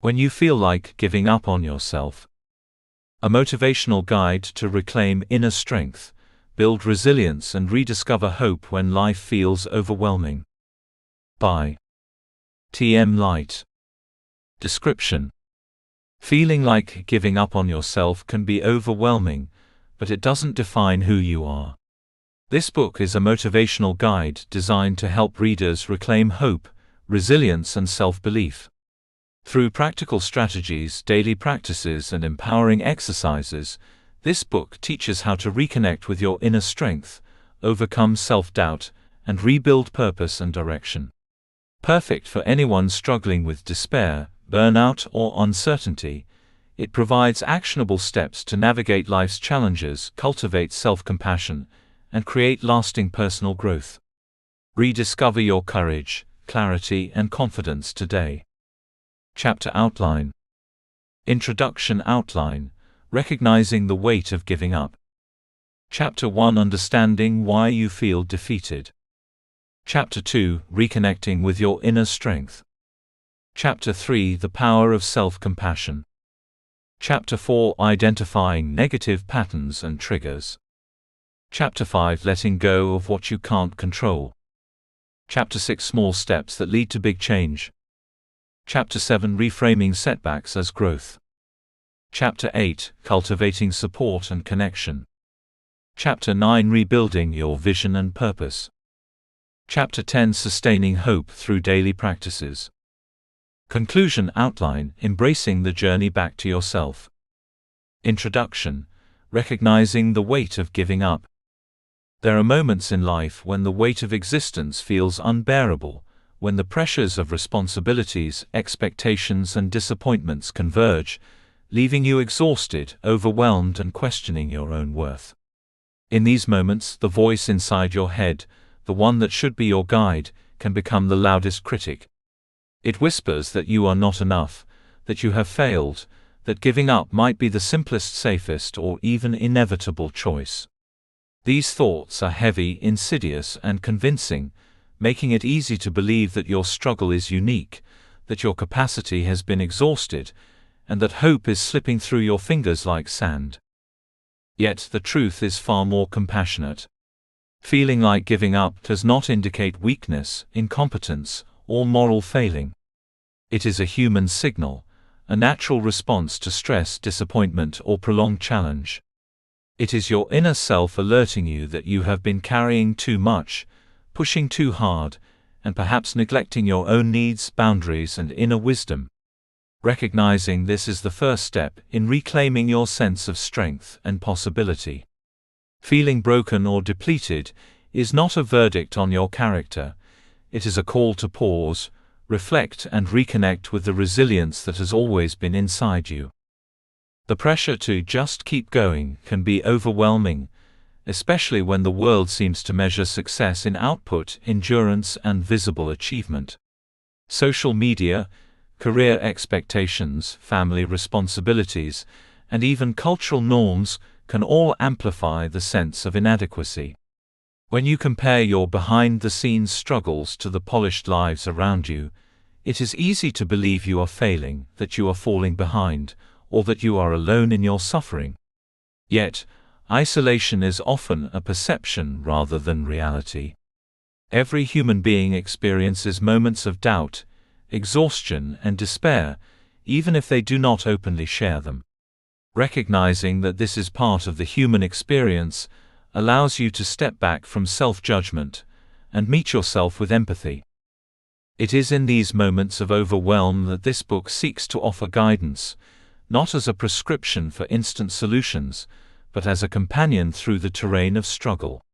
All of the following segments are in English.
When you feel like giving up on yourself. A motivational guide to reclaim inner strength, build resilience and rediscover hope when life feels overwhelming. By T.M. Light. Description: feeling like giving up on yourself can be overwhelming, but it doesn't define who you are. This book is a motivational guide designed to help readers reclaim hope, resilience and self-belief. Through practical strategies, daily practices and empowering exercises, this book teaches how to reconnect with your inner strength, overcome self-doubt, and rebuild purpose and direction. Perfect for anyone struggling with despair, burnout, or uncertainty, it provides actionable steps to navigate life's challenges, cultivate self-compassion, and create lasting personal growth. Rediscover your courage, clarity, and confidence today. Chapter Outline. Introduction Outline: recognizing the weight of giving up. Chapter 1: understanding why you feel defeated. Chapter 2: reconnecting with your inner strength. Chapter 3: the power of self-compassion. Chapter 4: identifying negative patterns and triggers. Chapter 5: letting go of what you can't control. Chapter 6: small steps that lead to big change. Chapter 7: reframing setbacks as growth. Chapter 8: cultivating support and connection. Chapter 9: rebuilding your vision and purpose. Chapter 10: sustaining hope through daily practices. Conclusion Outline: embracing the journey back to yourself. Introduction: recognizing the weight of giving up. There are moments in life when the weight of existence feels unbearable, when the pressures of responsibilities, expectations and disappointments converge, leaving you exhausted, overwhelmed and questioning your own worth. In these moments, the voice inside your head, the one that should be your guide, can become the loudest critic. It whispers that you are not enough, that you have failed, that giving up might be the simplest, safest or even inevitable choice. These thoughts are heavy, insidious and convincing, making it easy to believe that your struggle is unique, that your capacity has been exhausted, and that hope is slipping through your fingers like sand. Yet the truth is far more compassionate. Feeling like giving up does not indicate weakness, incompetence, or moral failing. It is a human signal, a natural response to stress, disappointment, or prolonged challenge. It is your inner self alerting you that you have been carrying too much, pushing too hard, and perhaps neglecting your own needs, boundaries, and inner wisdom. Recognizing this is the first step in reclaiming your sense of strength and possibility. Feeling broken or depleted is not a verdict on your character. It is a call to pause, reflect, and reconnect with the resilience that has always been inside you. The pressure to just keep going can be overwhelming, especially when the world seems to measure success in output, endurance, and visible achievement. Social media, career expectations, family responsibilities, and even cultural norms can all amplify the sense of inadequacy. When you compare your behind-the-scenes struggles to the polished lives around you, it is easy to believe you are failing, that you are falling behind, or that you are alone in your suffering. Yet, isolation is often a perception rather than reality. Every human being experiences moments of doubt, exhaustion, and despair, even if they do not openly share them. Recognizing that this is part of the human experience allows you to step back from self-judgment and meet yourself with empathy. It is in these moments of overwhelm that this book seeks to offer guidance, not as a prescription for instant solutions, but as a companion through the terrain of struggle.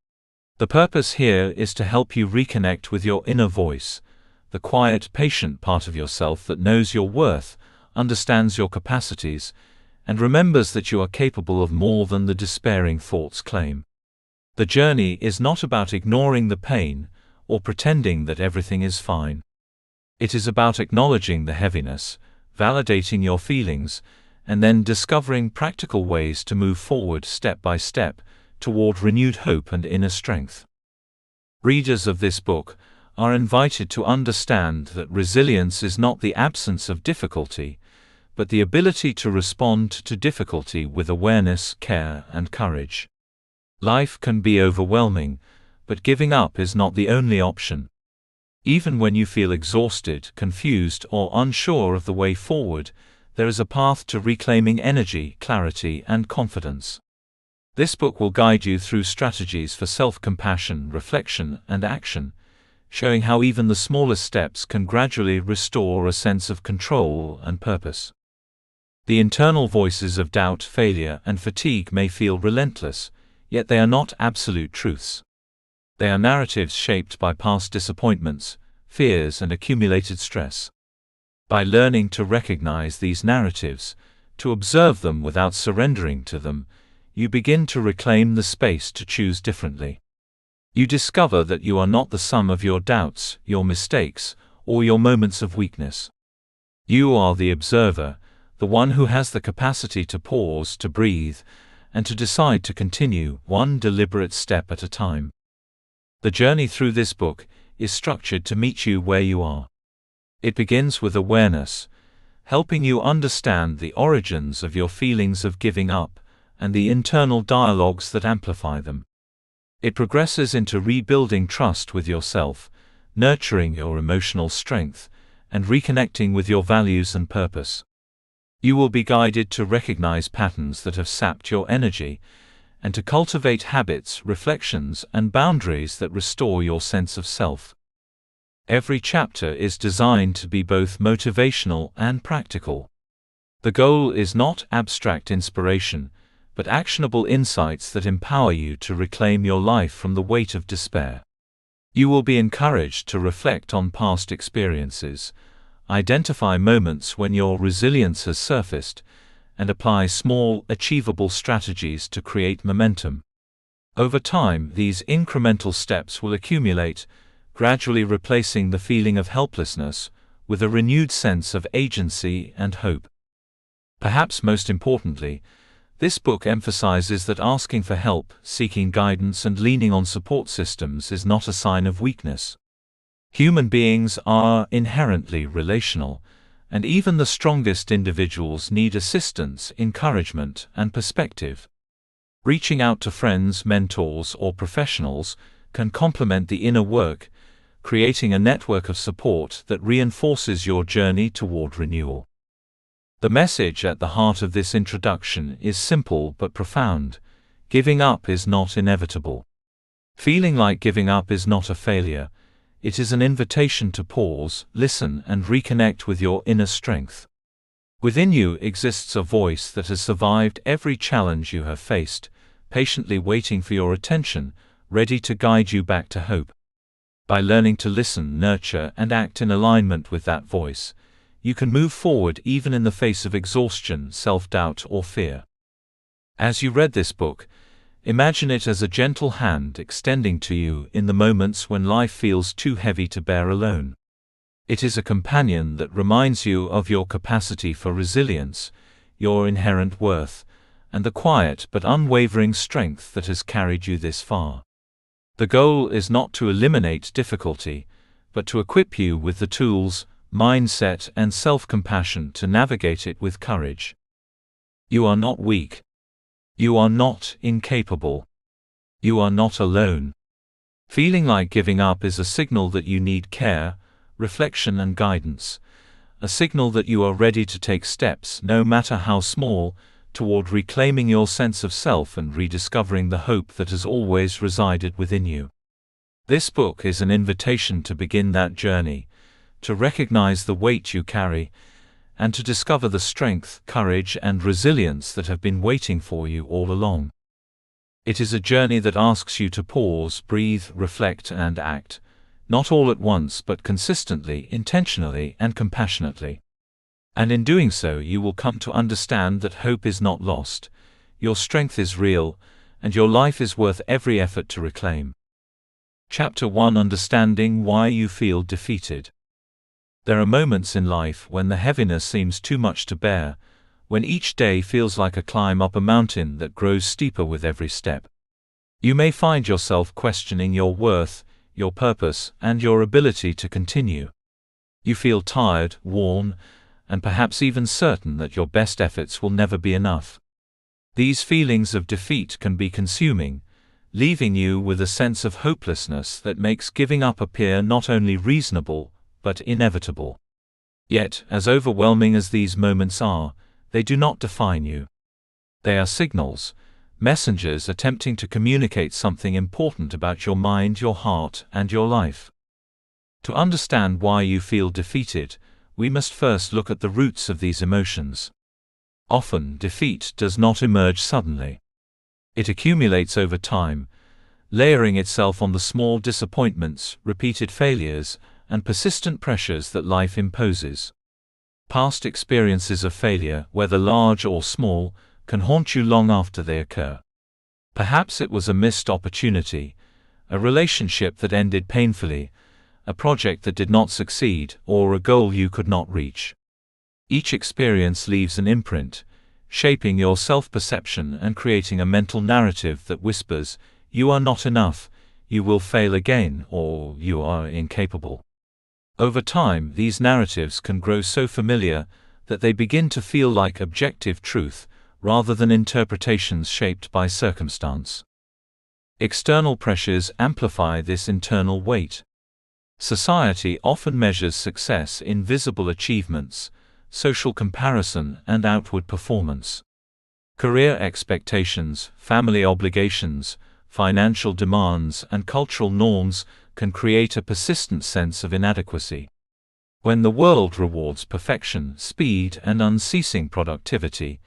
The purpose here is to help you reconnect with your inner voice, the quiet, patient part of yourself that knows your worth, understands your capacities, and remembers that you are capable of more than the despairing thoughts claim. The journey is not about ignoring the pain or pretending that everything is fine. It is about acknowledging the heaviness, validating your feelings, and then discovering practical ways to move forward step by step toward renewed hope and inner strength. Readers of this book are invited to understand that resilience is not the absence of difficulty, but the ability to respond to difficulty with awareness, care, and courage. Life can be overwhelming, but giving up is not the only option. Even when you feel exhausted, confused, or unsure of the way forward, there is a path to reclaiming energy, clarity, and confidence. This book will guide you through strategies for self-compassion, reflection, and action, showing how even the smallest steps can gradually restore a sense of control and purpose. The internal voices of doubt, failure, and fatigue may feel relentless, yet they are not absolute truths. They are narratives shaped by past disappointments, fears, and accumulated stress. By learning to recognize these narratives, to observe them without surrendering to them, you begin to reclaim the space to choose differently. You discover that you are not the sum of your doubts, your mistakes, or your moments of weakness. You are the observer, the one who has the capacity to pause, to breathe, and to decide to continue, one deliberate step at a time. The journey through this book is structured to meet you where you are. It begins with awareness, helping you understand the origins of your feelings of giving up and the internal dialogues that amplify them. It progresses into rebuilding trust with yourself, nurturing your emotional strength, and reconnecting with your values and purpose. You will be guided to recognize patterns that have sapped your energy, and to cultivate habits, reflections, and boundaries that restore your sense of self. Every chapter is designed to be both motivational and practical. The goal is not abstract inspiration, but actionable insights that empower you to reclaim your life from the weight of despair. You will be encouraged to reflect on past experiences, identify moments when your resilience has surfaced, and apply small, achievable strategies to create momentum. Over time, these incremental steps will accumulate, gradually replacing the feeling of helplessness with a renewed sense of agency and hope. Perhaps most importantly, this book emphasizes that asking for help, seeking guidance, and leaning on support systems is not a sign of weakness. Human beings are inherently relational, and even the strongest individuals need assistance, encouragement, and perspective. Reaching out to friends, mentors, or professionals can complement the inner work, creating a network of support that reinforces your journey toward renewal. The message at the heart of this introduction is simple but profound: giving up is not inevitable. Feeling like giving up is not a failure. It is an invitation to pause, listen, and reconnect with your inner strength. Within you exists a voice that has survived every challenge you have faced, patiently waiting for your attention, ready to guide you back to hope. By learning to listen, nurture, and act in alignment with that voice, you can move forward even in the face of exhaustion, self-doubt, or fear. As you read this book, imagine it as a gentle hand extending to you in the moments when life feels too heavy to bear alone. It is a companion that reminds you of your capacity for resilience, your inherent worth, and the quiet but unwavering strength that has carried you this far. The goal is not to eliminate difficulty, but to equip you with the tools, mindset, and self-compassion to navigate it with courage. You are not weak. You are not incapable. You are not alone. Feeling like giving up is a signal that you need care, reflection, and guidance, a signal that you are ready to take steps, no matter how small, toward reclaiming your sense of self and rediscovering the hope that has always resided within you. This book is an invitation to begin that journey, to recognize the weight you carry, and to discover the strength, courage, and resilience that have been waiting for you all along. It is a journey that asks you to pause, breathe, reflect, and act, not all at once but consistently, intentionally, and compassionately. And in doing so, you will come to understand that hope is not lost, your strength is real, and your life is worth every effort to reclaim. Chapter 1: Understanding Why You Feel Defeated. There are moments in life when the heaviness seems too much to bear, when each day feels like a climb up a mountain that grows steeper with every step. You may find yourself questioning your worth, your purpose, and your ability to continue. You feel tired, worn, and perhaps even certain that your best efforts will never be enough. These feelings of defeat can be consuming, leaving you with a sense of hopelessness that makes giving up appear not only reasonable, but inevitable. Yet, as overwhelming as these moments are, they do not define you. They are signals, messengers attempting to communicate something important about your mind, your heart, and your life. To understand why you feel defeated, we must first look at the roots of these emotions. Often, defeat does not emerge suddenly. It accumulates over time, layering itself on the small disappointments, repeated failures, and persistent pressures that life imposes. Past experiences of failure, whether large or small, can haunt you long after they occur. Perhaps it was a missed opportunity, a relationship that ended painfully, a project that did not succeed, or a goal you could not reach. Each experience leaves an imprint, shaping your self-perception and creating a mental narrative that whispers, "You are not enough, you will fail again," or "You are incapable." Over time, these narratives can grow so familiar that they begin to feel like objective truth, rather than interpretations shaped by circumstance. External pressures amplify this internal weight. Society often measures success in visible achievements, social comparison, and outward performance. Career expectations, family obligations, financial demands, and cultural norms can create a persistent sense of inadequacy. When the world rewards perfection, speed, and unceasing productivity,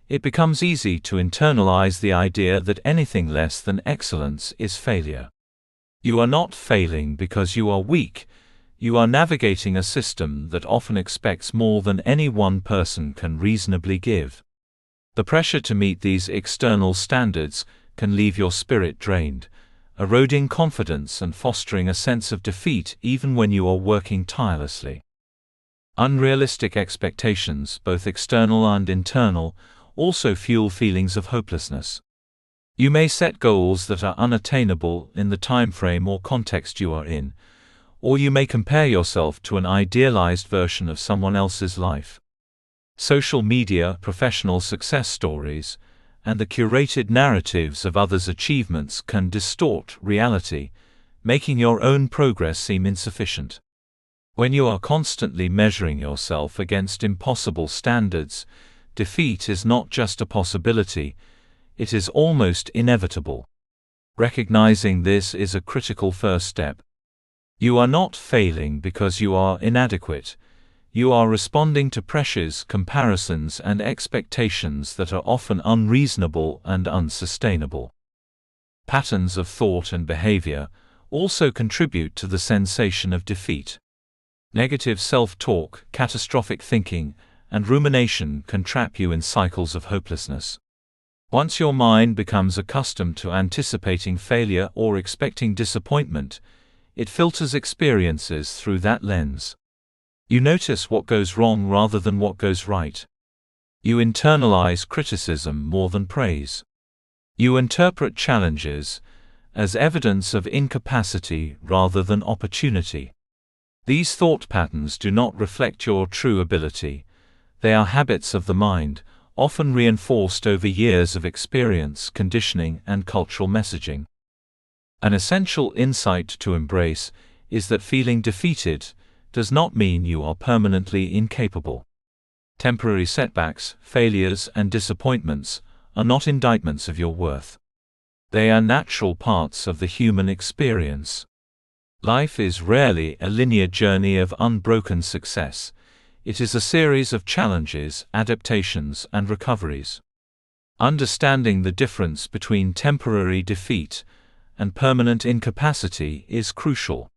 it becomes easy to internalize the idea that anything less than excellence is failure. You are not failing because you are weak. You are navigating a system that often expects more than any one person can reasonably give. The pressure to meet these external standards can leave your spirit drained, eroding confidence and fostering a sense of defeat even when you are working tirelessly. Unrealistic expectations, both external and internal, also fuel feelings of hopelessness. You may set goals that are unattainable in the time frame or context you are in, or you may compare yourself to an idealized version of someone else's life. Social media, professional success stories, and the curated narratives of others' achievements can distort reality, making your own progress seem insufficient. When you are constantly measuring yourself against impossible standards, defeat is not just a possibility, it is almost inevitable. Recognizing this is a critical first step. You are not failing because you are inadequate. You are responding to pressures, comparisons, and expectations that are often unreasonable and unsustainable. Patterns of thought and behavior also contribute to the sensation of defeat. Negative self-talk, catastrophic thinking, and rumination can trap you in cycles of hopelessness. Once your mind becomes accustomed to anticipating failure or expecting disappointment, it filters experiences through that lens. You notice what goes wrong rather than what goes right. You internalize criticism more than praise. You interpret challenges as evidence of incapacity rather than opportunity. These thought patterns do not reflect your true ability. They are habits of the mind, often reinforced over years of experience, conditioning, and cultural messaging. An essential insight to embrace is that feeling defeated does not mean you are permanently incapable. Temporary setbacks, failures, and disappointments are not indictments of your worth. They are natural parts of the human experience. Life is rarely a linear journey of unbroken success. It is a series of challenges, adaptations, and recoveries. Understanding the difference between temporary defeat and permanent incapacity is crucial.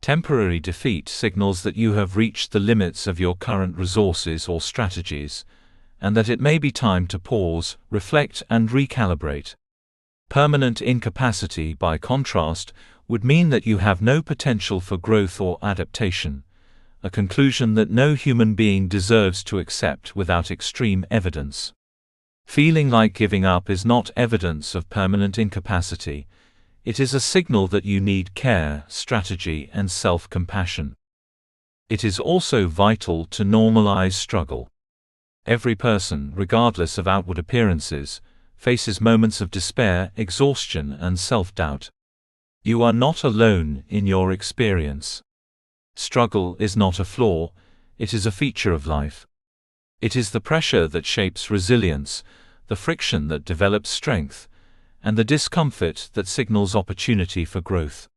Temporary defeat signals that you have reached the limits of your current resources or strategies, and that it may be time to pause, reflect, and recalibrate. Permanent incapacity, by contrast, would mean that you have no potential for growth or adaptation, a conclusion that no human being deserves to accept without extreme evidence. Feeling like giving up is not evidence of permanent incapacity. It is a signal that you need care, strategy, and self-compassion. It is also vital to normalize struggle. Every person, regardless of outward appearances, faces moments of despair, exhaustion, and self-doubt. You are not alone in your experience. Struggle is not a flaw, it is a feature of life. It is the pressure that shapes resilience, the friction that develops strength, and the discomfort that signals opportunity for growth.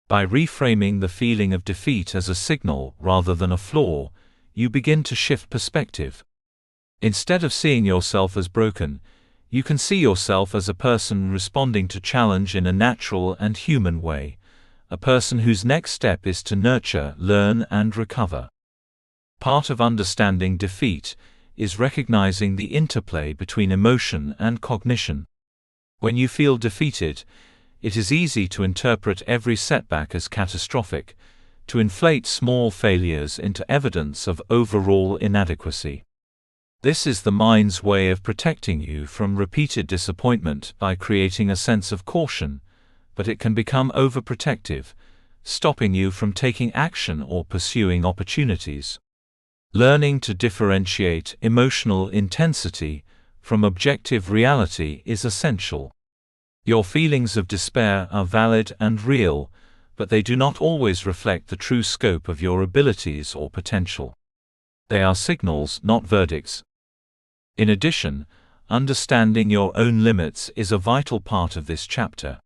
By reframing the feeling of defeat as a signal rather than a flaw, you begin to shift perspective. Instead of seeing yourself as broken, you can see yourself as a person responding to challenge in a natural and human way, a person whose next step is to nurture, learn, and recover. Part of understanding defeat is recognizing the interplay between emotion and cognition. When you feel defeated, it is easy to interpret every setback as catastrophic, to inflate small failures into evidence of overall inadequacy. This is the mind's way of protecting you from repeated disappointment by creating a sense of caution, but it can become overprotective, stopping you from taking action or pursuing opportunities. Learning to differentiate emotional intensity from objective reality is essential. Your feelings of despair are valid and real, but they do not always reflect the true scope of your abilities or potential. They are signals, not verdicts. In addition, understanding your own limits is a vital part of this chapter.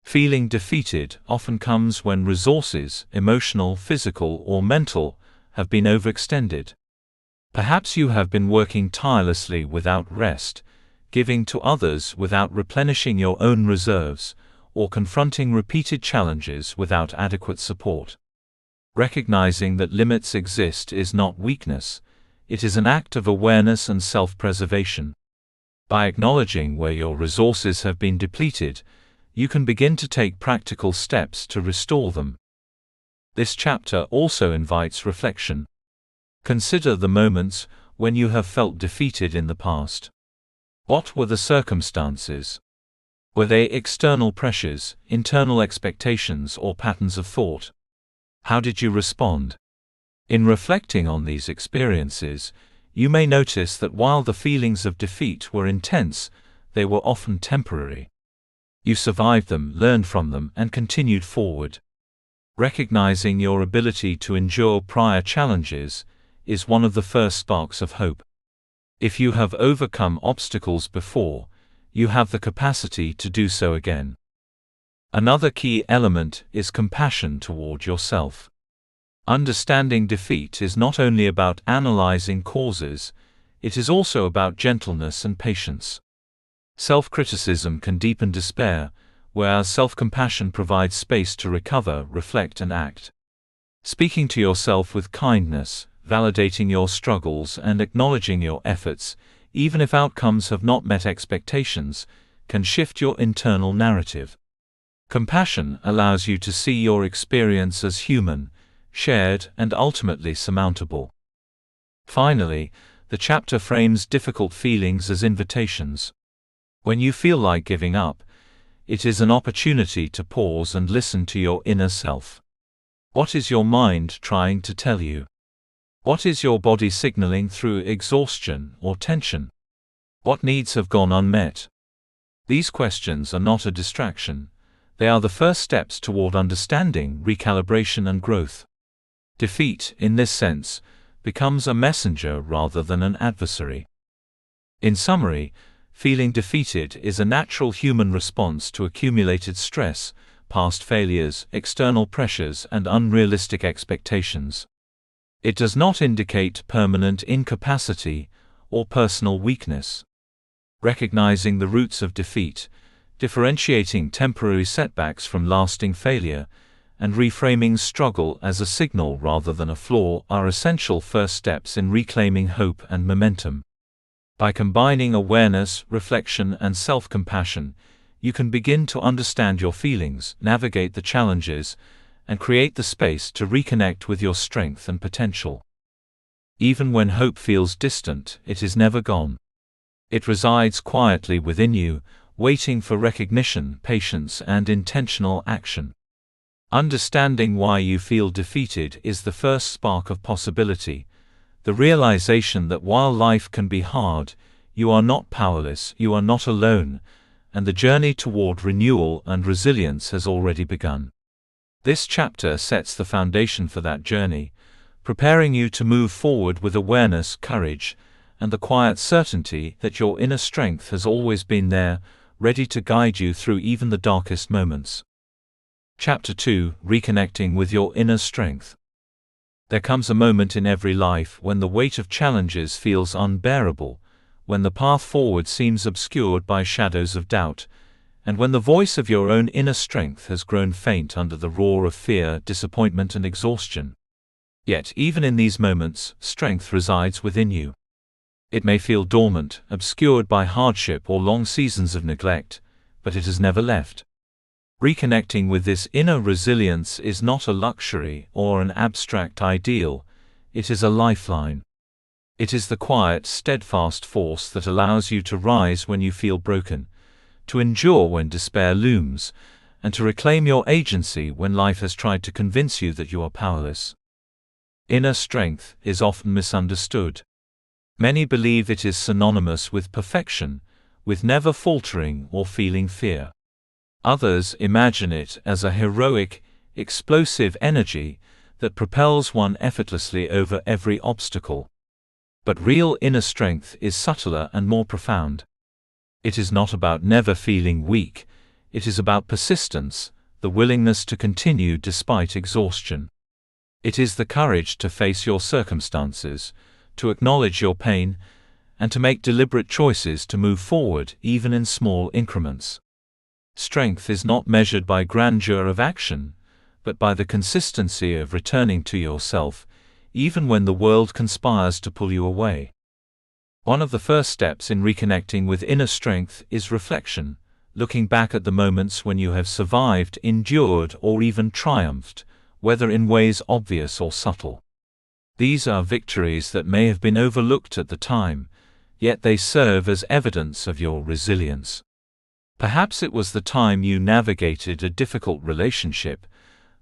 Feeling defeated often comes when resources, emotional, physical, or mental, have been overextended. Perhaps you have been working tirelessly without rest, giving to others without replenishing your own reserves, or confronting repeated challenges without adequate support. Recognizing that limits exist is not weakness, it is an act of awareness and self-preservation. By acknowledging where your resources have been depleted, you can begin to take practical steps to restore them. This chapter also invites reflection. Consider the moments when you have felt defeated in the past. What were the circumstances? Were they external pressures, internal expectations, or patterns of thought? How did you respond? In reflecting on these experiences, you may notice that while the feelings of defeat were intense, they were often temporary. You survived them, learned from them, and continued forward. Recognizing your ability to endure prior challenges is one of the first sparks of hope. If you have overcome obstacles before, you have the capacity to do so again. Another key element is compassion toward yourself. Understanding defeat is not only about analyzing causes, it is also about gentleness and patience. Self-criticism can deepen despair, whereas self-compassion provides space to recover, reflect, and act. Speaking to yourself with kindness, validating your struggles, and acknowledging your efforts, even if outcomes have not met expectations, can shift your internal narrative. Compassion allows you to see your experience as human, shared, and ultimately surmountable. Finally, the chapter frames difficult feelings as invitations. When you feel like giving up, it is an opportunity to pause and listen to your inner self. What is your mind trying to tell you? What is your body signaling through exhaustion or tension? What needs have gone unmet? These questions are not a distraction. They are the first steps toward understanding, recalibration, and growth. Defeat, in this sense, becomes a messenger rather than an adversary. In summary, feeling defeated is a natural human response to accumulated stress, past failures, external pressures, and unrealistic expectations. It does not indicate permanent incapacity or personal weakness. Recognizing the roots of defeat, differentiating temporary setbacks from lasting failure, and reframing struggle as a signal rather than a flaw are essential first steps in reclaiming hope and momentum. By combining awareness, reflection, and self-compassion, you can begin to understand your feelings, navigate the challenges, and create the space to reconnect with your strength and potential. Even when hope feels distant, it is never gone. It resides quietly within you, waiting for recognition, patience, and intentional action. Understanding why you feel defeated is the first spark of possibility. The realization that while life can be hard, you are not powerless, you are not alone, and the journey toward renewal and resilience has already begun. This chapter sets the foundation for that journey, preparing you to move forward with awareness, courage, and the quiet certainty that your inner strength has always been there, ready to guide you through even the darkest moments. Chapter 2: Reconnecting with your inner strength. There comes a moment in every life when the weight of challenges feels unbearable, when the path forward seems obscured by shadows of doubt, and when the voice of your own inner strength has grown faint under the roar of fear, disappointment, and exhaustion. Yet, even in these moments, strength resides within you. It may feel dormant, obscured by hardship or long seasons of neglect, but it has never left. Reconnecting with this inner resilience is not a luxury or an abstract ideal, it is a lifeline. It is the quiet, steadfast force that allows you to rise when you feel broken, to endure when despair looms, and to reclaim your agency when life has tried to convince you that you are powerless. Inner strength is often misunderstood. Many believe it is synonymous with perfection, with never faltering or feeling fear. Others imagine it as a heroic, explosive energy that propels one effortlessly over every obstacle. But real inner strength is subtler and more profound. It is not about never feeling weak, it is about persistence, the willingness to continue despite exhaustion. It is the courage to face your circumstances, to acknowledge your pain, and to make deliberate choices to move forward even in small increments. Strength is not measured by grandeur of action, but by the consistency of returning to yourself, even when the world conspires to pull you away. One of the first steps in reconnecting with inner strength is reflection, looking back at the moments when you have survived, endured, or even triumphed, whether in ways obvious or subtle. These are victories that may have been overlooked at the time, yet they serve as evidence of your resilience. Perhaps it was the time you navigated a difficult relationship,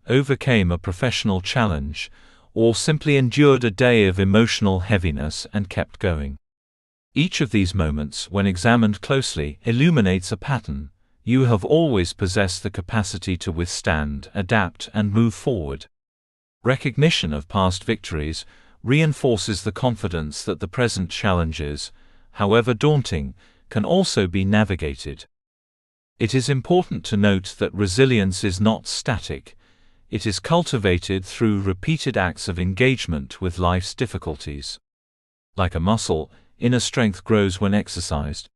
overcame a professional challenge, or simply endured a day of emotional heaviness and kept going. Each of these moments, when examined closely, illuminates a pattern. You have always possessed the capacity to withstand, adapt, and move forward. Recognition of past victories reinforces the confidence that the present challenges, however daunting, can also be navigated. It is important to note that resilience is not static. It is cultivated through repeated acts of engagement with life's difficulties. Like a muscle, inner strength grows when exercised.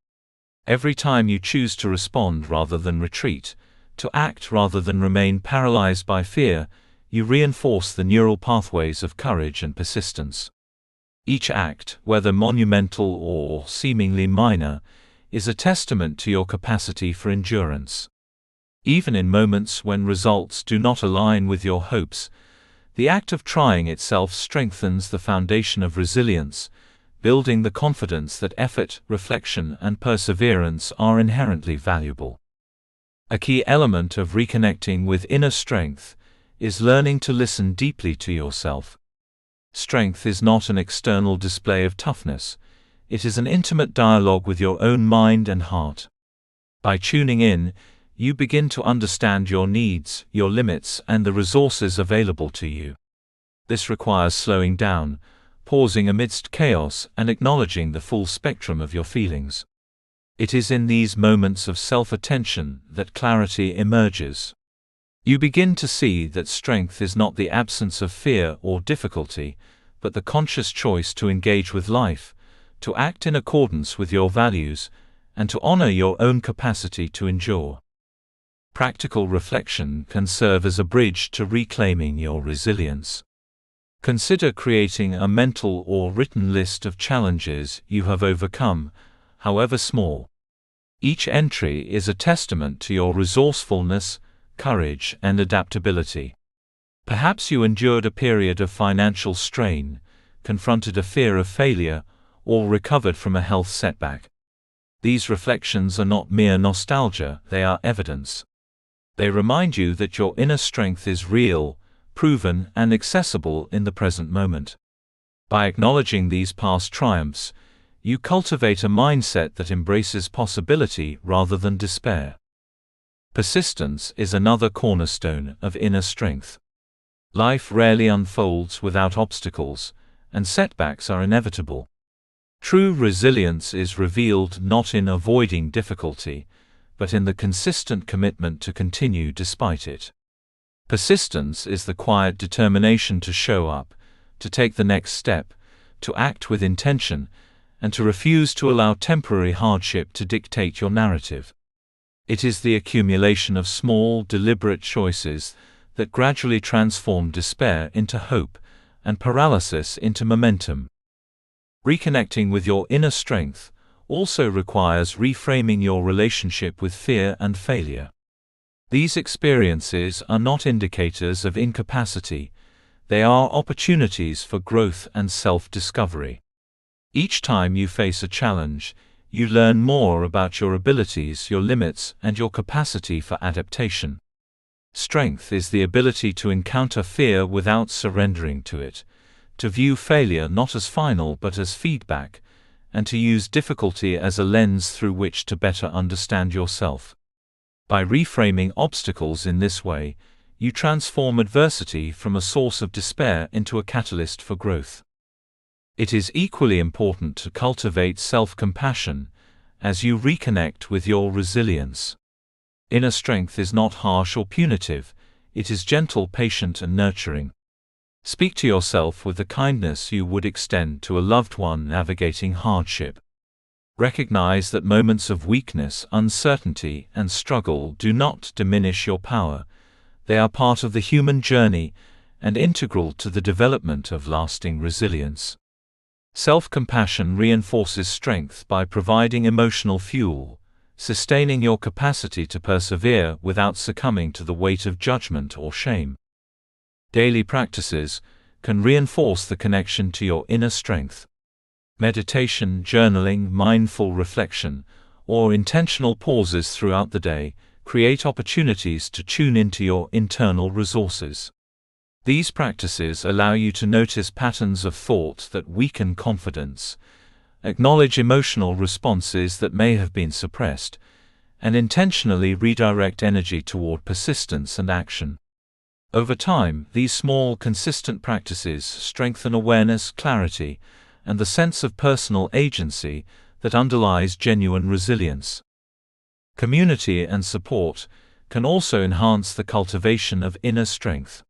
Every time you choose to respond rather than retreat, to act rather than remain paralyzed by fear, you reinforce the neural pathways of courage and persistence. Each act, whether monumental or seemingly minor, is a testament to your capacity for endurance. Even in moments when results do not align with your hopes, the act of trying itself strengthens the foundation of resilience, building the confidence that effort, reflection, and perseverance are inherently valuable. A key element of reconnecting with inner strength is learning to listen deeply to yourself. Strength is not an external display of toughness. It is an intimate dialogue with your own mind and heart. By tuning in, you begin to understand your needs, your limits, and the resources available to you. This requires slowing down, pausing amidst chaos, and acknowledging the full spectrum of your feelings. It is in these moments of self-attention that clarity emerges. You begin to see that strength is not the absence of fear or difficulty, but the conscious choice to engage with life, to act in accordance with your values, and to honor your own capacity to endure. Practical reflection can serve as a bridge to reclaiming your resilience. Consider creating a mental or written list of challenges you have overcome, however small. Each entry is a testament to your resourcefulness, courage, and adaptability. Perhaps you endured a period of financial strain, confronted a fear of failure, or recovered from a health setback. These reflections are not mere nostalgia, they are evidence. They remind you that your inner strength is real, proven, and accessible in the present moment. By acknowledging these past triumphs, you cultivate a mindset that embraces possibility rather than despair. Persistence is another cornerstone of inner strength. Life rarely unfolds without obstacles, and setbacks are inevitable. True resilience is revealed not in avoiding difficulty, but in the consistent commitment to continue despite it. Persistence is the quiet determination to show up, to take the next step, to act with intention, and to refuse to allow temporary hardship to dictate your narrative. It is the accumulation of small, deliberate choices that gradually transform despair into hope, and paralysis into momentum. Reconnecting with your inner strength also requires reframing your relationship with fear and failure. These experiences are not indicators of incapacity, they are opportunities for growth and self-discovery. Each time you face a challenge, you learn more about your abilities, your limits, and your capacity for adaptation. Strength is the ability to encounter fear without surrendering to it, to view failure not as final but as feedback, and to use difficulty as a lens through which to better understand yourself. By reframing obstacles in this way, you transform adversity from a source of despair into a catalyst for growth. It is equally important to cultivate self-compassion as you reconnect with your resilience. Inner strength is not harsh or punitive, it is gentle, patient, and nurturing. Speak to yourself with the kindness you would extend to a loved one navigating hardship. Recognize that moments of weakness, uncertainty, and struggle do not diminish your power. They are part of the human journey and integral to the development of lasting resilience. Self-compassion reinforces strength by providing emotional fuel, sustaining your capacity to persevere without succumbing to the weight of judgment or shame. Daily practices can reinforce the connection to your inner strength. Meditation, journaling, mindful reflection, or intentional pauses throughout the day create opportunities to tune into your internal resources. These practices allow you to notice patterns of thought that weaken confidence, acknowledge emotional responses that may have been suppressed, and intentionally redirect energy toward persistence and action. Over time, these small, consistent practices strengthen awareness, clarity, and the sense of personal agency that underlies genuine resilience. Community and support can also enhance the cultivation of inner strength.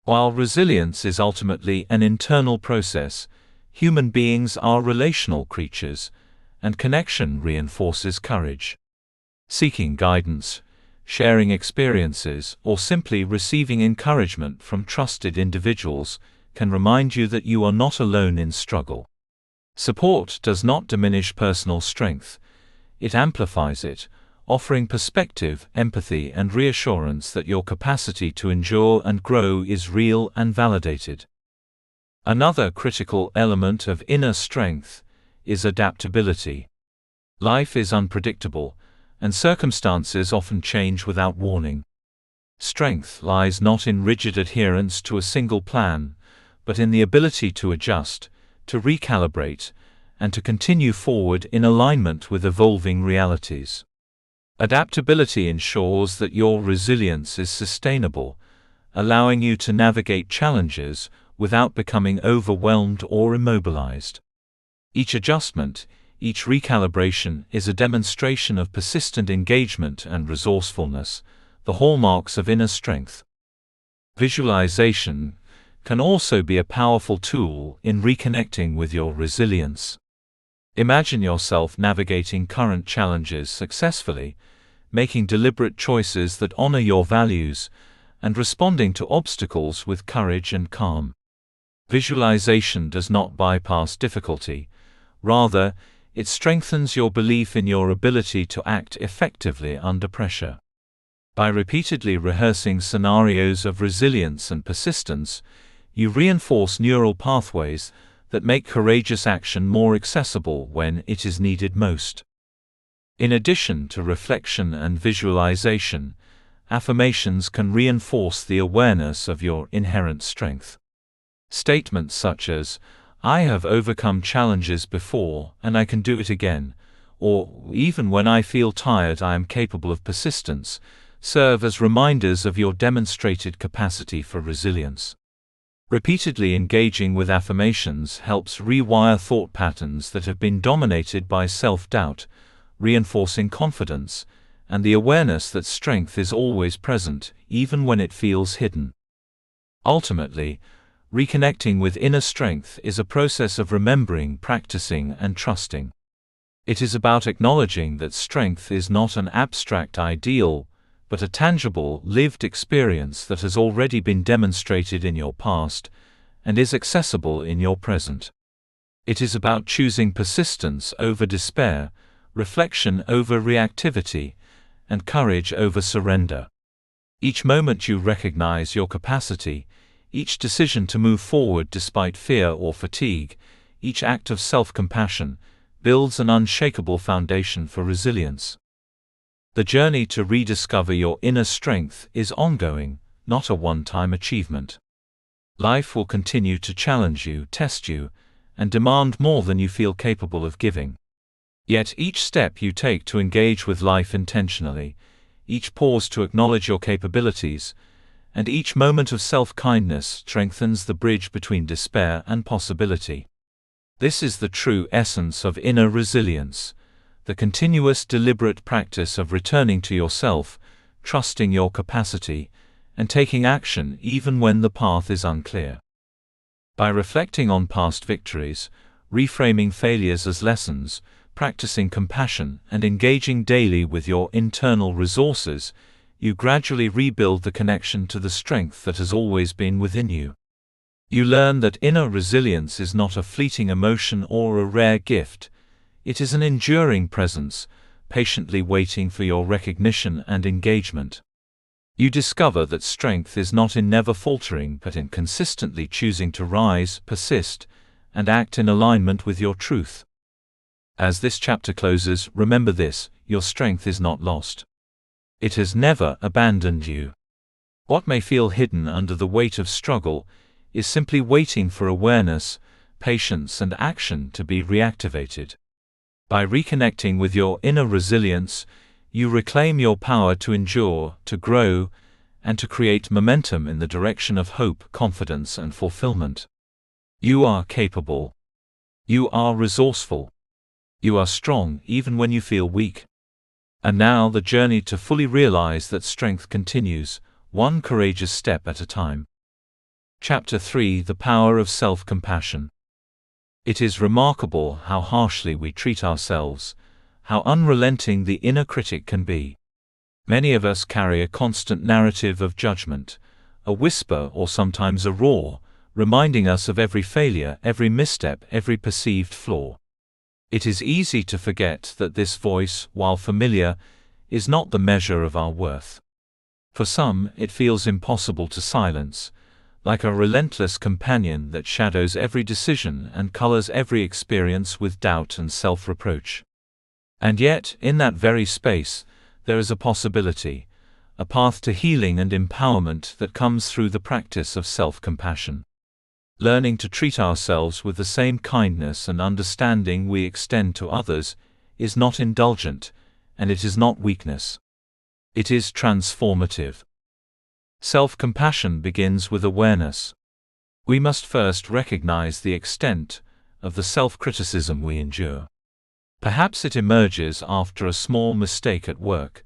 While resilience is ultimately an internal process, human beings are relational creatures, and connection reinforces courage. Seeking guidance, sharing experiences, or simply receiving encouragement from trusted individuals can remind you that you are not alone in struggle. Support does not diminish personal strength, it amplifies it, offering perspective, empathy, and reassurance that your capacity to endure and grow is real and validated. Another critical element of inner strength is adaptability. Life is unpredictable, and circumstances often change without warning. Strength lies not in rigid adherence to a single plan, but in the ability to adjust, to recalibrate, and to continue forward in alignment with evolving realities. Adaptability ensures that your resilience is sustainable, allowing you to navigate challenges without becoming overwhelmed or immobilized. Each adjustment, each recalibration is a demonstration of persistent engagement and resourcefulness, the hallmarks of inner strength. Visualization can also be a powerful tool in reconnecting with your resilience. Imagine yourself navigating current challenges successfully, making deliberate choices that honor your values, and responding to obstacles with courage and calm. Visualization does not bypass difficulty. Rather, it strengthens your belief in your ability to act effectively under pressure. By repeatedly rehearsing scenarios of resilience and persistence, you reinforce neural pathways that make courageous action more accessible when it is needed most. In addition to reflection and visualization, affirmations can reinforce the awareness of your inherent strength. Statements such as, "I have overcome challenges before, and I can do it again," or "Even when I feel tired, I am capable of persistence," serve as reminders of your demonstrated capacity for resilience. Repeatedly engaging with affirmations helps rewire thought patterns that have been dominated by self-doubt, reinforcing confidence and the awareness that strength is always present, even when it feels hidden. Ultimately, reconnecting with inner strength is a process of remembering, practicing, and trusting. It is about acknowledging that strength is not an abstract ideal, but a tangible, lived experience that has already been demonstrated in your past and is accessible in your present. It is about choosing persistence over despair, reflection over reactivity, and courage over surrender. Each moment you recognize your capacity, each decision to move forward despite fear or fatigue, each act of self-compassion, builds an unshakable foundation for resilience. The journey to rediscover your inner strength is ongoing, not a one-time achievement. Life will continue to challenge you, test you, and demand more than you feel capable of giving. Yet each step you take to engage with life intentionally, each pause to acknowledge your capabilities, and each moment of self-kindness strengthens the bridge between despair and possibility. This is the true essence of inner resilience, the continuous deliberate practice of returning to yourself, trusting your capacity, and taking action even when the path is unclear. By reflecting on past victories, reframing failures as lessons, practicing compassion, and engaging daily with your internal resources, you gradually rebuild the connection to the strength that has always been within you. You learn that inner resilience is not a fleeting emotion or a rare gift. It is an enduring presence, patiently waiting for your recognition and engagement. You discover that strength is not in never faltering but in consistently choosing to rise, persist, and act in alignment with your truth. As this chapter closes, remember this: your strength is not lost. It has never abandoned you. What may feel hidden under the weight of struggle is simply waiting for awareness, patience, and action to be reactivated. By reconnecting with your inner resilience, you reclaim your power to endure, to grow, and to create momentum in the direction of hope, confidence, and fulfillment. You are capable. You are resourceful. You are strong even when you feel weak. And now the journey to fully realize that strength continues, one courageous step at a time. Chapter 3: The Power of Self-Compassion. It is remarkable how harshly we treat ourselves, how unrelenting the inner critic can be. Many of us carry a constant narrative of judgment, a whisper or sometimes a roar, reminding us of every failure, every misstep, every perceived flaw. It is easy to forget that this voice, while familiar, is not the measure of our worth. For some, it feels impossible to silence, like a relentless companion that shadows every decision and colors every experience with doubt and self-reproach. And yet, in that very space, there is a possibility, a path to healing and empowerment that comes through the practice of self-compassion. Learning to treat ourselves with the same kindness and understanding we extend to others is not indulgent, and it is not weakness. It is transformative. Self-compassion begins with awareness. We must first recognize the extent of the self-criticism we endure. Perhaps it emerges after a small mistake at work,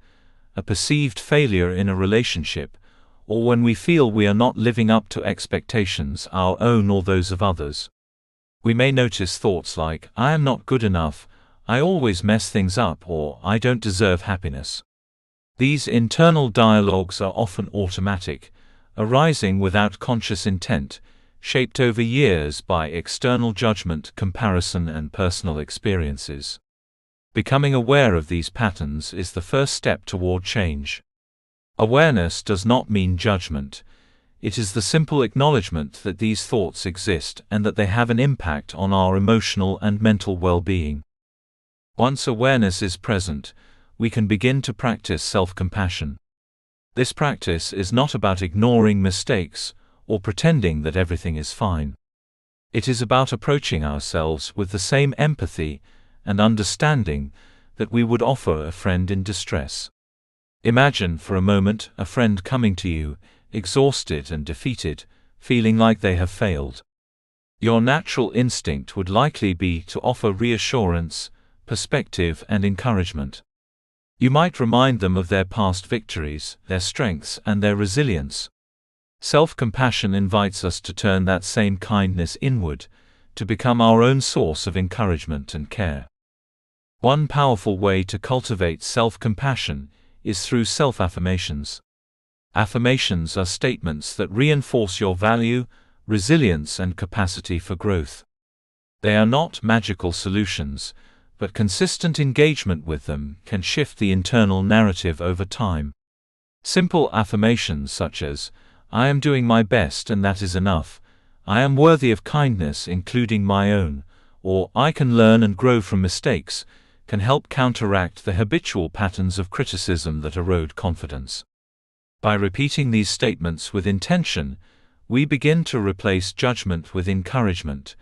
a perceived failure in a relationship, or when we feel we are not living up to expectations, our own or those of others. We may notice thoughts like, "I am not good enough," "I always mess things up," or "I don't deserve happiness." These internal dialogues are often automatic, arising without conscious intent, shaped over years by external judgment, comparison, and personal experiences. Becoming aware of these patterns is the first step toward change. Awareness does not mean judgment. It is the simple acknowledgement that these thoughts exist and that they have an impact on our emotional and mental well-being. Once awareness is present, we can begin to practice self-compassion. This practice is not about ignoring mistakes or pretending that everything is fine. It is about approaching ourselves with the same empathy and understanding that we would offer a friend in distress. Imagine for a moment a friend coming to you, exhausted and defeated, feeling like they have failed. Your natural instinct would likely be to offer reassurance, perspective, and encouragement. You might remind them of their past victories, their strengths, and their resilience. Self-compassion invites us to turn that same kindness inward, to become our own source of encouragement and care. One powerful way to cultivate self-compassion is through self-affirmations. Affirmations are statements that reinforce your value, resilience, and capacity for growth. They are not magical solutions, but consistent engagement with them can shift the internal narrative over time. Simple affirmations such as, "I am doing my best and that is enough," "I am worthy of kindness including my own," or "I can learn and grow from mistakes," can help counteract the habitual patterns of criticism that erode confidence. By repeating these statements with intention, we begin to replace judgment with encouragement,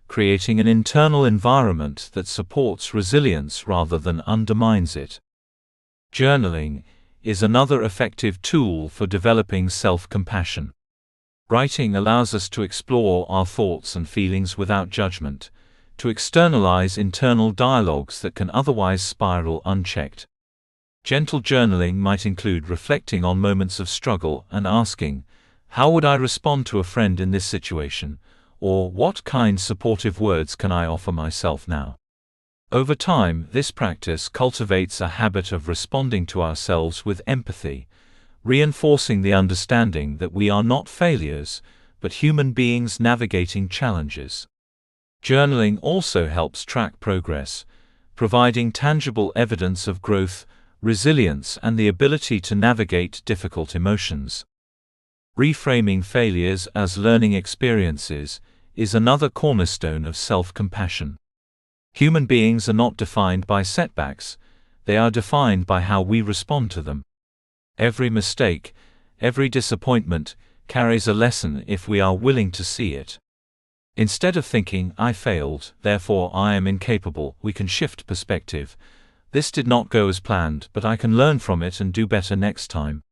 creating an internal environment that supports resilience rather than undermines it. Journaling is another effective tool for developing self-compassion. Writing allows us to explore our thoughts and feelings without judgment, to externalize internal dialogues that can otherwise spiral unchecked. Gentle journaling might include reflecting on moments of struggle and asking, "How would I respond to a friend in this situation?" or "What kind supportive words can I offer myself now?" Over time, this practice cultivates a habit of responding to ourselves with empathy, reinforcing the understanding that we are not failures, but human beings navigating challenges. Journaling also helps track progress, providing tangible evidence of growth, resilience, and the ability to navigate difficult emotions. Reframing failures as learning experiences is another cornerstone of self-compassion. Human beings are not defined by setbacks, they are defined by how we respond to them. Every mistake, every disappointment, carries a lesson if we are willing to see it. Instead of thinking, "I failed, therefore I am incapable," we can shift perspective. "This did not go as planned, but I can learn from it and do better next time."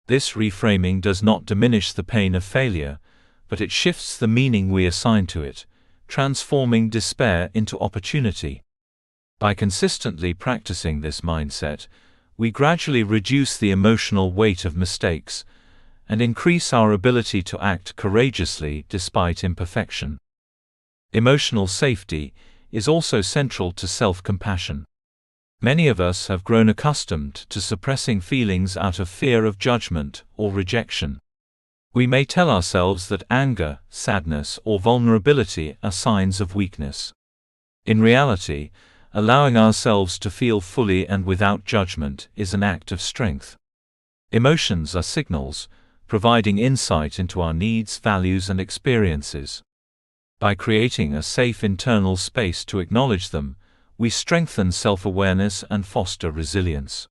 This reframing does not diminish the pain of failure, but it shifts the meaning we assign to it, transforming despair into opportunity. By consistently practicing this mindset, we gradually reduce the emotional weight of mistakes and increase our ability to act courageously despite imperfection. Emotional safety is also central to self-compassion. Many of us have grown accustomed to suppressing feelings out of fear of judgment or rejection. We may tell ourselves that anger, sadness, or vulnerability are signs of weakness. In reality, allowing ourselves to feel fully and without judgment is an act of strength. Emotions are signals, providing insight into our needs, values, and experiences. By creating a safe internal space to acknowledge them, we strengthen self-awareness and foster resilience.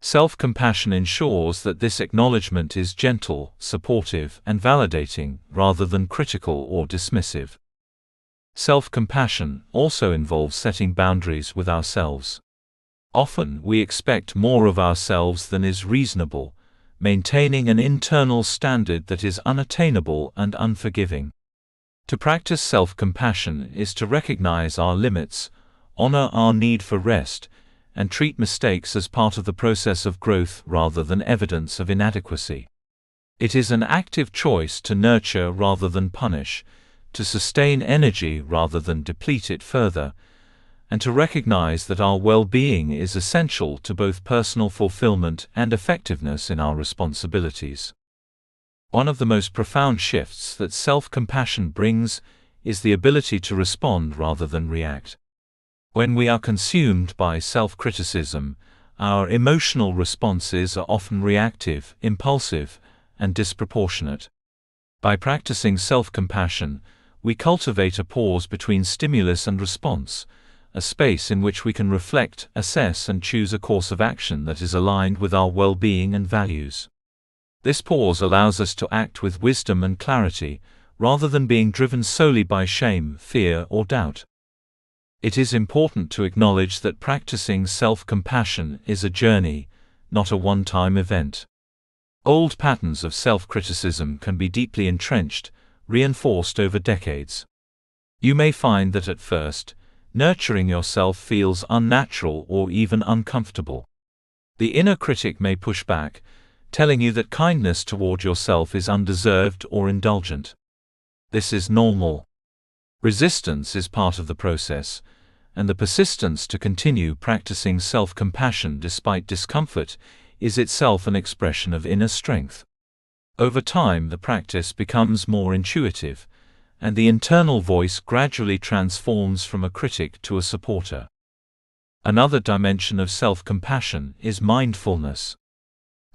Self-compassion ensures that this acknowledgement is gentle, supportive, and validating, rather than critical or dismissive. Self-compassion also involves setting boundaries with ourselves. Often we expect more of ourselves than is reasonable, maintaining an internal standard that is unattainable and unforgiving. To practice self-compassion is to recognize our limits, honor our need for rest, and treat mistakes as part of the process of growth rather than evidence of inadequacy. It is an active choice to nurture rather than punish, to sustain energy rather than deplete it further, and to recognize that our well-being is essential to both personal fulfillment and effectiveness in our responsibilities. One of the most profound shifts that self-compassion brings is the ability to respond rather than react. When we are consumed by self-criticism, our emotional responses are often reactive, impulsive, and disproportionate. By practicing self-compassion, we cultivate a pause between stimulus and response, a space in which we can reflect, assess, and choose a course of action that is aligned with our well-being and values. This pause allows us to act with wisdom and clarity, rather than being driven solely by shame, fear, or doubt. It is important to acknowledge that practicing self-compassion is a journey, not a one-time event. Old patterns of self-criticism can be deeply entrenched, reinforced over decades. You may find that at first, nurturing yourself feels unnatural or even uncomfortable. The inner critic may push back, telling you that kindness toward yourself is undeserved or indulgent. This is normal. Resistance is part of the process, and the persistence to continue practicing self-compassion despite discomfort is itself an expression of inner strength. Over time, the practice becomes more intuitive, and the internal voice gradually transforms from a critic to a supporter. Another dimension of self-compassion is mindfulness.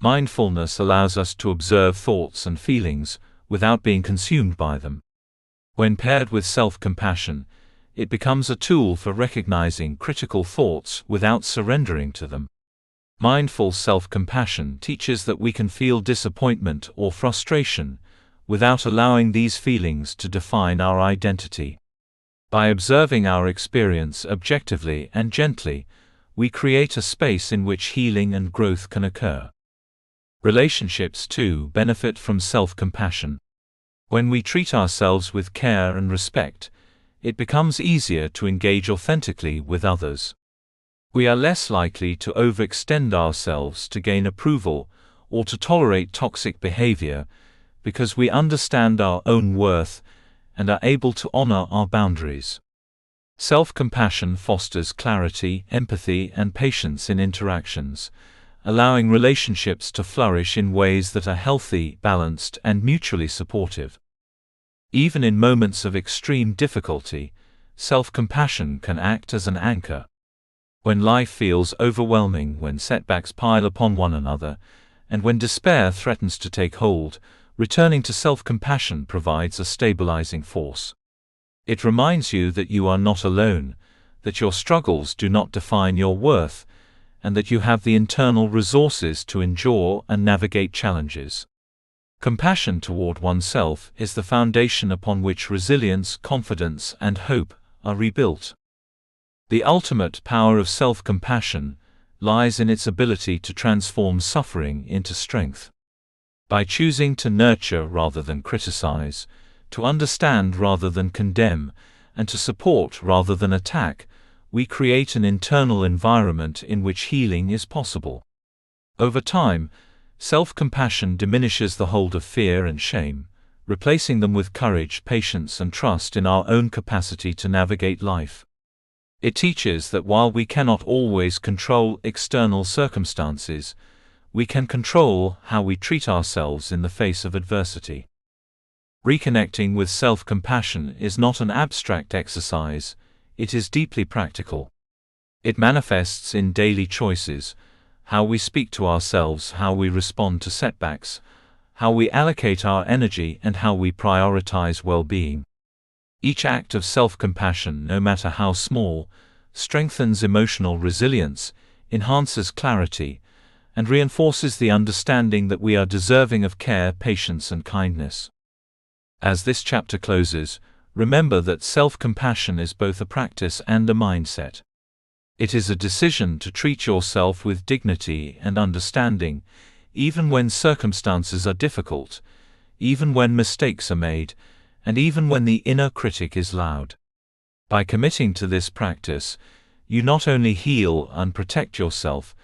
Mindfulness allows us to observe thoughts and feelings without being consumed by them. When paired with self-compassion, it becomes a tool for recognizing critical thoughts without surrendering to them. Mindful self-compassion teaches that we can feel disappointment or frustration without allowing these feelings to define our identity. By observing our experience objectively and gently, we create a space in which healing and growth can occur. Relationships, too, benefit from self-compassion. When we treat ourselves with care and respect, it becomes easier to engage authentically with others. We are less likely to overextend ourselves to gain approval or to tolerate toxic behavior because we understand our own worth and are able to honor our boundaries. Self-compassion fosters clarity, empathy, and patience in interactions, allowing relationships to flourish in ways that are healthy, balanced, and mutually supportive. Even in moments of extreme difficulty, self-compassion can act as an anchor. When life feels overwhelming, when setbacks pile upon one another, and when despair threatens to take hold, returning to self-compassion provides a stabilizing force. It reminds you that you are not alone, that your struggles do not define your worth, and that you have the internal resources to endure and navigate challenges. Compassion toward oneself is the foundation upon which resilience, confidence, and hope are rebuilt. The ultimate power of self-compassion lies in its ability to transform suffering into strength. By choosing to nurture rather than criticize, to understand rather than condemn, and to support rather than attack, we create an internal environment in which healing is possible. Over time, self-compassion diminishes the hold of fear and shame, replacing them with courage, patience, and trust in our own capacity to navigate life. It teaches that while we cannot always control external circumstances, we can control how we treat ourselves in the face of adversity. Reconnecting with self-compassion is not an abstract exercise, it is deeply practical. It manifests in daily choices, how we speak to ourselves, how we respond to setbacks, how we allocate our energy, and how we prioritize well-being. Each act of self-compassion, no matter how small, strengthens emotional resilience, enhances clarity, and reinforces the understanding that we are deserving of care, patience, and kindness. As this chapter closes, remember that self-compassion is both a practice and a mindset. It is a decision to treat yourself with dignity and understanding, even when circumstances are difficult, even when mistakes are made, and even when the inner critic is loud. By committing to this practice, you not only heal and protect yourself,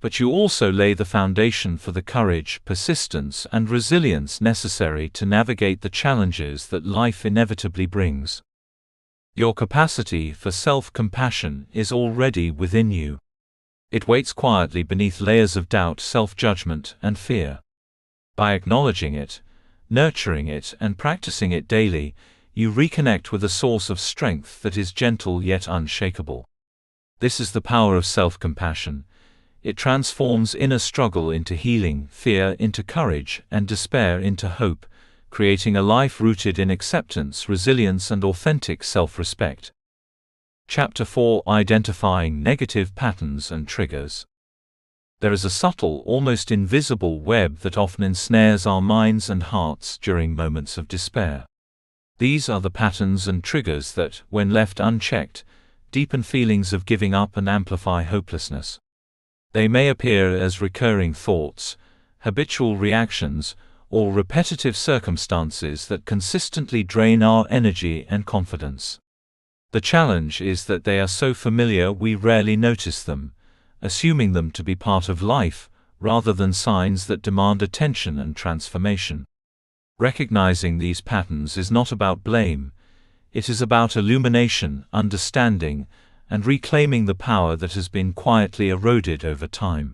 but you also lay the foundation for the courage, persistence, and resilience necessary to navigate the challenges that life inevitably brings. Your capacity for self-compassion is already within you. It waits quietly beneath layers of doubt, self-judgment, and fear. By acknowledging it, nurturing it, and practicing it daily, you reconnect with a source of strength that is gentle yet unshakable. This is the power of self-compassion. It transforms inner struggle into healing, fear into courage, and despair into hope, creating a life rooted in acceptance, resilience, and authentic self-respect. Chapter 4: Identifying Negative Patterns and Triggers. There is a subtle, almost invisible web that often ensnares our minds and hearts during moments of despair. These are the patterns and triggers that, when left unchecked, deepen feelings of giving up and amplify hopelessness. They may appear as recurring thoughts, habitual reactions, or repetitive circumstances that consistently drain our energy and confidence. The challenge is that they are so familiar we rarely notice them, assuming them to be part of life, rather than signs that demand attention and transformation. Recognizing these patterns is not about blame, it is about illumination, understanding, and reclaiming the power that has been quietly eroded over time.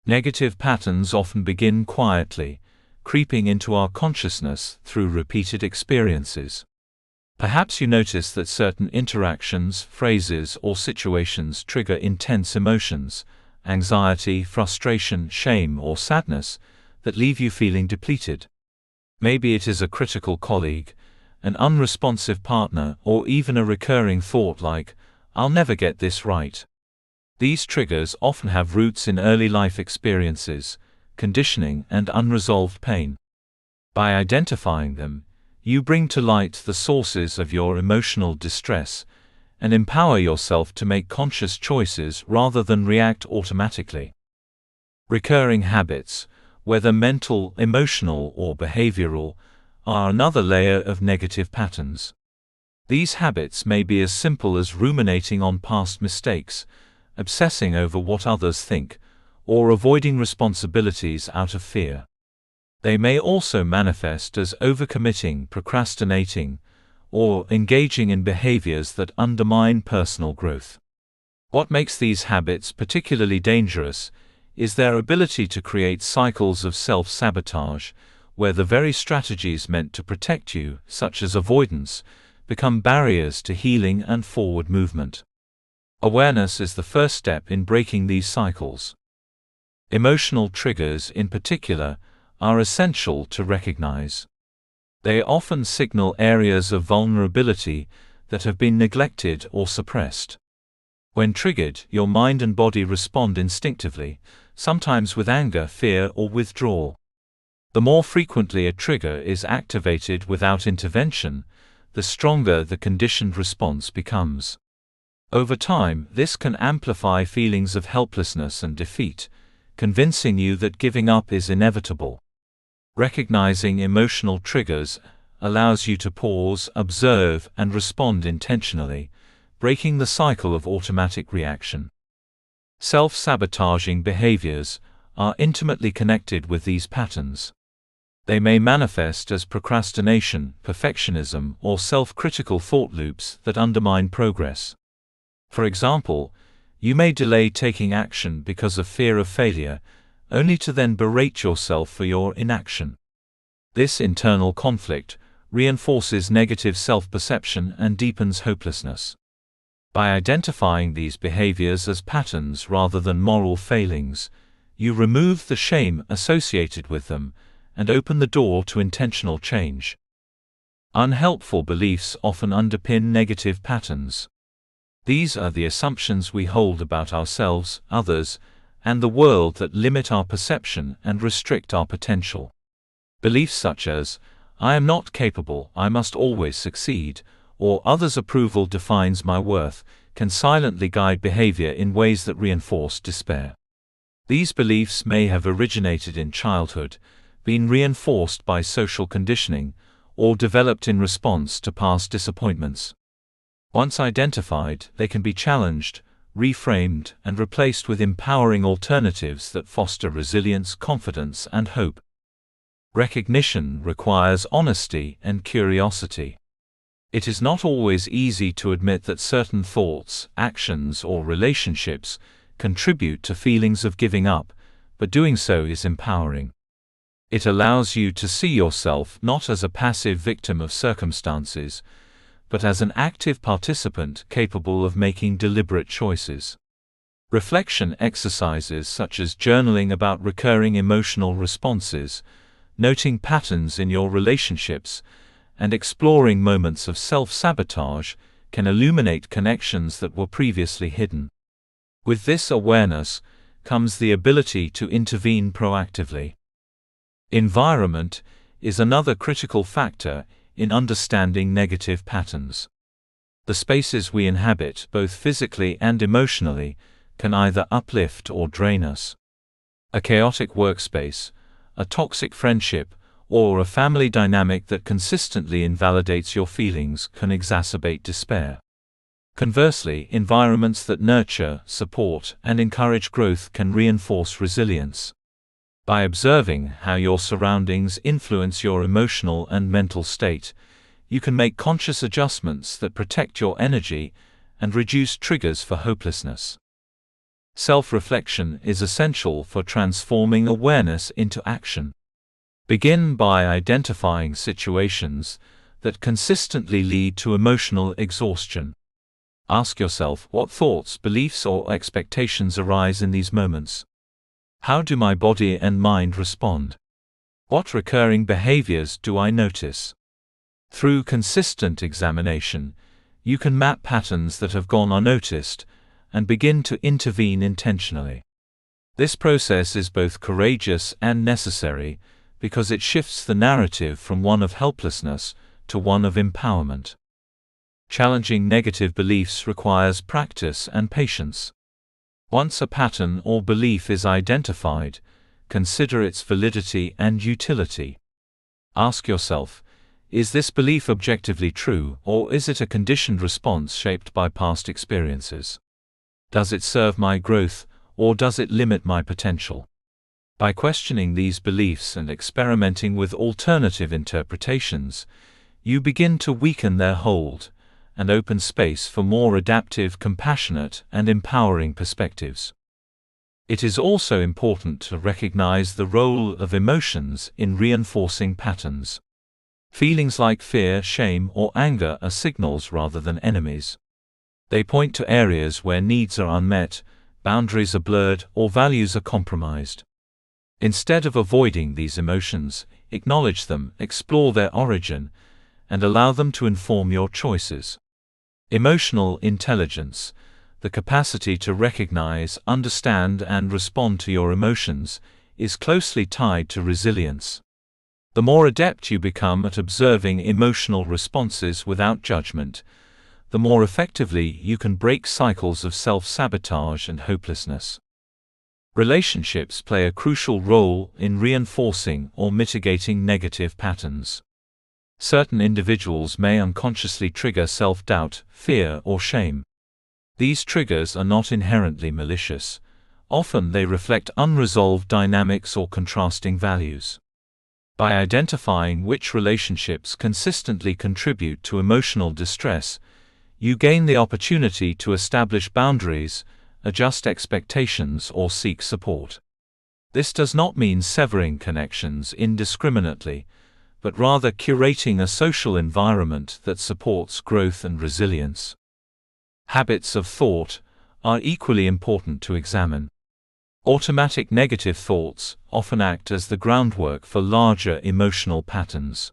Negative patterns often begin quietly, creeping into our consciousness through repeated experiences. Perhaps you notice that certain interactions, phrases, or situations trigger intense emotions, anxiety, frustration, shame, or sadness, that leave you feeling depleted. Maybe it is a critical colleague, an unresponsive partner, or even a recurring thought like, "I'll never get this right." These triggers often have roots in early life experiences, conditioning, and unresolved pain. By identifying them, you bring to light the sources of your emotional distress and empower yourself to make conscious choices rather than react automatically. Recurring habits, whether mental, emotional, or behavioral, are another layer of negative patterns. These habits may be as simple as ruminating on past mistakes, obsessing over what others think, or avoiding responsibilities out of fear. They may also manifest as overcommitting, procrastinating, or engaging in behaviors that undermine personal growth. What makes these habits particularly dangerous is their ability to create cycles of self-sabotage, where the very strategies meant to protect you, such as avoidance, become barriers to healing and forward movement. Awareness is the first step in breaking these cycles. Emotional triggers, in particular, are essential to recognize. They often signal areas of vulnerability that have been neglected or suppressed. When triggered, your mind and body respond instinctively, sometimes with anger, fear, or withdrawal. The more frequently a trigger is activated without intervention, the stronger the conditioned response becomes. Over time, this can amplify feelings of helplessness and defeat, convincing you that giving up is inevitable. Recognizing emotional triggers allows you to pause, observe, and respond intentionally, breaking the cycle of automatic reaction. Self-sabotaging behaviors are intimately connected with these patterns. They may manifest as procrastination, perfectionism, or self-critical thought loops that undermine progress. For example, you may delay taking action because of fear of failure, only to then berate yourself for your inaction. This internal conflict reinforces negative self-perception and deepens hopelessness. By identifying these behaviors as patterns rather than moral failings, you remove the shame associated with them and open the door to intentional change. Unhelpful beliefs often underpin negative patterns. These are the assumptions we hold about ourselves, others, and the world that limit our perception and restrict our potential. Beliefs such as, "I am not capable, I must always succeed," or "others' approval defines my worth," can silently guide behavior in ways that reinforce despair. These beliefs may have originated in childhood, been reinforced by social conditioning, or developed in response to past disappointments. Once identified, they can be challenged, reframed, and replaced with empowering alternatives that foster resilience, confidence, and hope. Recognition requires honesty and curiosity. It is not always easy to admit that certain thoughts, actions, or relationships contribute to feelings of giving up, but doing so is empowering. It allows you to see yourself not as a passive victim of circumstances, but as an active participant capable of making deliberate choices. Reflection exercises such as journaling about recurring emotional responses, noting patterns in your relationships, and exploring moments of self-sabotage can illuminate connections that were previously hidden. With this awareness, comes the ability to intervene proactively. Environment is another critical factor in understanding negative patterns. The spaces we inhabit, both physically and emotionally, can either uplift or drain us. A chaotic workspace, a toxic friendship, or a family dynamic that consistently invalidates your feelings can exacerbate despair. Conversely, environments that nurture, support, and encourage growth can reinforce resilience. By observing how your surroundings influence your emotional and mental state, you can make conscious adjustments that protect your energy and reduce triggers for hopelessness. Self-reflection is essential for transforming awareness into action. Begin by identifying situations that consistently lead to emotional exhaustion. Ask yourself, what thoughts, beliefs, or expectations arise in these moments? How do my body and mind respond? What recurring behaviors do I notice? Through consistent examination, you can map patterns that have gone unnoticed and begin to intervene intentionally. This process is both courageous and necessary because it shifts the narrative from one of helplessness to one of empowerment. Challenging negative beliefs requires practice and patience. Once a pattern or belief is identified, consider its validity and utility. Ask yourself, is this belief objectively true, or is it a conditioned response shaped by past experiences? Does it serve my growth, or does it limit my potential? By questioning these beliefs and experimenting with alternative interpretations, you begin to weaken their hold and open space for more adaptive, compassionate, and empowering perspectives. It is also important to recognize the role of emotions in reinforcing patterns. Feelings like fear, shame, or anger are signals rather than enemies. They point to areas where needs are unmet, boundaries are blurred, or values are compromised. Instead of avoiding these emotions, acknowledge them, explore their origin, and allow them to inform your choices. Emotional intelligence, the capacity to recognize, understand, and respond to your emotions, is closely tied to resilience. The more adept you become at observing emotional responses without judgment, the more effectively you can break cycles of self-sabotage and hopelessness. Relationships play a crucial role in reinforcing or mitigating negative patterns. Certain individuals may unconsciously trigger self-doubt, fear, or shame. These triggers are not inherently malicious. Often they reflect unresolved dynamics or contrasting values. By identifying which relationships consistently contribute to emotional distress, you gain the opportunity to establish boundaries, adjust expectations, or seek support. This does not mean severing connections indiscriminately, but rather curating a social environment that supports growth and resilience. Habits of thought are equally important to examine. Automatic negative thoughts often act as the groundwork for larger emotional patterns.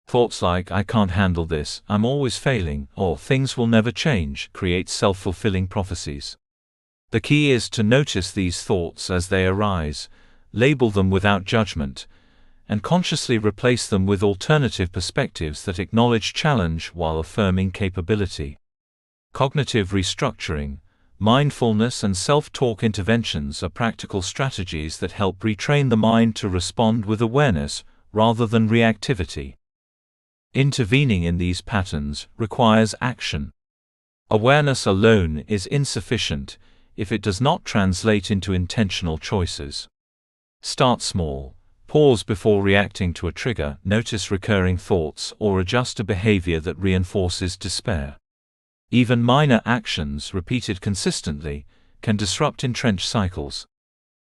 Thoughts like, I can't handle this, I'm always failing, or things will never change, create self-fulfilling prophecies. The key is to notice these thoughts as they arise, label them without judgment, and consciously replace them with alternative perspectives that acknowledge challenge while affirming capability. Cognitive restructuring, mindfulness, and self-talk interventions are practical strategies that help retrain the mind to respond with awareness rather than reactivity. Intervening in these patterns requires action. Awareness alone is insufficient if it does not translate into intentional choices. Start small. Pause before reacting to a trigger, notice recurring thoughts, or adjust a behavior that reinforces despair. Even minor actions repeated consistently can disrupt entrenched cycles.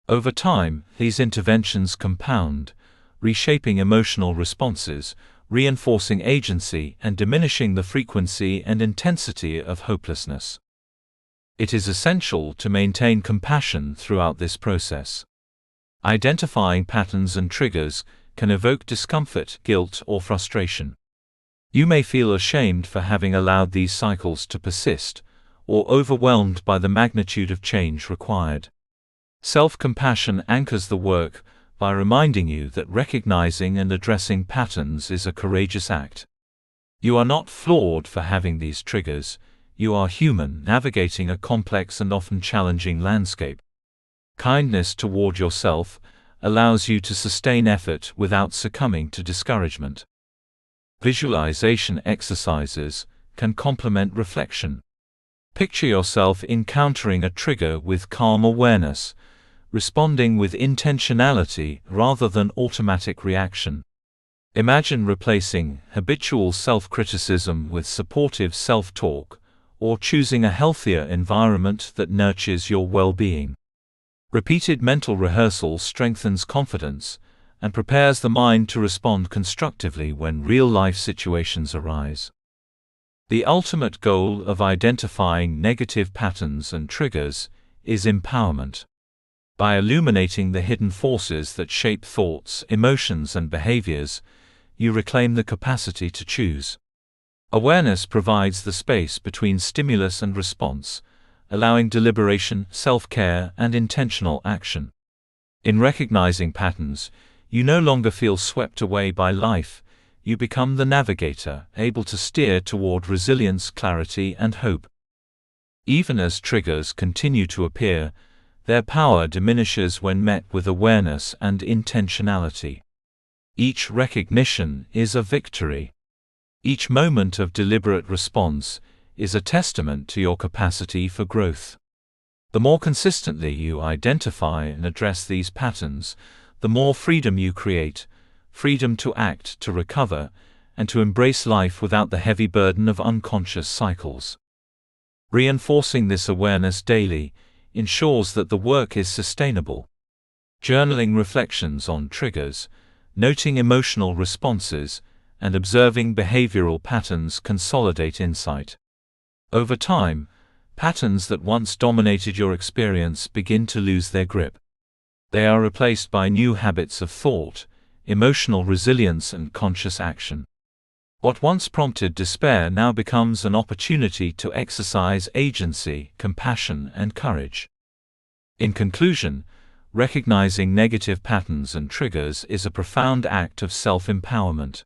Over time, these interventions compound, reshaping emotional responses, reinforcing agency, and diminishing the frequency and intensity of hopelessness. It is essential to maintain compassion throughout this process. Identifying patterns and triggers can evoke discomfort, guilt, or frustration. You may feel ashamed for having allowed these cycles to persist, or overwhelmed by the magnitude of change required. Self-compassion anchors the work by reminding you that recognizing and addressing patterns is a courageous act. You are not flawed for having these triggers. You are human, navigating a complex and often challenging landscape. Kindness toward yourself allows you to sustain effort without succumbing to discouragement. Visualization exercises can complement reflection. Picture yourself encountering a trigger with calm awareness, responding with intentionality rather than automatic reaction. Imagine replacing habitual self-criticism with supportive self-talk, or choosing a healthier environment that nurtures your well-being. Repeated mental rehearsal strengthens confidence and prepares the mind to respond constructively when real-life situations arise. The ultimate goal of identifying negative patterns and triggers is empowerment. By illuminating the hidden forces that shape thoughts, emotions, and behaviors, you reclaim the capacity to choose. Awareness provides the space between stimulus and response, allowing deliberation, self-care, and intentional action. In recognizing patterns, you no longer feel swept away by life. You become the navigator, able to steer toward resilience, clarity, and hope. Even as triggers continue to appear, their power diminishes when met with awareness and intentionality. Each recognition is a victory. Each moment of deliberate response is a testament to your capacity for growth. The more consistently you identify and address these patterns, the more freedom you create, freedom to act, to recover, and to embrace life without the heavy burden of unconscious cycles. Reinforcing this awareness daily ensures that the work is sustainable. Journaling reflections on triggers, noting emotional responses, and observing behavioral patterns consolidate insight. Over time, patterns that once dominated your experience begin to lose their grip. They are replaced by new habits of thought, emotional resilience, and conscious action. What once prompted despair now becomes an opportunity to exercise agency, compassion, and courage. In conclusion, recognizing negative patterns and triggers is a profound act of self-empowerment.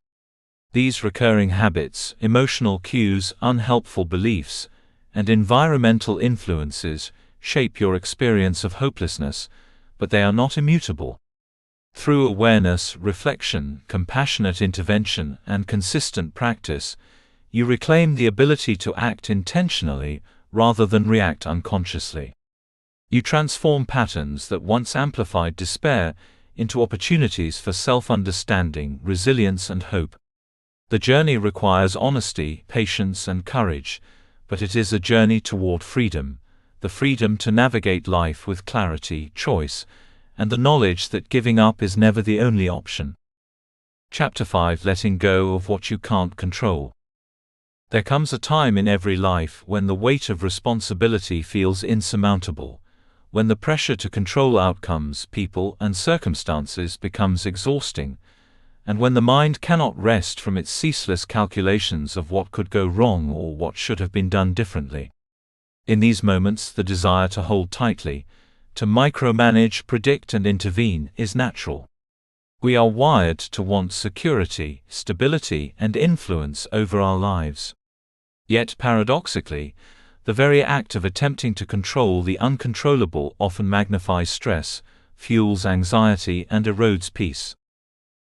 These recurring habits, emotional cues, unhelpful beliefs, and environmental influences shape your experience of hopelessness, but they are not immutable. Through awareness, reflection, compassionate intervention, and consistent practice, you reclaim the ability to act intentionally rather than react unconsciously. You transform patterns that once amplified despair into opportunities for self-understanding, resilience, and hope. The journey requires honesty, patience, and courage, but it is a journey toward freedom, the freedom to navigate life with clarity, choice, and the knowledge that giving up is never the only option. Chapter 5: Letting Go of What You Can't Control. There comes a time in every life when the weight of responsibility feels insurmountable, when the pressure to control outcomes, people, and circumstances becomes exhausting, and when the mind cannot rest from its ceaseless calculations of what could go wrong or what should have been done differently. In these moments, the desire to hold tightly, to micromanage, predict, and intervene is natural. We are wired to want security, stability, and influence over our lives. Yet paradoxically, the very act of attempting to control the uncontrollable often magnifies stress, fuels anxiety, and erodes peace.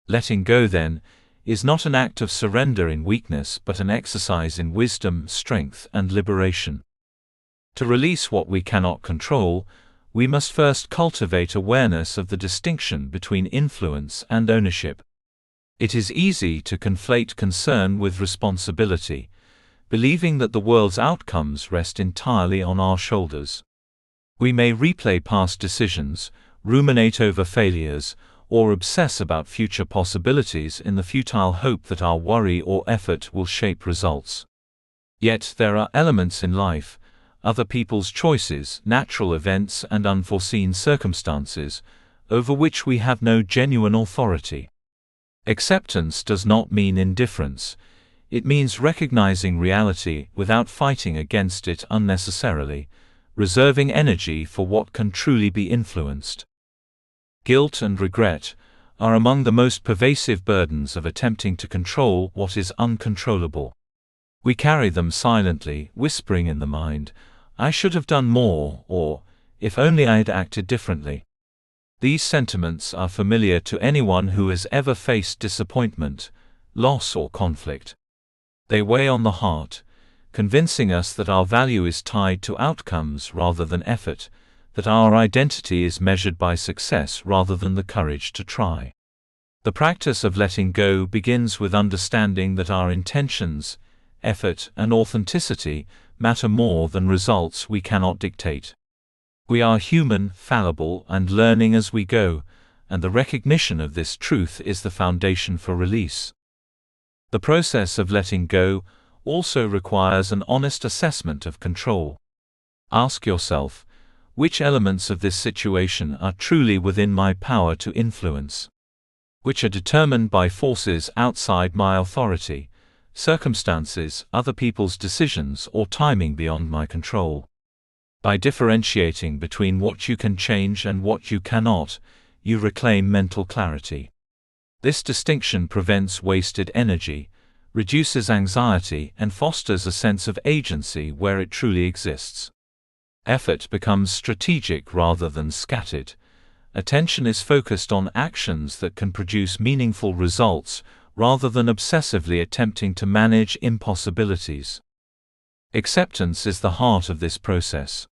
Letting go, then, is not an act of surrender in weakness but an exercise in wisdom, strength, and liberation. To release what we cannot control, we must first cultivate awareness of the distinction between influence and ownership. It is easy to conflate concern with responsibility, believing that the world's outcomes rest entirely on our shoulders. We may replay past decisions, ruminate over failures, or obsess about future possibilities in the futile hope that our worry or effort will shape results. Yet there are elements in life, other people's choices, natural events, and unforeseen circumstances, over which we have no genuine authority. Acceptance does not mean indifference. It means recognizing reality without fighting against it unnecessarily, reserving energy for what can truly be influenced. Guilt and regret are among the most pervasive burdens of attempting to control what is uncontrollable. We carry them silently, whispering in the mind, "I should have done more," or "if only I had acted differently." These sentiments are familiar to anyone who has ever faced disappointment, loss, or conflict. They weigh on the heart, convincing us that our value is tied to outcomes rather than effort, that our identity is measured by success rather than the courage to try. The practice of letting go begins with understanding that our intentions, effort, and authenticity matter more than results we cannot dictate. We are human, fallible, and learning as we go, and the recognition of this truth is the foundation for release. The process of letting go also requires an honest assessment of control. Ask yourself, which elements of this situation are truly within my power to influence? Which are determined by forces outside my authority, circumstances, other people's decisions, or timing beyond my control? By differentiating between what you can change and what you cannot, you reclaim mental clarity. This distinction prevents wasted energy, reduces anxiety, and fosters a sense of agency where it truly exists. Effort becomes strategic rather than scattered. Attention is focused on actions that can produce meaningful results rather than obsessively attempting to manage impossibilities. Acceptance is the heart of this process.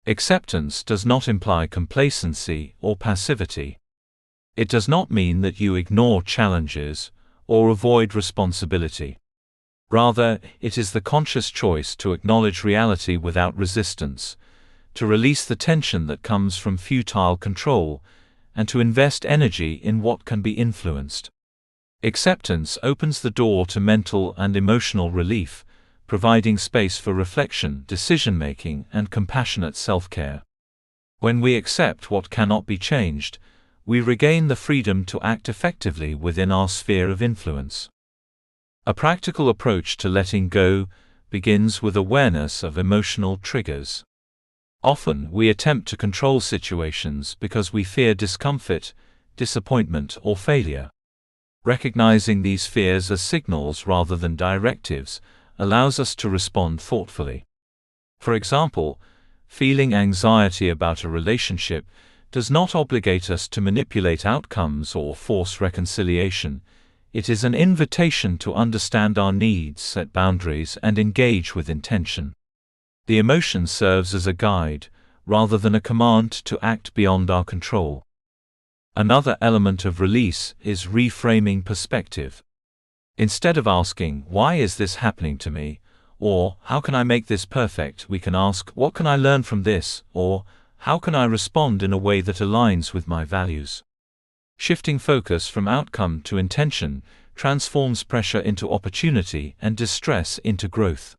Acceptance does not imply complacency or passivity. It does not mean that you ignore challenges or avoid responsibility. Rather, it is the conscious choice to acknowledge reality without resistance, to release the tension that comes from futile control, and to invest energy in what can be influenced. Acceptance opens the door to mental and emotional relief, providing space for reflection, decision-making, and compassionate self-care. When we accept what cannot be changed, we regain the freedom to act effectively within our sphere of influence. A practical approach to letting go begins with awareness of emotional triggers. Often, we attempt to control situations because we fear discomfort, disappointment, or failure. Recognizing these fears as signals rather than directives allows us to respond thoughtfully. For example, feeling anxiety about a relationship does not obligate us to manipulate outcomes or force reconciliation. It is an invitation to understand our needs, set boundaries, and engage with intention. The emotion serves as a guide, rather than a command to act beyond our control. Another element of release is reframing perspective. Instead of asking, "Why is this happening to me?" or "How can I make this perfect?" we can ask, "What can I learn from this?" or "How can I respond in a way that aligns with my values?" Shifting focus from outcome to intention transforms pressure into opportunity and distress into growth.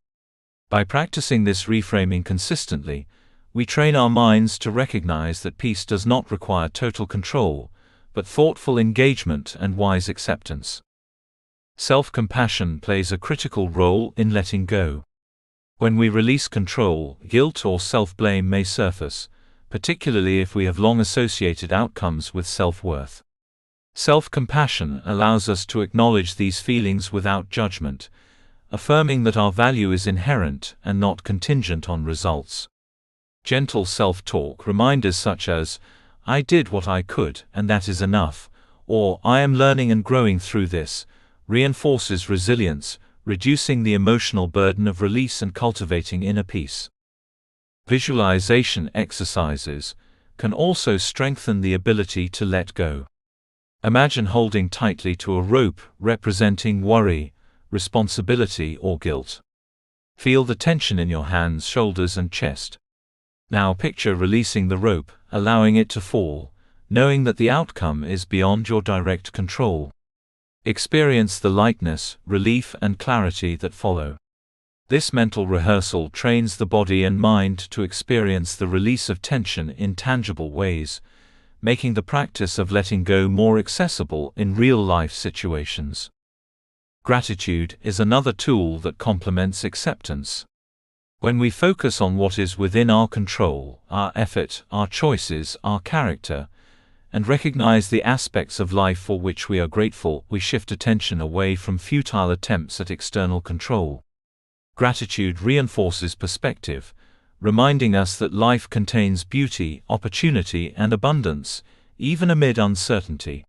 By practicing this reframing consistently, we train our minds to recognize that peace does not require total control, but thoughtful engagement and wise acceptance. Self-compassion plays a critical role in letting go. When we release control, guilt or self-blame may surface, particularly if we have long associated outcomes with self-worth. Self-compassion allows us to acknowledge these feelings without judgment, affirming that our value is inherent and not contingent on results. Gentle self-talk reminders such as, "I did what I could, and that is enough," or "I am learning and growing through this," reinforces resilience, reducing the emotional burden of release and cultivating inner peace. Visualization exercises can also strengthen the ability to let go. Imagine holding tightly to a rope representing worry, responsibility, or guilt. Feel the tension in your hands, shoulders, and chest. Now picture releasing the rope, allowing it to fall, knowing that the outcome is beyond your direct control. Experience the lightness, relief, and clarity that follow. This mental rehearsal trains the body and mind to experience the release of tension in tangible ways, making the practice of letting go more accessible in real-life situations. Gratitude is another tool that complements acceptance. When we focus on what is within our control, our effort, our choices, our character, and recognize the aspects of life for which we are grateful, we shift attention away from futile attempts at external control. Gratitude reinforces perspective, reminding us that life contains beauty, opportunity, and abundance, even amid uncertainty.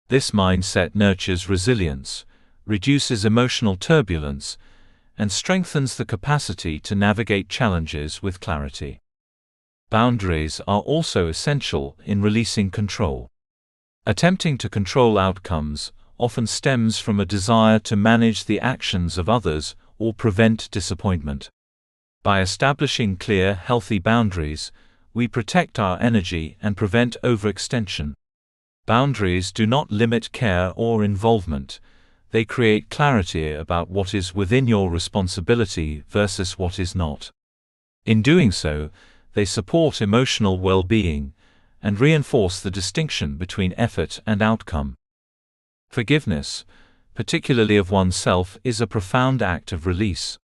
This mindset nurtures resilience, reduces emotional turbulence, and strengthens the capacity to navigate challenges with clarity. Boundaries are also essential in releasing control. Attempting to control outcomes often stems from a desire to manage the actions of others or prevent disappointment. By establishing clear, healthy boundaries, we protect our energy and prevent overextension. Boundaries do not limit care or involvement. They create clarity about what is within your responsibility versus what is not. In doing so, they support emotional well-being and reinforce the distinction between effort and outcome. Forgiveness, particularly of oneself, is a profound act of release.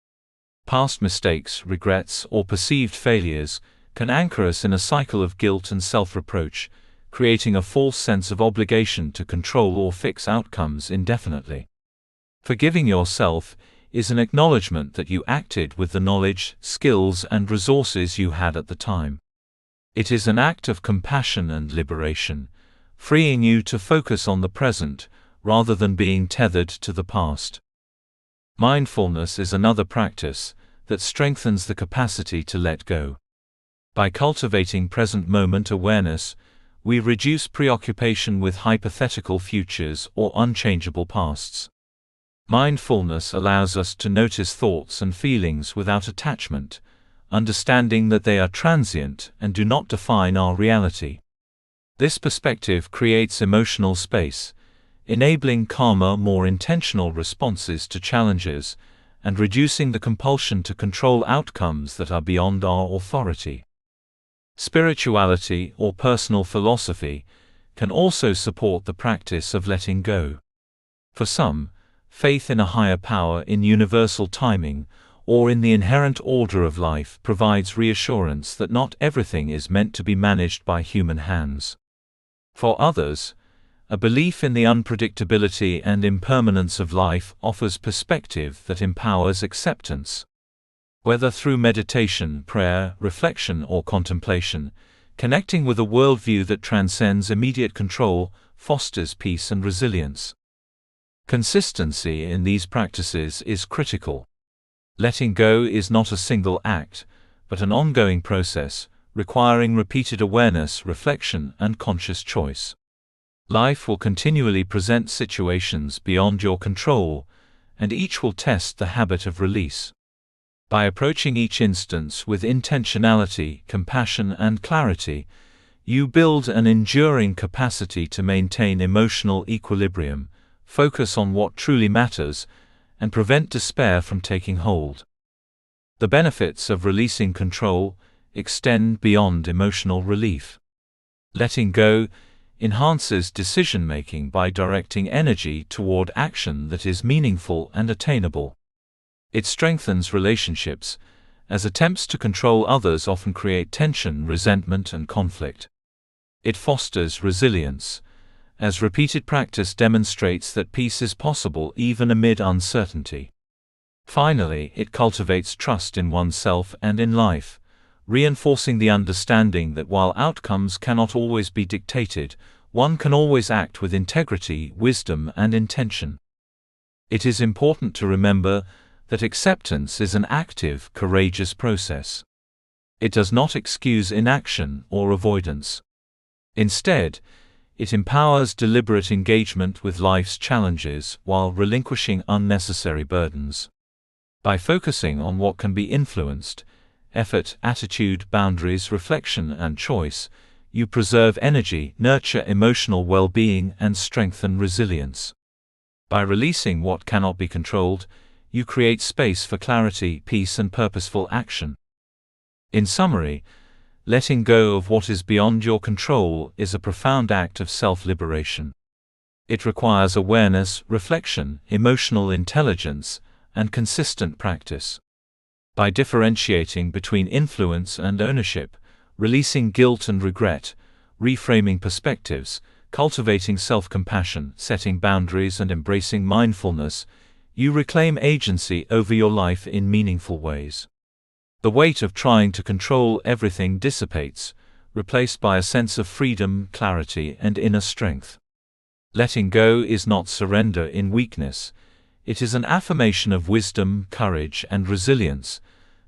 Past mistakes, regrets, or perceived failures can anchor us in a cycle of guilt and self-reproach, creating a false sense of obligation to control or fix outcomes indefinitely. Forgiving yourself is an acknowledgement that you acted with the knowledge, skills, and resources you had at the time. It is an act of compassion and liberation, freeing you to focus on the present rather than being tethered to the past. Mindfulness is another practice that strengthens the capacity to let go. By cultivating present moment awareness, we reduce preoccupation with hypothetical futures or unchangeable pasts. Mindfulness allows us to notice thoughts and feelings without attachment, understanding that they are transient and do not define our reality. This perspective creates emotional space, enabling calmer, more intentional responses to challenges and reducing the compulsion to control outcomes that are beyond our authority. Spirituality or personal philosophy can also support the practice of letting go. For some, faith in a higher power, in universal timing, or in the inherent order of life provides reassurance that not everything is meant to be managed by human hands. For others, a belief in the unpredictability and impermanence of life offers perspective that empowers acceptance. Whether through meditation, prayer, reflection, or contemplation, connecting with a worldview that transcends immediate control fosters peace and resilience. Consistency in these practices is critical. Letting go is not a single act, but an ongoing process, requiring repeated awareness, reflection, and conscious choice. Life will continually present situations beyond your control, and each will test the habit of release. By approaching each instance with intentionality, compassion, and clarity, you build an enduring capacity to maintain emotional equilibrium, focus on what truly matters, and prevent despair from taking hold. The benefits of releasing control extend beyond emotional relief. Letting go enhances decision-making by directing energy toward action that is meaningful and attainable. It strengthens relationships, as attempts to control others often create tension, resentment, and conflict. It fosters resilience, as repeated practice demonstrates that peace is possible even amid uncertainty. Finally, it cultivates trust in oneself and in life, reinforcing the understanding that while outcomes cannot always be dictated, one can always act with integrity, wisdom, and intention. It is important to remember that acceptance is an active, courageous process. It does not excuse inaction or avoidance. Instead, it empowers deliberate engagement with life's challenges while relinquishing unnecessary burdens. By focusing on what can be influenced, effort, attitude, boundaries, reflection, and choice, you preserve energy, nurture emotional well-being, and strengthen resilience. By releasing what cannot be controlled, you create space for clarity, peace, and purposeful action. In summary, letting go of what is beyond your control is a profound act of self-liberation. It requires awareness, reflection, emotional intelligence, and consistent practice. By differentiating between influence and ownership, releasing guilt and regret, reframing perspectives, cultivating self-compassion, setting boundaries and embracing mindfulness, you reclaim agency over your life in meaningful ways. The weight of trying to control everything dissipates, replaced by a sense of freedom, clarity, and inner strength. Letting go is not surrender in weakness. It is an affirmation of wisdom, courage, and resilience,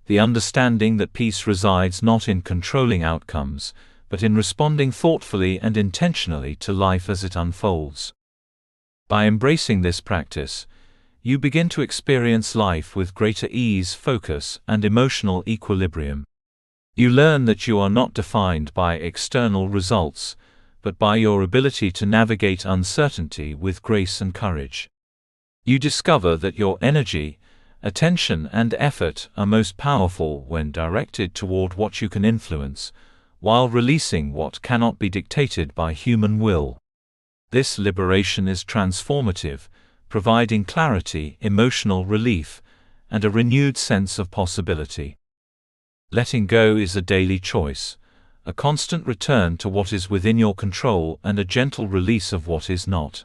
the understanding that peace resides not in controlling outcomes, but in responding thoughtfully and intentionally to life as it unfolds. By embracing this practice, you begin to experience life with greater ease, focus, and emotional equilibrium. You learn that you are not defined by external results, but by your ability to navigate uncertainty with grace and courage. You discover that your energy, attention, and effort are most powerful when directed toward what you can influence, while releasing what cannot be dictated by human will. This liberation is transformative, providing clarity, emotional relief, and a renewed sense of possibility. Letting go is a daily choice, a constant return to what is within your control and a gentle release of what is not.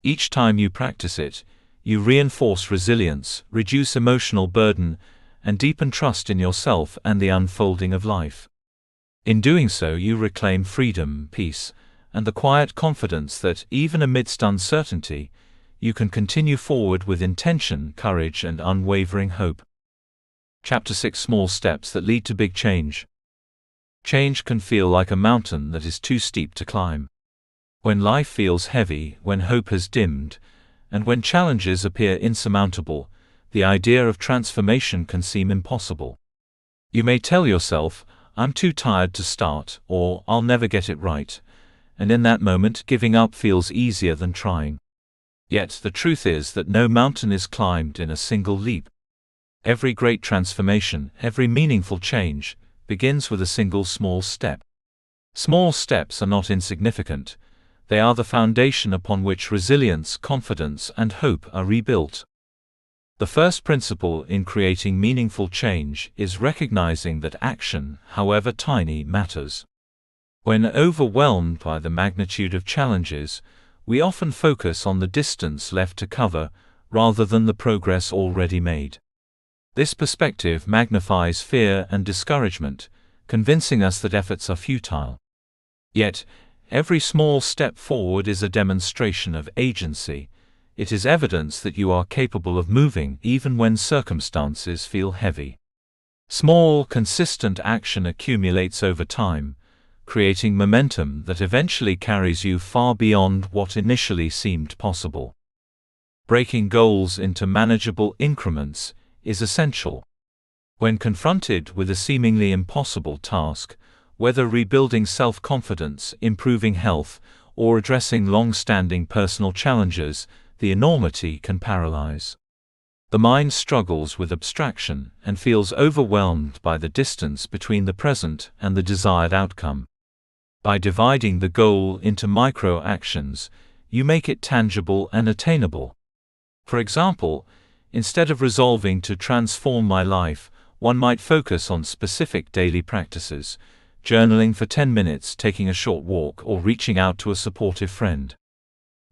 Each time you practice it, you reinforce resilience, reduce emotional burden, and deepen trust in yourself and the unfolding of life. In doing so, you reclaim freedom, peace, and the quiet confidence that, even amidst uncertainty, you can continue forward with intention, courage, and unwavering hope. Chapter 6: Small Steps That Lead to Big Change. Change can feel like a mountain that is too steep to climb. When life feels heavy, when hope has dimmed, and when challenges appear insurmountable, the idea of transformation can seem impossible. You may tell yourself, "I'm too tired to start," or "I'll never get it right," and in that moment giving up feels easier than trying. Yet the truth is that no mountain is climbed in a single leap. Every great transformation, every meaningful change, begins with a single small step. Small steps are not insignificant. They are the foundation upon which resilience, confidence, and hope are rebuilt. The first principle in creating meaningful change is recognizing that action, however tiny, matters. When overwhelmed by the magnitude of challenges, we often focus on the distance left to cover, rather than the progress already made. This perspective magnifies fear and discouragement, convincing us that efforts are futile. Yet, every small step forward is a demonstration of agency. It is evidence that you are capable of moving even when circumstances feel heavy. Small, consistent action accumulates over time, creating momentum that eventually carries you far beyond what initially seemed possible. Breaking goals into manageable increments is essential. When confronted with a seemingly impossible task, whether rebuilding self-confidence, improving health, or addressing long-standing personal challenges, the enormity can paralyze. The mind struggles with abstraction and feels overwhelmed by the distance between the present and the desired outcome. By dividing the goal into micro-actions, you make it tangible and attainable. For example, instead of resolving to transform my life, one might focus on specific daily practices, journaling for 10 minutes, taking a short walk, or reaching out to a supportive friend.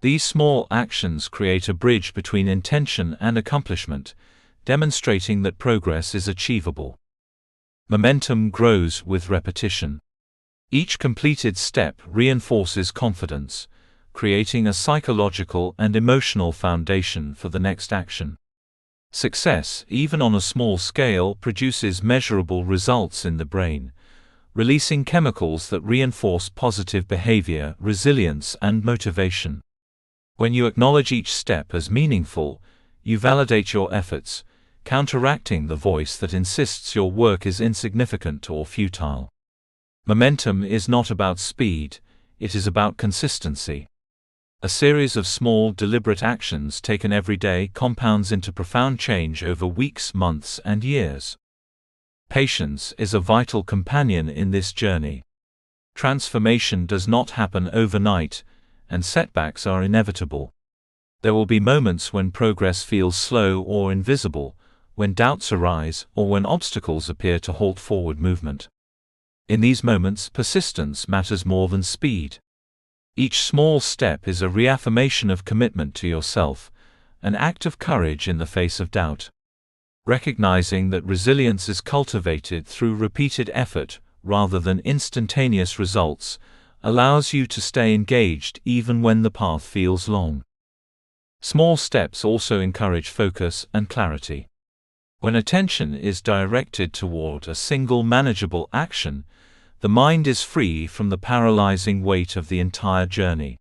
These small actions create a bridge between intention and accomplishment, demonstrating that progress is achievable. Momentum grows with repetition. Each completed step reinforces confidence, creating a psychological and emotional foundation for the next action. Success, even on a small scale, produces measurable results in the brain, releasing chemicals that reinforce positive behavior, resilience, and motivation. When you acknowledge each step as meaningful, you validate your efforts, counteracting the voice that insists your work is insignificant or futile. Momentum is not about speed, it is about consistency. A series of small, deliberate actions taken every day compounds into profound change over weeks, months, and years. Patience is a vital companion in this journey. Transformation does not happen overnight, and setbacks are inevitable. There will be moments when progress feels slow or invisible, when doubts arise, or when obstacles appear to halt forward movement. In these moments, persistence matters more than speed. Each small step is a reaffirmation of commitment to yourself, an act of courage in the face of doubt. Recognizing that resilience is cultivated through repeated effort rather than instantaneous results allows you to stay engaged even when the path feels long. Small steps also encourage focus and clarity. When attention is directed toward a single manageable action, the mind is free from the paralyzing weight of the entire journey.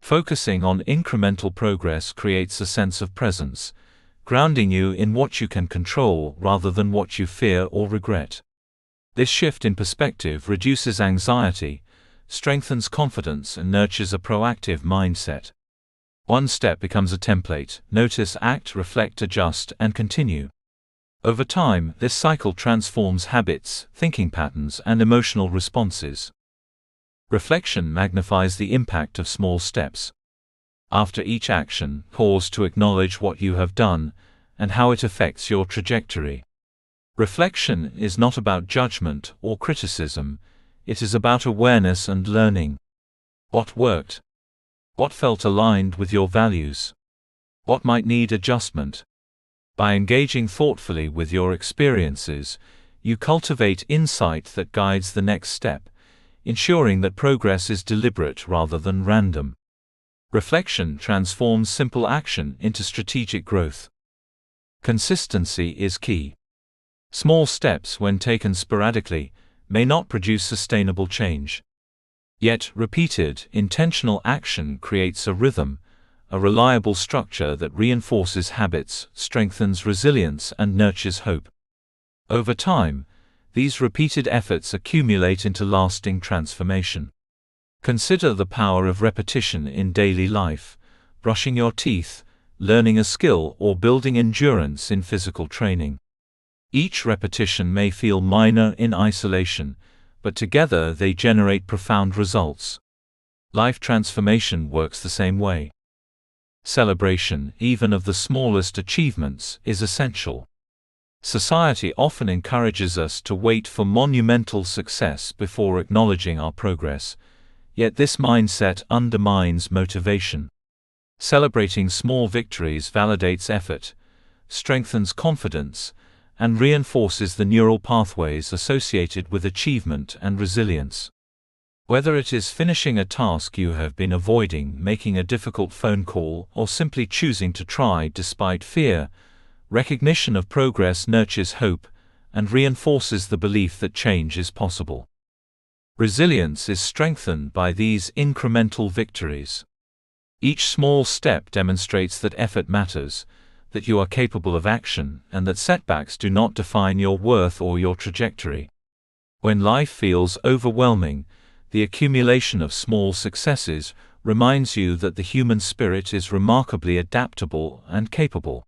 Focusing on incremental progress creates a sense of presence, grounding you in what you can control rather than what you fear or regret. This shift in perspective reduces anxiety, strengthens confidence, and nurtures a proactive mindset. One step becomes a template: notice, act, reflect, adjust, and continue. Over time, this cycle transforms habits, thinking patterns, and emotional responses. Reflection magnifies the impact of small steps. After each action, pause to acknowledge what you have done and how it affects your trajectory. Reflection is not about judgment or criticism, it is about awareness and learning. What worked? What felt aligned with your values? What might need adjustment? By engaging thoughtfully with your experiences, you cultivate insight that guides the next step, ensuring that progress is deliberate rather than random. Reflection transforms simple action into strategic growth. Consistency is key. Small steps, when taken sporadically, may not produce sustainable change. Yet, repeated, intentional action creates a rhythm, a reliable structure that reinforces habits, strengthens resilience, and nurtures hope. Over time, these repeated efforts accumulate into lasting transformation. Consider the power of repetition in daily life: brushing your teeth, learning a skill, or building endurance in physical training. Each repetition may feel minor in isolation, but together they generate profound results. Life transformation works the same way. Celebration, even of the smallest achievements, is essential. Society often encourages us to wait for monumental success before acknowledging our progress, yet this mindset undermines motivation. Celebrating small victories validates effort, strengthens confidence, and reinforces the neural pathways associated with achievement and resilience. Whether it is finishing a task you have been avoiding, making a difficult phone call, or simply choosing to try despite fear, recognition of progress nurtures hope and reinforces the belief that change is possible. Resilience is strengthened by these incremental victories. Each small step demonstrates that effort matters, that you are capable of action, and that setbacks do not define your worth or your trajectory. When life feels overwhelming, the accumulation of small successes reminds you that the human spirit is remarkably adaptable and capable.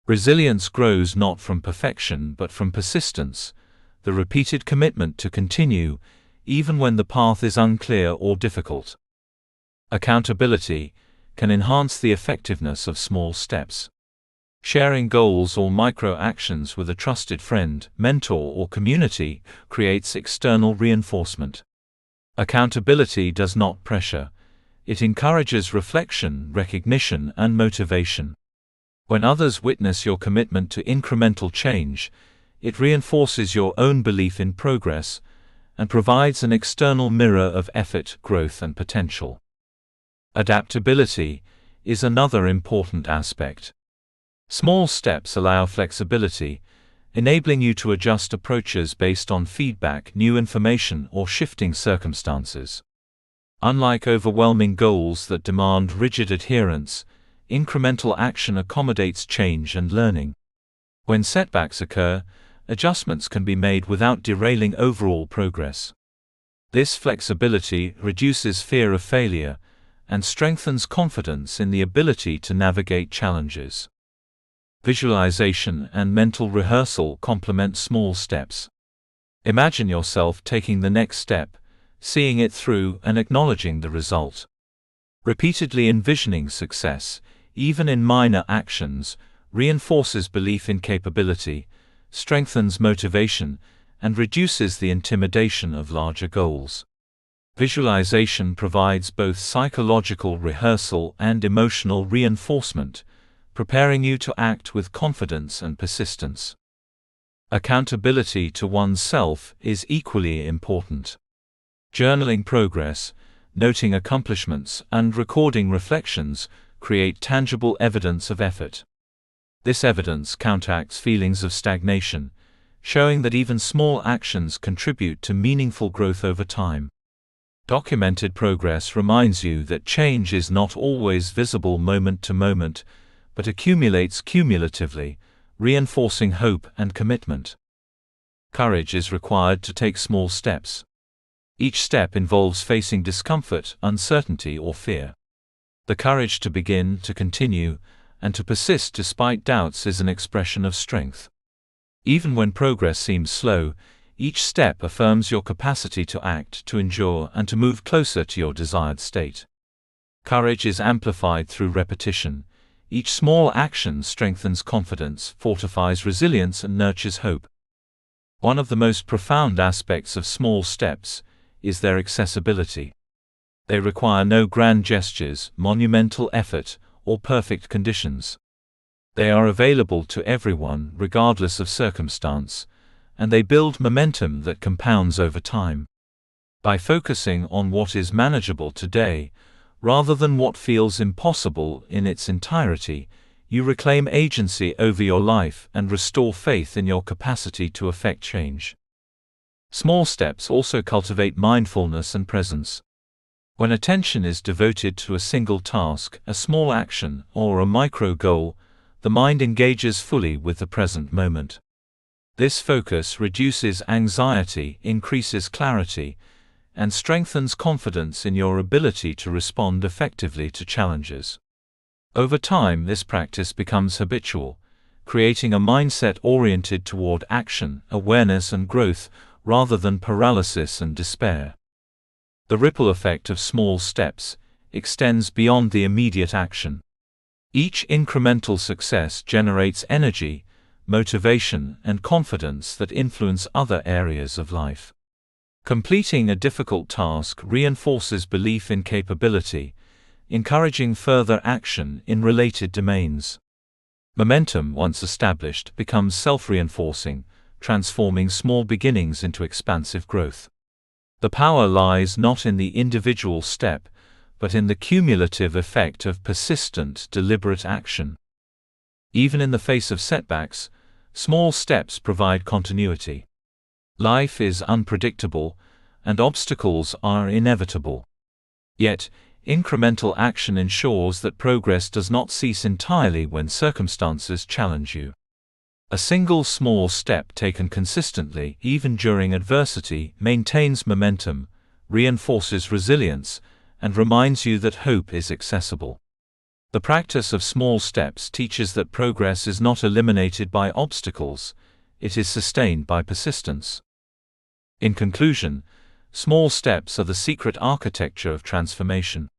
Resilience grows not from perfection but from persistence, the repeated commitment to continue, even when the path is unclear or difficult. Accountability can enhance the effectiveness of small steps. Sharing goals or micro-actions with a trusted friend, mentor, or community creates external reinforcement. Accountability does not pressure. It encourages reflection, recognition, and motivation. When others witness your commitment to incremental change, it reinforces your own belief in progress and provides an external mirror of effort, growth, and potential. Adaptability is another important aspect. Small steps allow flexibility, enabling you to adjust approaches based on feedback, new information, or shifting circumstances. Unlike overwhelming goals that demand rigid adherence, incremental action accommodates change and learning. When setbacks occur, adjustments can be made without derailing overall progress. This flexibility reduces fear of failure and strengthens confidence in the ability to navigate challenges. Visualization and mental rehearsal complement small steps. Imagine yourself taking the next step, seeing it through, and acknowledging the result. Repeatedly envisioning success, even in minor actions, reinforces belief in capability, strengthens motivation, and reduces the intimidation of larger goals. Visualization provides both psychological rehearsal and emotional reinforcement, preparing you to act with confidence and persistence. Accountability to oneself is equally important. Journaling progress, noting accomplishments, and recording reflections create tangible evidence of effort. This evidence counteracts feelings of stagnation, showing that even small actions contribute to meaningful growth over time. Documented progress reminds you that change is not always visible moment to moment, but accumulates cumulatively, reinforcing hope and commitment. Courage is required to take small steps. Each step involves facing discomfort, uncertainty, or fear. The courage to begin, to continue, and to persist despite doubts is an expression of strength. Even when progress seems slow, each step affirms your capacity to act, to endure, and to move closer to your desired state. Courage is amplified through repetition. Each small action strengthens confidence, fortifies resilience, and nurtures hope. One of the most profound aspects of small steps is their accessibility. They require no grand gestures, monumental effort, or perfect conditions. They are available to everyone, regardless of circumstance, and they build momentum that compounds over time. By focusing on what is manageable today, rather than what feels impossible in its entirety, you reclaim agency over your life and restore faith in your capacity to affect change. Small steps also cultivate mindfulness and presence. When attention is devoted to a single task, a small action, or a micro goal, the mind engages fully with the present moment. This focus reduces anxiety, increases clarity, and strengthens confidence in your ability to respond effectively to challenges. Over time, this practice becomes habitual, creating a mindset oriented toward action, awareness, and growth, rather than paralysis and despair. The ripple effect of small steps extends beyond the immediate action. Each incremental success generates energy, motivation, and confidence that influence other areas of life. Completing a difficult task reinforces belief in capability, encouraging further action in related domains. Momentum, once established, becomes self-reinforcing, transforming small beginnings into expansive growth. The power lies not in the individual step, but in the cumulative effect of persistent, deliberate action. Even in the face of setbacks, small steps provide continuity. Life is unpredictable, and obstacles are inevitable. Yet, incremental action ensures that progress does not cease entirely when circumstances challenge you. A single small step taken consistently, even during adversity, maintains momentum, reinforces resilience, and reminds you that hope is accessible. The practice of small steps teaches that progress is not eliminated by obstacles, it is sustained by persistence. In conclusion, small steps are the secret architecture of transformation.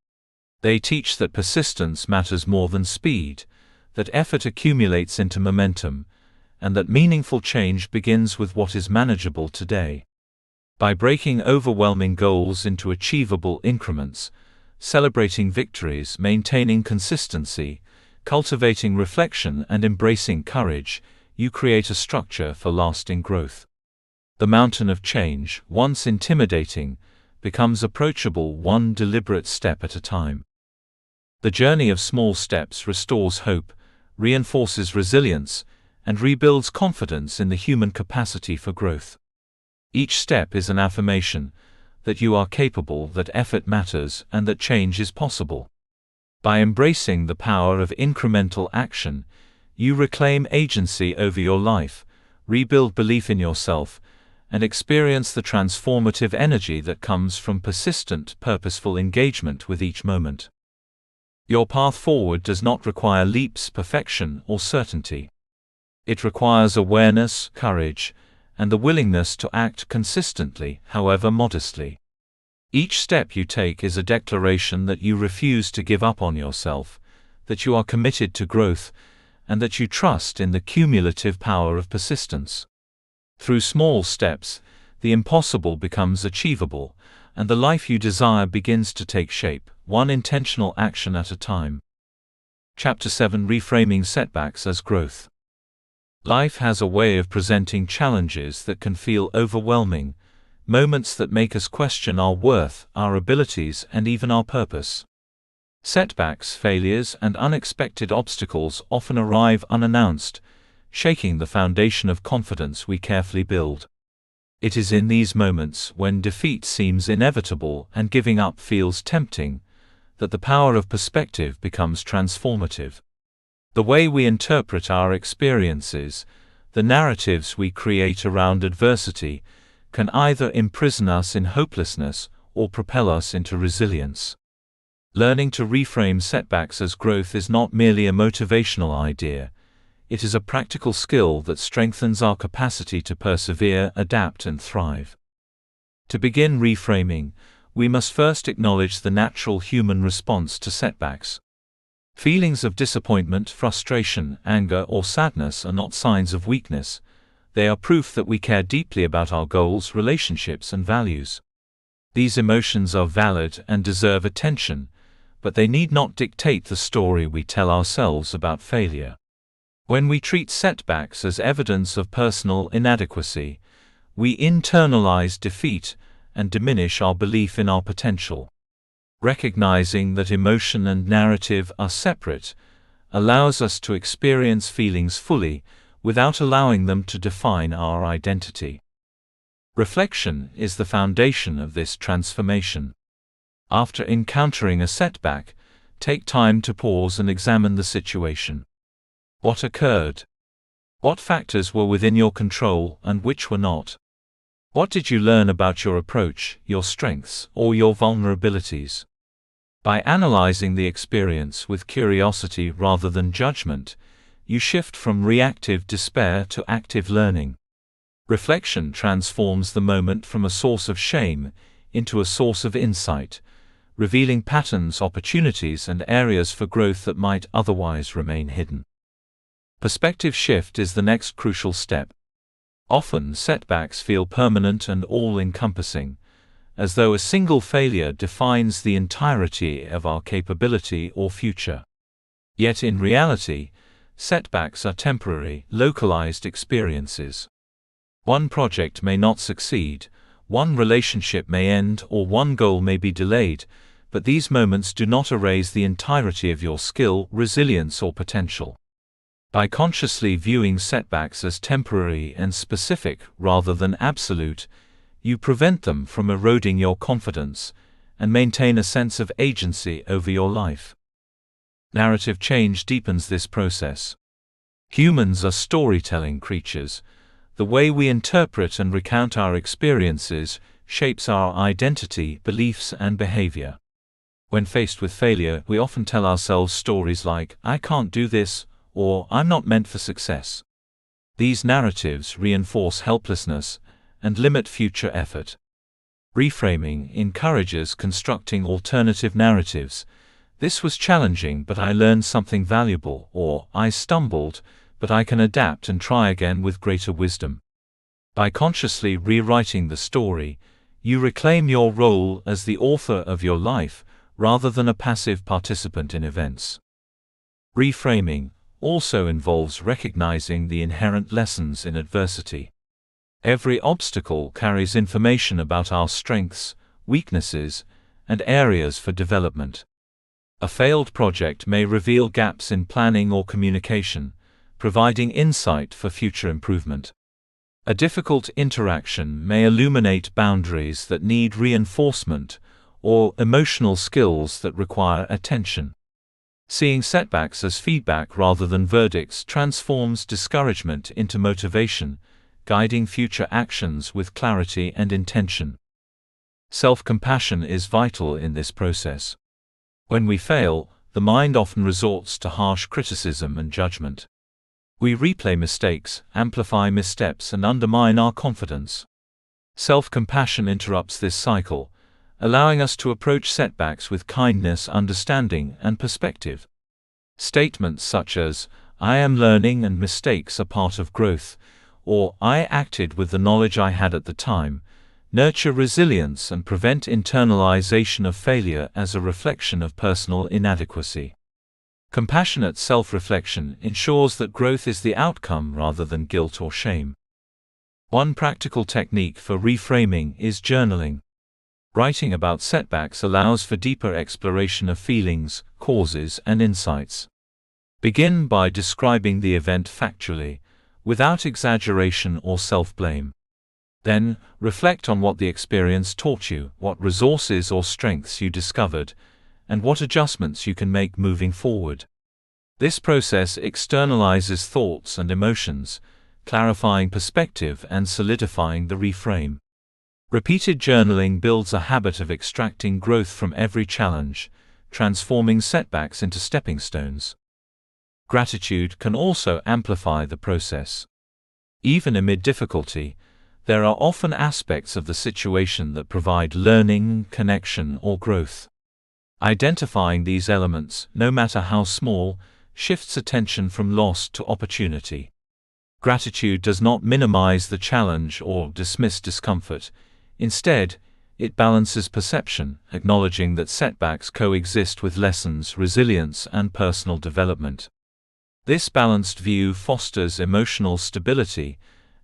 They teach that persistence matters more than speed, that effort accumulates into momentum, and that meaningful change begins with what is manageable today. By breaking overwhelming goals into achievable increments, celebrating victories, maintaining consistency, cultivating reflection, and embracing courage, you create a structure for lasting growth. The mountain of change, once intimidating, becomes approachable one deliberate step at a time. The journey of small steps restores hope, reinforces resilience, and rebuilds confidence in the human capacity for growth. Each step is an affirmation that you are capable, that effort matters, and that change is possible. By embracing the power of incremental action, you reclaim agency over your life, rebuild belief in yourself, and experience the transformative energy that comes from persistent, purposeful engagement with each moment. Your path forward does not require leaps, perfection, or certainty. It requires awareness, courage, and the willingness to act consistently, however modestly. Each step you take is a declaration that you refuse to give up on yourself, that you are committed to growth, and that you trust in the cumulative power of persistence. Through small steps, the impossible becomes achievable, and the life you desire begins to take shape, one intentional action at a time. Chapter 7: Reframing Setbacks as Growth. Life has a way of presenting challenges that can feel overwhelming, moments that make us question our worth, our abilities, and even our purpose. Setbacks, failures, and unexpected obstacles often arrive unannounced, shaking the foundation of confidence we carefully build. It is in these moments, when defeat seems inevitable and giving up feels tempting, that the power of perspective becomes transformative. The way we interpret our experiences, the narratives we create around adversity, can either imprison us in hopelessness or propel us into resilience. Learning to reframe setbacks as growth is not merely a motivational idea. It is a practical skill that strengthens our capacity to persevere, adapt, and thrive. To begin reframing, we must first acknowledge the natural human response to setbacks. Feelings of disappointment, frustration, anger, or sadness are not signs of weakness. They are proof that we care deeply about our goals, relationships, and values. These emotions are valid and deserve attention, but they need not dictate the story we tell ourselves about failure. When we treat setbacks as evidence of personal inadequacy, we internalize defeat and diminish our belief in our potential. Recognizing that emotion and narrative are separate allows us to experience feelings fully, without allowing them to define our identity. Reflection is the foundation of this transformation. After encountering a setback, take time to pause and examine the situation. What occurred? What factors were within your control and which were not? What did you learn about your approach, your strengths, or your vulnerabilities? By analyzing the experience with curiosity rather than judgment, you shift from reactive despair to active learning. Reflection transforms the moment from a source of shame into a source of insight, revealing patterns, opportunities, and areas for growth that might otherwise remain hidden. Perspective shift is the next crucial step. Often setbacks feel permanent and all-encompassing, as though a single failure defines the entirety of our capability or future. Yet in reality, setbacks are temporary, localized experiences. One project may not succeed, one relationship may end, or one goal may be delayed, but these moments do not erase the entirety of your skill, resilience, or potential. By consciously viewing setbacks as temporary and specific rather than absolute, you prevent them from eroding your confidence and maintain a sense of agency over your life. Narrative change deepens this process. Humans are storytelling creatures. The way we interpret and recount our experiences shapes our identity, beliefs, and behavior. When faced with failure, we often tell ourselves stories like, "I can't do this," or "I'm not meant for success." These narratives reinforce helplessness and limit future effort. Reframing encourages constructing alternative narratives. "This was challenging, but I learned something valuable," or "I stumbled, but I can adapt and try again with greater wisdom." By consciously rewriting the story, you reclaim your role as the author of your life, rather than a passive participant in events. Reframing also involves recognizing the inherent lessons in adversity. Every obstacle carries information about our strengths, weaknesses, and areas for development. A failed project may reveal gaps in planning or communication, providing insight for future improvement. A difficult interaction may illuminate boundaries that need reinforcement, or emotional skills that require attention. Seeing setbacks as feedback rather than verdicts transforms discouragement into motivation, guiding future actions with clarity and intention. Self-compassion is vital in this process. When we fail, the mind often resorts to harsh criticism and judgment. We replay mistakes, amplify missteps, and undermine our confidence. Self-compassion interrupts this cycle, allowing us to approach setbacks with kindness, understanding, and perspective. Statements such as, "I am learning and mistakes are part of growth," or "I acted with the knowledge I had at the time," nurture resilience and prevent internalization of failure as a reflection of personal inadequacy. Compassionate self-reflection ensures that growth is the outcome rather than guilt or shame. One practical technique for reframing is journaling. Writing about setbacks allows for deeper exploration of feelings, causes, and insights. Begin by describing the event factually, without exaggeration or self-blame. Then, reflect on what the experience taught you, what resources or strengths you discovered, and what adjustments you can make moving forward. This process externalizes thoughts and emotions, clarifying perspective and solidifying the reframe. Repeated journaling builds a habit of extracting growth from every challenge, transforming setbacks into stepping stones. Gratitude can also amplify the process. Even amid difficulty, there are often aspects of the situation that provide learning, connection, or growth. Identifying these elements, no matter how small, shifts attention from loss to opportunity. Gratitude does not minimize the challenge or dismiss discomfort. Instead, it balances perception, acknowledging that setbacks coexist with lessons, resilience, and personal development. This balanced view fosters emotional stability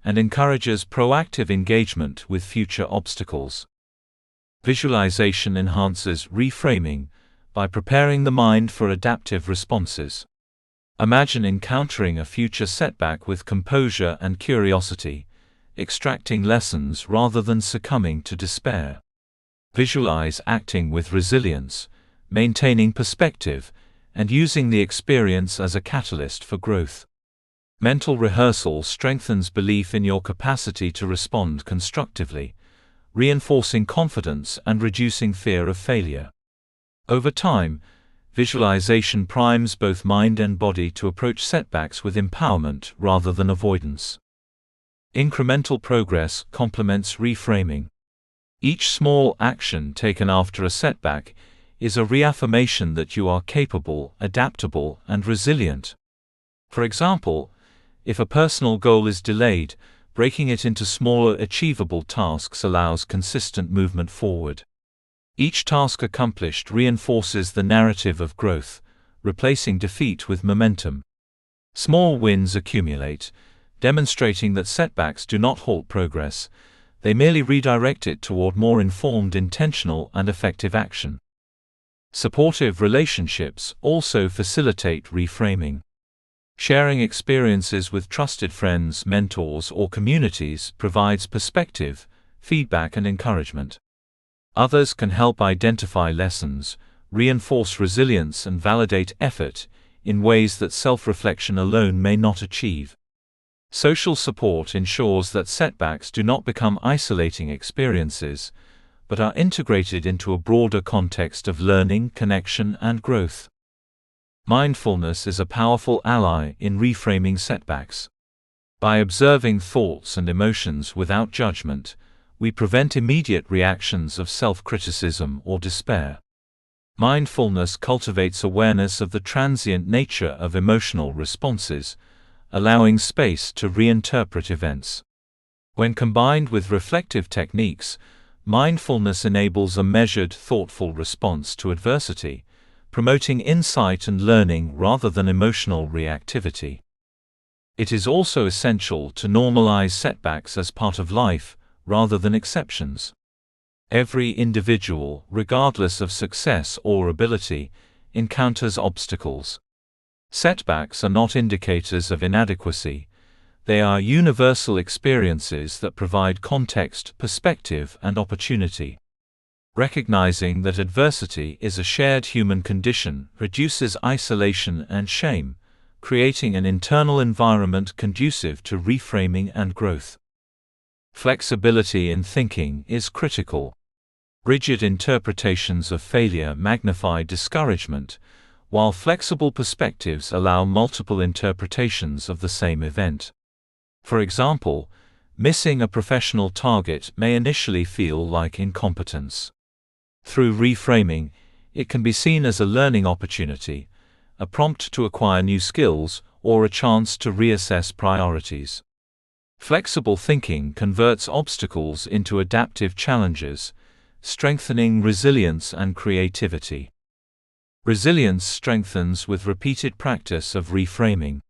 and encourages proactive engagement with future obstacles. Visualization enhances reframing by preparing the mind for adaptive responses. Imagine encountering a future setback with composure and curiosity, extracting lessons rather than succumbing to despair. Visualize acting with resilience, maintaining perspective, and using the experience as a catalyst for growth. Mental rehearsal strengthens belief in your capacity to respond constructively, reinforcing confidence and reducing fear of failure. Over time, visualization primes both mind and body to approach setbacks with empowerment rather than avoidance. Incremental progress complements reframing. Each small action taken after a setback is a reaffirmation that you are capable, adaptable, and resilient. For example, if a personal goal is delayed, breaking it into smaller achievable tasks allows consistent movement forward. Each task accomplished reinforces the narrative of growth, replacing defeat with momentum. Small wins accumulate, demonstrating that setbacks do not halt progress, they merely redirect it toward more informed, intentional, and effective action. Supportive relationships also facilitate reframing. Sharing experiences with trusted friends, mentors, or communities provides perspective, feedback, and encouragement. Others can help identify lessons, reinforce resilience, and validate effort in ways that self-reflection alone may not achieve. Social support ensures that setbacks do not become isolating experiences, but are integrated into a broader context of learning, connection, and growth. Mindfulness is a powerful ally in reframing setbacks. By observing thoughts and emotions without judgment, we prevent immediate reactions of self-criticism or despair. Mindfulness cultivates awareness of the transient nature of emotional responses, allowing space to reinterpret events. When combined with reflective techniques, mindfulness enables a measured, thoughtful response to adversity, promoting insight and learning rather than emotional reactivity. It is also essential to normalize setbacks as part of life, rather than exceptions. Every individual, regardless of success or ability, encounters obstacles. Setbacks are not indicators of inadequacy. They are universal experiences that provide context, perspective, and opportunity. Recognizing that adversity is a shared human condition reduces isolation and shame, creating an internal environment conducive to reframing and growth. Flexibility in thinking is critical. Rigid interpretations of failure magnify discouragement, while flexible perspectives allow multiple interpretations of the same event. For example, missing a professional target may initially feel like incompetence. Through reframing, it can be seen as a learning opportunity, a prompt to acquire new skills, or a chance to reassess priorities. Flexible thinking converts obstacles into adaptive challenges, strengthening resilience and creativity. Resilience strengthens with repeated practice of reframing.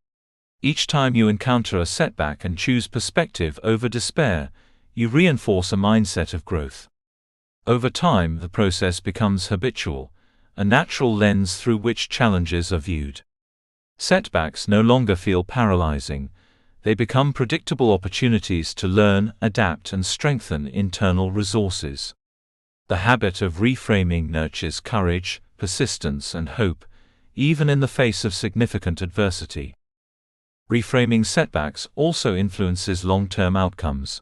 Each time you encounter a setback and choose perspective over despair, you reinforce a mindset of growth. Over time, the process becomes habitual, a natural lens through which challenges are viewed. Setbacks no longer feel paralyzing. They become predictable opportunities to learn, adapt, and strengthen internal resources. The habit of reframing nurtures courage, persistence, and hope, even in the face of significant adversity. Reframing setbacks also influences long-term outcomes.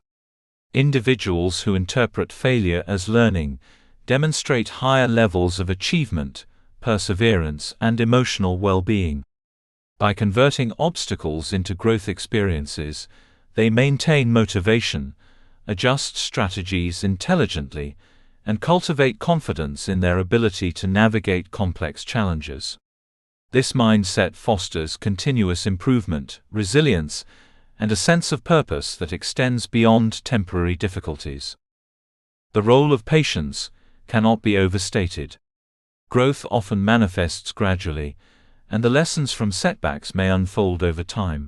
Individuals who interpret failure as learning demonstrate higher levels of achievement, perseverance, and emotional well-being. By converting obstacles into growth experiences, they maintain motivation, adjust strategies intelligently, and cultivate confidence in their ability to navigate complex challenges. This mindset fosters continuous improvement, resilience, and a sense of purpose that extends beyond temporary difficulties. The role of patience cannot be overstated. Growth often manifests gradually, and the lessons from setbacks may unfold over time.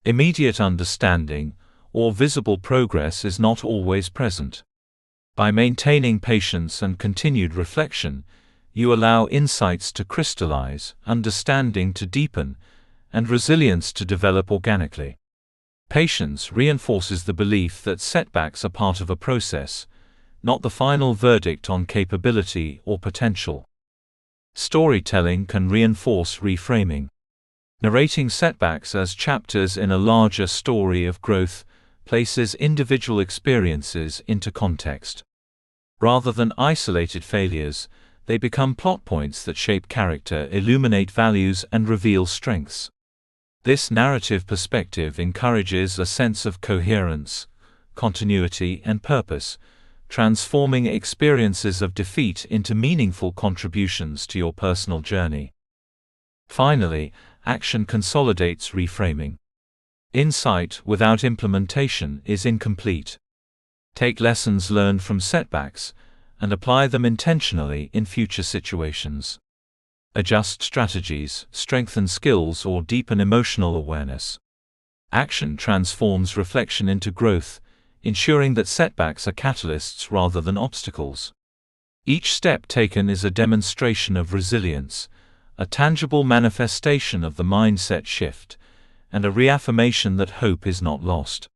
Immediate understanding or visible progress is not always present. By maintaining patience and continued reflection, you allow insights to crystallize, understanding to deepen, and resilience to develop organically. Patience reinforces the belief that setbacks are part of a process, not the final verdict on capability or potential. Storytelling can reinforce reframing. Narrating setbacks as chapters in a larger story of growth places individual experiences into context. Rather than isolated failures, they become plot points that shape character, illuminate values, and reveal strengths. This narrative perspective encourages a sense of coherence, continuity, and purpose, transforming experiences of defeat into meaningful contributions to your personal journey. Finally, action consolidates reframing. Insight without implementation is incomplete. Take lessons learned from setbacks and apply them intentionally in future situations. Adjust strategies, strengthen skills, or deepen emotional awareness. Action transforms reflection into growth, ensuring that setbacks are catalysts rather than obstacles. Each step taken is a demonstration of resilience, a tangible manifestation of the mindset shift, and a reaffirmation that hope is not lost.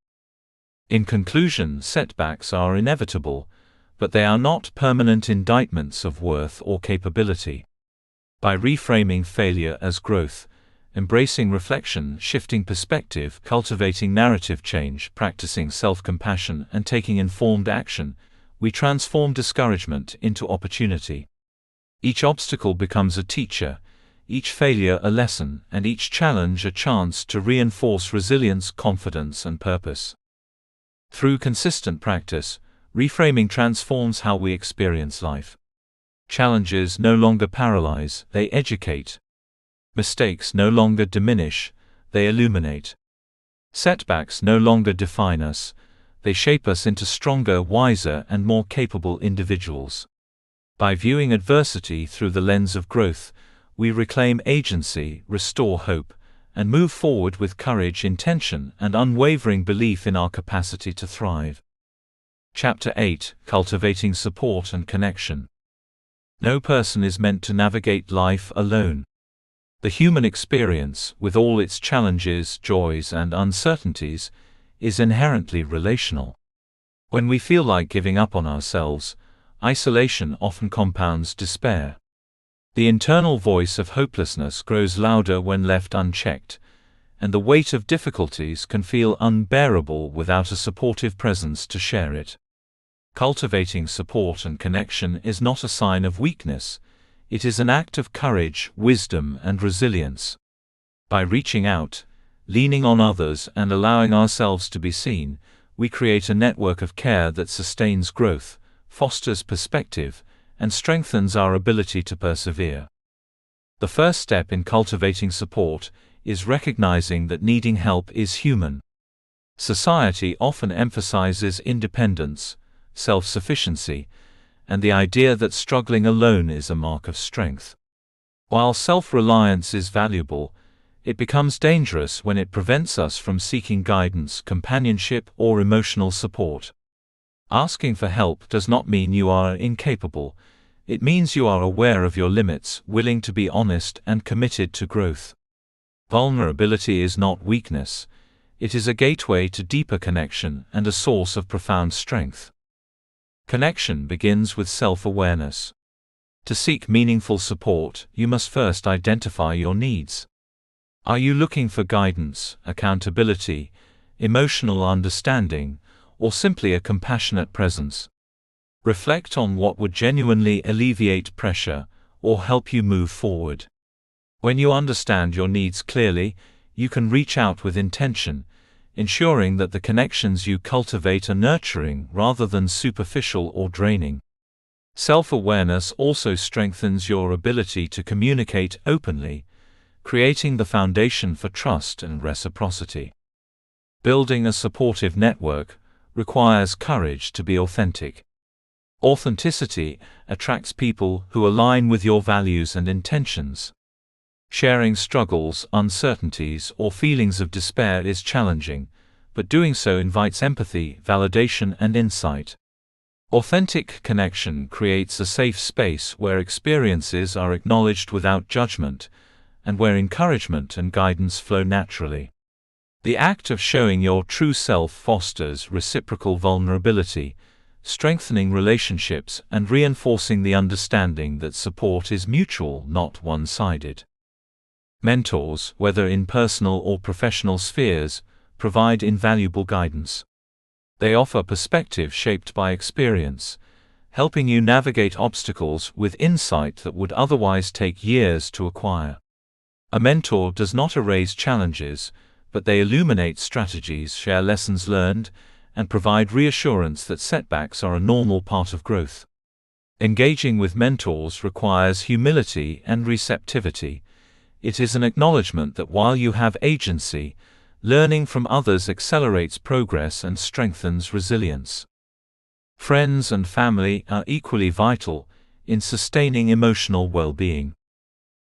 In conclusion, setbacks are inevitable, but they are not permanent indictments of worth or capability. By reframing failure as growth, embracing reflection, shifting perspective, cultivating narrative change, practicing self-compassion, and taking informed action, we transform discouragement into opportunity. Each obstacle becomes a teacher, each failure a lesson, and each challenge a chance to reinforce resilience, confidence, and purpose. Through consistent practice, reframing transforms how we experience life. Challenges no longer paralyze, they educate. Mistakes no longer diminish, they illuminate. Setbacks no longer define us, they shape us into stronger, wiser, and more capable individuals. By viewing adversity through the lens of growth, we reclaim agency, restore hope, and move forward with courage, intention, and unwavering belief in our capacity to thrive. Chapter 8: Cultivating Support and Connection. No person is meant to navigate life alone. The human experience, with all its challenges, joys, and uncertainties, is inherently relational. When we feel like giving up on ourselves, isolation often compounds despair. The internal voice of hopelessness grows louder when left unchecked, and the weight of difficulties can feel unbearable without a supportive presence to share it. Cultivating support and connection is not a sign of weakness. It is an act of courage, wisdom, and resilience. By reaching out, leaning on others, and allowing ourselves to be seen, we create a network of care that sustains growth, fosters perspective, and strengthens our ability to persevere. The first step in cultivating support is recognizing that needing help is human. Society often emphasizes independence, self-sufficiency, and the idea that struggling alone is a mark of strength. While self-reliance is valuable, it becomes dangerous when it prevents us from seeking guidance, companionship, or emotional support. Asking for help does not mean you are incapable. It means you are aware of your limits, willing to be honest, and committed to growth. Vulnerability is not weakness. It is a gateway to deeper connection and a source of profound strength. Connection begins with self-awareness. To seek meaningful support, you must first identify your needs. Are you looking for guidance, accountability, emotional understanding, or simply a compassionate presence? Reflect on what would genuinely alleviate pressure or help you move forward. When you understand your needs clearly, you can reach out with intention, ensuring that the connections you cultivate are nurturing rather than superficial or draining. Self-awareness also strengthens your ability to communicate openly, creating the foundation for trust and reciprocity. Building a supportive network requires courage to be authentic. Authenticity attracts people who align with your values and intentions. Sharing struggles, uncertainties, or feelings of despair is challenging, but doing so invites empathy, validation, and insight. Authentic connection creates a safe space where experiences are acknowledged without judgment, and where encouragement and guidance flow naturally. The act of showing your true self fosters reciprocal vulnerability, strengthening relationships and reinforcing the understanding that support is mutual, not one-sided. Mentors, whether in personal or professional spheres, provide invaluable guidance. They offer perspective shaped by experience, helping you navigate obstacles with insight that would otherwise take years to acquire. A mentor does not erase challenges, but they illuminate strategies, share lessons learned, and provide reassurance that setbacks are a normal part of growth. Engaging with mentors requires humility and receptivity. It is an acknowledgement that while you have agency, learning from others accelerates progress and strengthens resilience. Friends and family are equally vital in sustaining emotional well-being.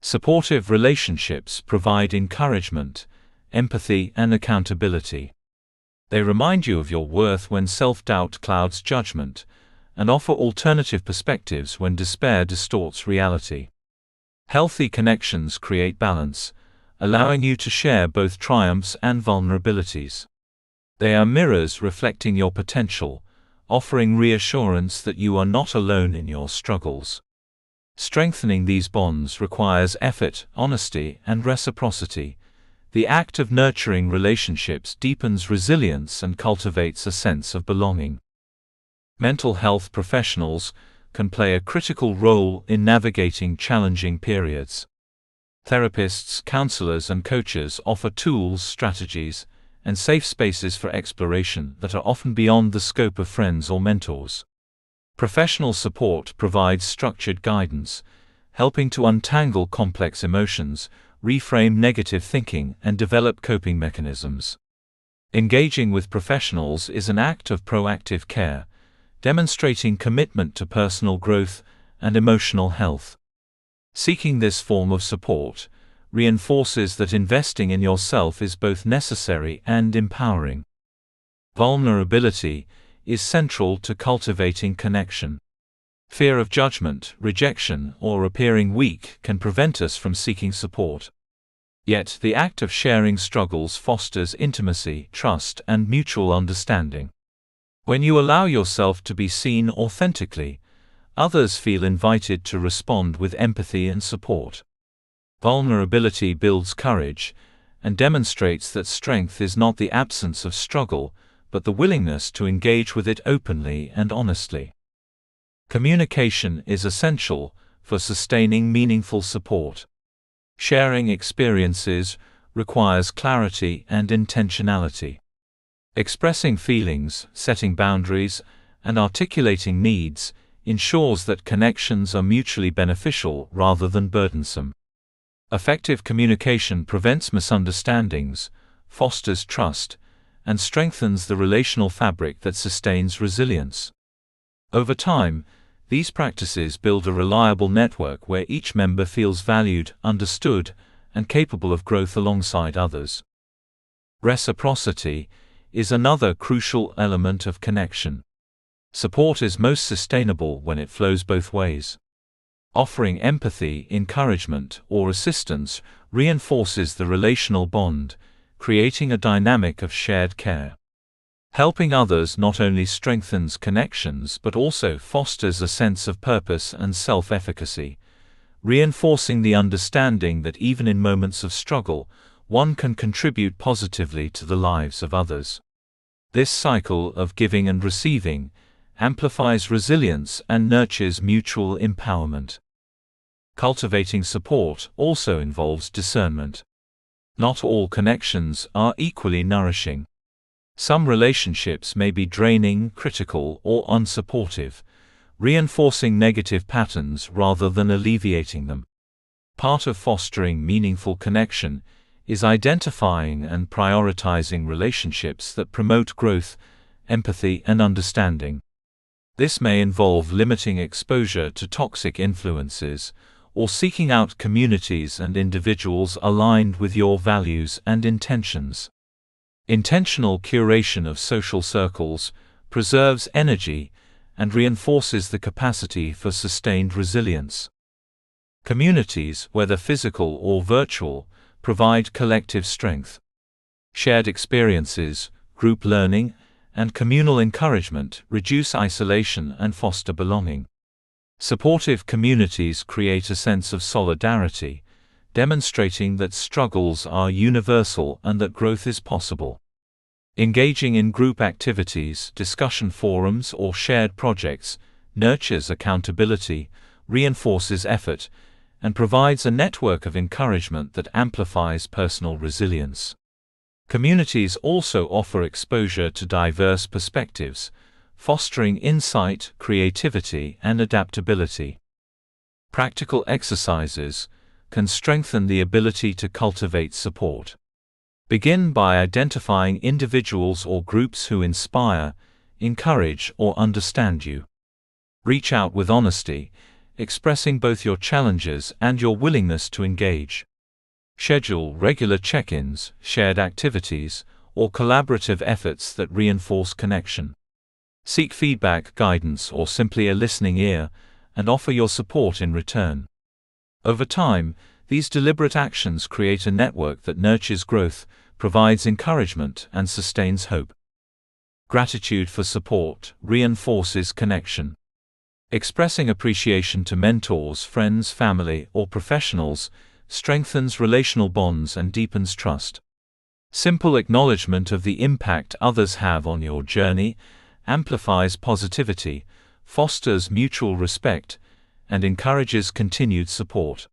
Supportive relationships provide encouragement, empathy, and accountability. They remind you of your worth when self-doubt clouds judgment, and offer alternative perspectives when despair distorts reality. Healthy connections create balance, allowing you to share both triumphs and vulnerabilities. They are mirrors reflecting your potential, offering reassurance that you are not alone in your struggles. Strengthening these bonds requires effort, honesty, and reciprocity. The act of nurturing relationships deepens resilience and cultivates a sense of belonging. Mental health professionals can play a critical role in navigating challenging periods. Therapists, counselors, and coaches offer tools, strategies, and safe spaces for exploration that are often beyond the scope of friends or mentors. Professional support provides structured guidance, helping to untangle complex emotions, reframe negative thinking, and develop coping mechanisms. Engaging with professionals is an act of proactive care, demonstrating commitment to personal growth and emotional health. Seeking this form of support reinforces that investing in yourself is both necessary and empowering. Vulnerability is central to cultivating connection. Fear of judgment, rejection, or appearing weak can prevent us from seeking support. Yet the act of sharing struggles fosters intimacy, trust, and mutual understanding. When you allow yourself to be seen authentically, others feel invited to respond with empathy and support. Vulnerability builds courage and demonstrates that strength is not the absence of struggle, but the willingness to engage with it openly and honestly. Communication is essential for sustaining meaningful support. Sharing experiences requires clarity and intentionality. Expressing feelings, setting boundaries, and articulating needs ensures that connections are mutually beneficial rather than burdensome. Effective communication prevents misunderstandings, fosters trust, and strengthens the relational fabric that sustains resilience. Over time, these practices build a reliable network where each member feels valued, understood, and capable of growth alongside others. Reciprocity is another crucial element of connection. Support is most sustainable when it flows both ways. Offering empathy, encouragement, or assistance reinforces the relational bond, creating a dynamic of shared care. Helping others not only strengthens connections but also fosters a sense of purpose and self-efficacy, reinforcing the understanding that even in moments of struggle, one can contribute positively to the lives of others. This cycle of giving and receiving amplifies resilience and nurtures mutual empowerment. Cultivating support also involves discernment. Not all connections are equally nourishing. Some relationships may be draining, critical, or unsupportive, reinforcing negative patterns rather than alleviating them. Part of fostering meaningful connection is identifying and prioritizing relationships that promote growth, empathy, and understanding. This may involve limiting exposure to toxic influences, or seeking out communities and individuals aligned with your values and intentions. Intentional curation of social circles preserves energy and reinforces the capacity for sustained resilience. Communities, whether physical or virtual, provide collective strength. Shared experiences, group learning, and communal encouragement reduce isolation and foster belonging. Supportive communities create a sense of solidarity, demonstrating that struggles are universal and that growth is possible. Engaging in group activities, discussion forums, or shared projects nurtures accountability, reinforces effort, and provides a network of encouragement that amplifies personal resilience. Communities also offer exposure to diverse perspectives, fostering insight, creativity, and adaptability. Practical exercises can strengthen the ability to cultivate support. Begin by identifying individuals or groups who inspire, encourage, or understand you. Reach out with honesty, expressing both your challenges and your willingness to engage. Schedule regular check-ins, shared activities, or collaborative efforts that reinforce connection. Seek feedback, guidance, or simply a listening ear, and offer your support in return. Over time, these deliberate actions create a network that nurtures growth, provides encouragement, and sustains hope. Gratitude for support reinforces connection. Expressing appreciation to mentors, friends, family, or professionals strengthens relational bonds and deepens trust. Simple acknowledgement of the impact others have on your journey amplifies positivity, fosters mutual respect, and encourages continued support.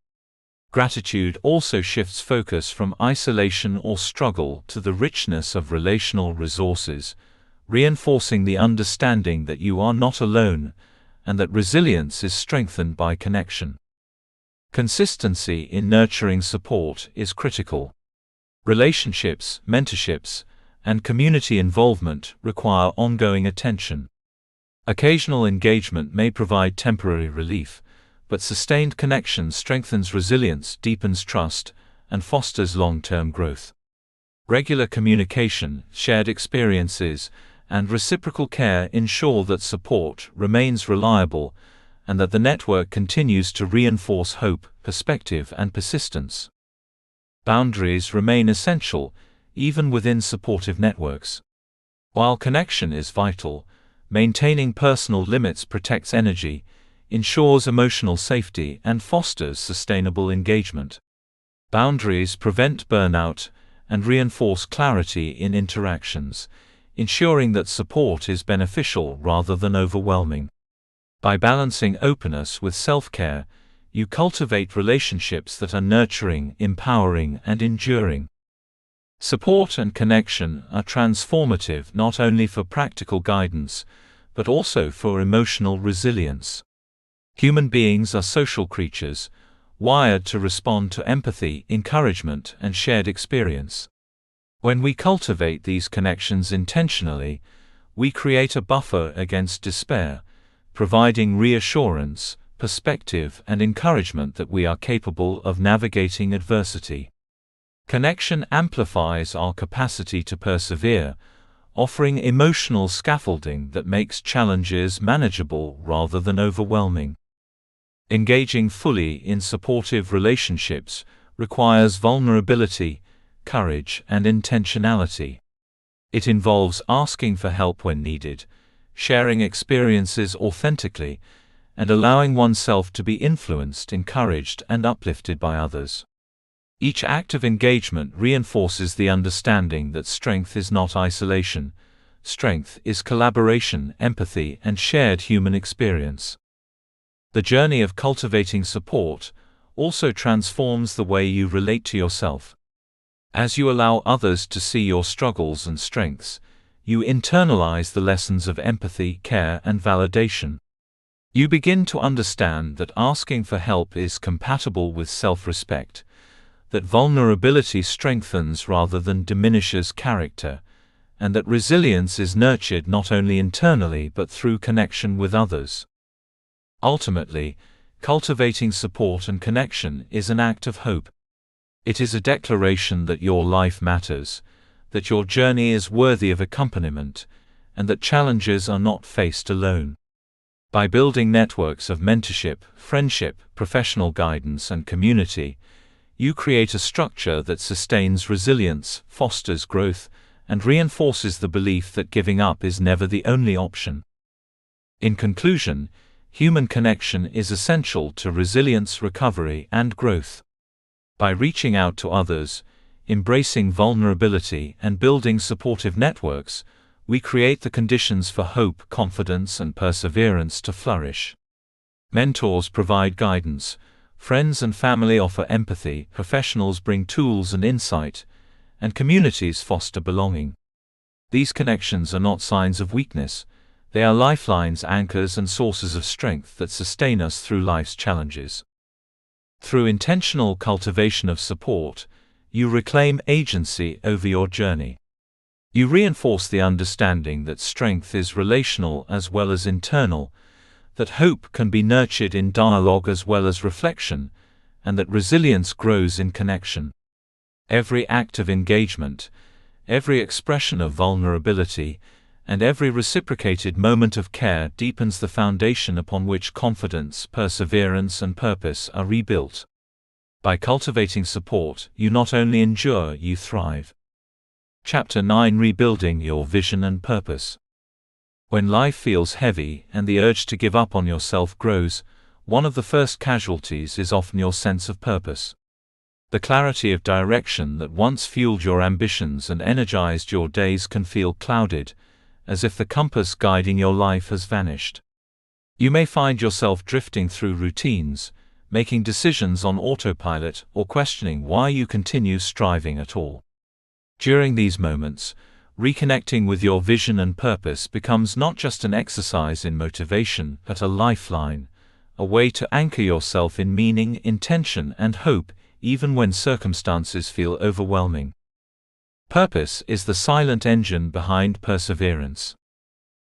Gratitude also shifts focus from isolation or struggle to the richness of relational resources, reinforcing the understanding that you are not alone and that resilience is strengthened by connection. Consistency in nurturing support is critical. Relationships, mentorships, and community involvement require ongoing attention. Occasional engagement may provide temporary relief, but sustained connection strengthens resilience, deepens trust, and fosters long-term growth. Regular communication, shared experiences, and reciprocal care ensure that support remains reliable and that the network continues to reinforce hope, perspective, and persistence. Boundaries remain essential, even within supportive networks. While connection is vital, maintaining personal limits protects energy, ensures emotional safety, and fosters sustainable engagement. Boundaries prevent burnout and reinforce clarity in interactions, ensuring that support is beneficial rather than overwhelming. By balancing openness with self-care, you cultivate relationships that are nurturing, empowering, and enduring. Support and connection are transformative not only for practical guidance, but also for emotional resilience. Human beings are social creatures, wired to respond to empathy, encouragement, and shared experience. When we cultivate these connections intentionally, we create a buffer against despair, providing reassurance, perspective, and encouragement that we are capable of navigating adversity. Connection amplifies our capacity to persevere, offering emotional scaffolding that makes challenges manageable rather than overwhelming. Engaging fully in supportive relationships requires vulnerability, courage, and intentionality. It involves asking for help when needed, sharing experiences authentically, and allowing oneself to be influenced, encouraged, and uplifted by others. Each act of engagement reinforces the understanding that strength is not isolation. Strength is collaboration, empathy, and shared human experience. The journey of cultivating support also transforms the way you relate to yourself. As you allow others to see your struggles and strengths, you internalize the lessons of empathy, care, and validation. You begin to understand that asking for help is compatible with self-respect, that vulnerability strengthens rather than diminishes character, and that resilience is nurtured not only internally but through connection with others. Ultimately, cultivating support and connection is an act of hope. It is a declaration that your life matters, that your journey is worthy of accompaniment, and that challenges are not faced alone. By building networks of mentorship, friendship, professional guidance, and community, you create a structure that sustains resilience, fosters growth, and reinforces the belief that giving up is never the only option. In conclusion, human connection is essential to resilience, recovery, and growth. By reaching out to others, embracing vulnerability, and building supportive networks, we create the conditions for hope, confidence, and perseverance to flourish. Mentors provide guidance, friends and family offer empathy, professionals bring tools and insight, and communities foster belonging. These connections are not signs of weakness, they are lifelines, anchors, and sources of strength that sustain us through life's challenges. Through intentional cultivation of support, you reclaim agency over your journey. You reinforce the understanding that strength is relational as well as internal, that hope can be nurtured in dialogue as well as reflection, and that resilience grows in connection. Every act of engagement, every expression of vulnerability, and every reciprocated moment of care deepens the foundation upon which confidence, perseverance, and purpose are rebuilt. By cultivating support, you not only endure, you thrive. Chapter 9: Rebuilding Your Vision and Purpose. When life feels heavy and the urge to give up on yourself grows, one of the first casualties is often your sense of purpose. The clarity of direction that once fueled your ambitions and energized your days can feel clouded, as if the compass guiding your life has vanished. You may find yourself drifting through routines, making decisions on autopilot, or questioning why you continue striving at all. During these moments, reconnecting with your vision and purpose becomes not just an exercise in motivation, but a lifeline, a way to anchor yourself in meaning, intention, and hope, even when circumstances feel overwhelming. Purpose is the silent engine behind perseverance.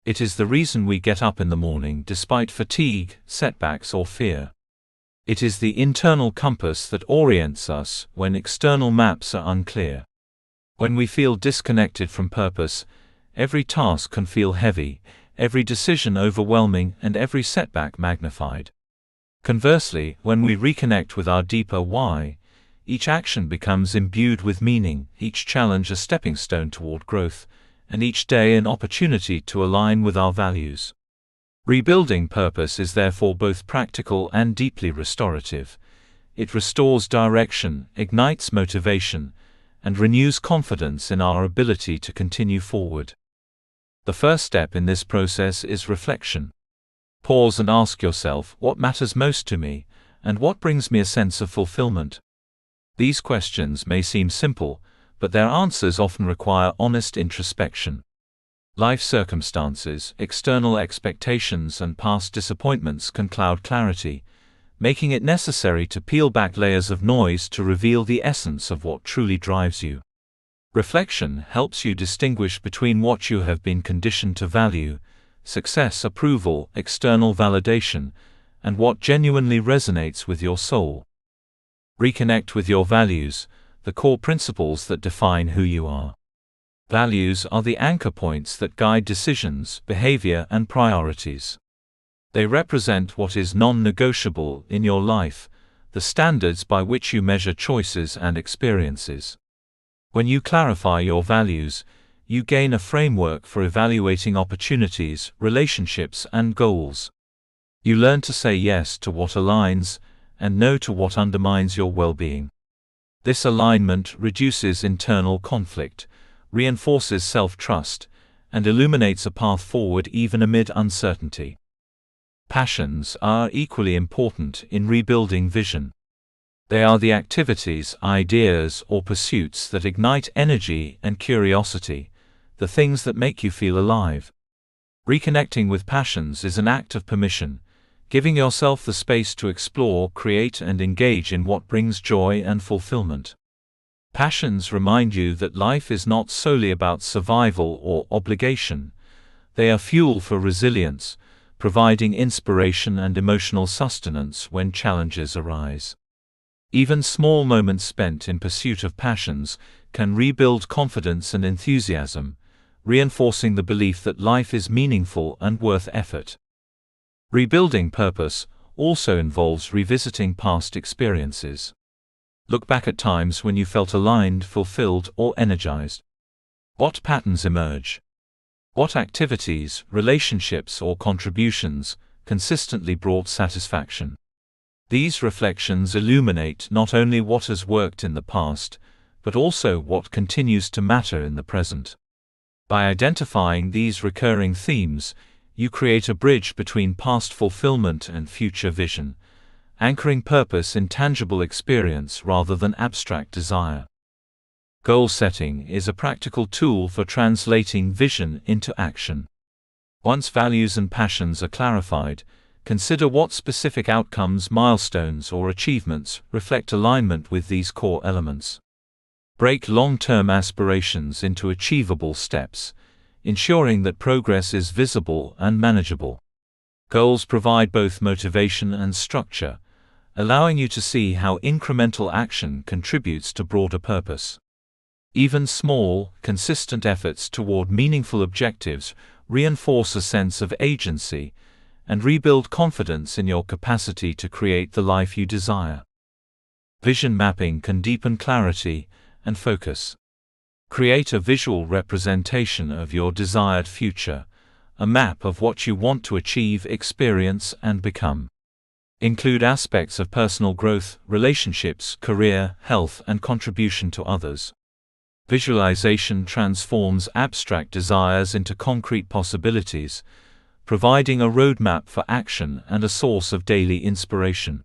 It is the reason we get up in the morning despite fatigue, setbacks, or fear. It is the internal compass that orients us when external maps are unclear. When we feel disconnected from purpose, every task can feel heavy, every decision overwhelming, and every setback magnified. Conversely, when we reconnect with our deeper why, each action becomes imbued with meaning, each challenge a stepping stone toward growth, and each day an opportunity to align with our values. Rebuilding purpose is therefore both practical and deeply restorative. It restores direction, ignites motivation, and renews confidence in our ability to continue forward. The first step in this process is reflection. Pause and ask yourself, what matters most to me, and what brings me a sense of fulfillment? These questions may seem simple, but their answers often require honest introspection. Life circumstances, external expectations, and past disappointments can cloud clarity, making it necessary to peel back layers of noise to reveal the essence of what truly drives you. Reflection helps you distinguish between what you have been conditioned to value, success, approval, external validation, and what genuinely resonates with your soul. Reconnect with your values, the core principles that define who you are. Values are the anchor points that guide decisions, behavior, and priorities. They represent what is non-negotiable in your life, the standards by which you measure choices and experiences. When you clarify your values, you gain a framework for evaluating opportunities, relationships, and goals. You learn to say yes to what aligns, and no to what undermines your well-being. This alignment reduces internal conflict, reinforces self-trust, and illuminates a path forward even amid uncertainty. Passions are equally important in rebuilding vision. They are the activities, ideas, or pursuits that ignite energy and curiosity, the things that make you feel alive. Reconnecting with passions is an act of permission, giving yourself the space to explore, create, and engage in what brings joy and fulfillment. Passions remind you that life is not solely about survival or obligation. They are fuel for resilience, providing inspiration and emotional sustenance when challenges arise. Even small moments spent in pursuit of passions can rebuild confidence and enthusiasm, reinforcing the belief that life is meaningful and worth effort. Rebuilding purpose also involves revisiting past experiences. Look back at times when you felt aligned, fulfilled, or energized. What patterns emerge? What activities, relationships, or contributions consistently brought satisfaction? These reflections illuminate not only what has worked in the past, but also what continues to matter in the present. By identifying these recurring themes, you create a bridge between past fulfillment and future vision, anchoring purpose in tangible experience rather than abstract desire. Goal setting is a practical tool for translating vision into action. Once values and passions are clarified, consider what specific outcomes, milestones, or achievements reflect alignment with these core elements. Break long-term aspirations into achievable steps, ensuring that progress is visible and manageable. Goals provide both motivation and structure, allowing you to see how incremental action contributes to broader purpose. Even small, consistent efforts toward meaningful objectives reinforce a sense of agency and rebuild confidence in your capacity to create the life you desire. Vision mapping can deepen clarity and focus. Create a visual representation of your desired future, a map of what you want to achieve, experience, and become. Include aspects of personal growth, relationships, career, health, and contribution to others. Visualization transforms abstract desires into concrete possibilities, providing a roadmap for action and a source of daily inspiration.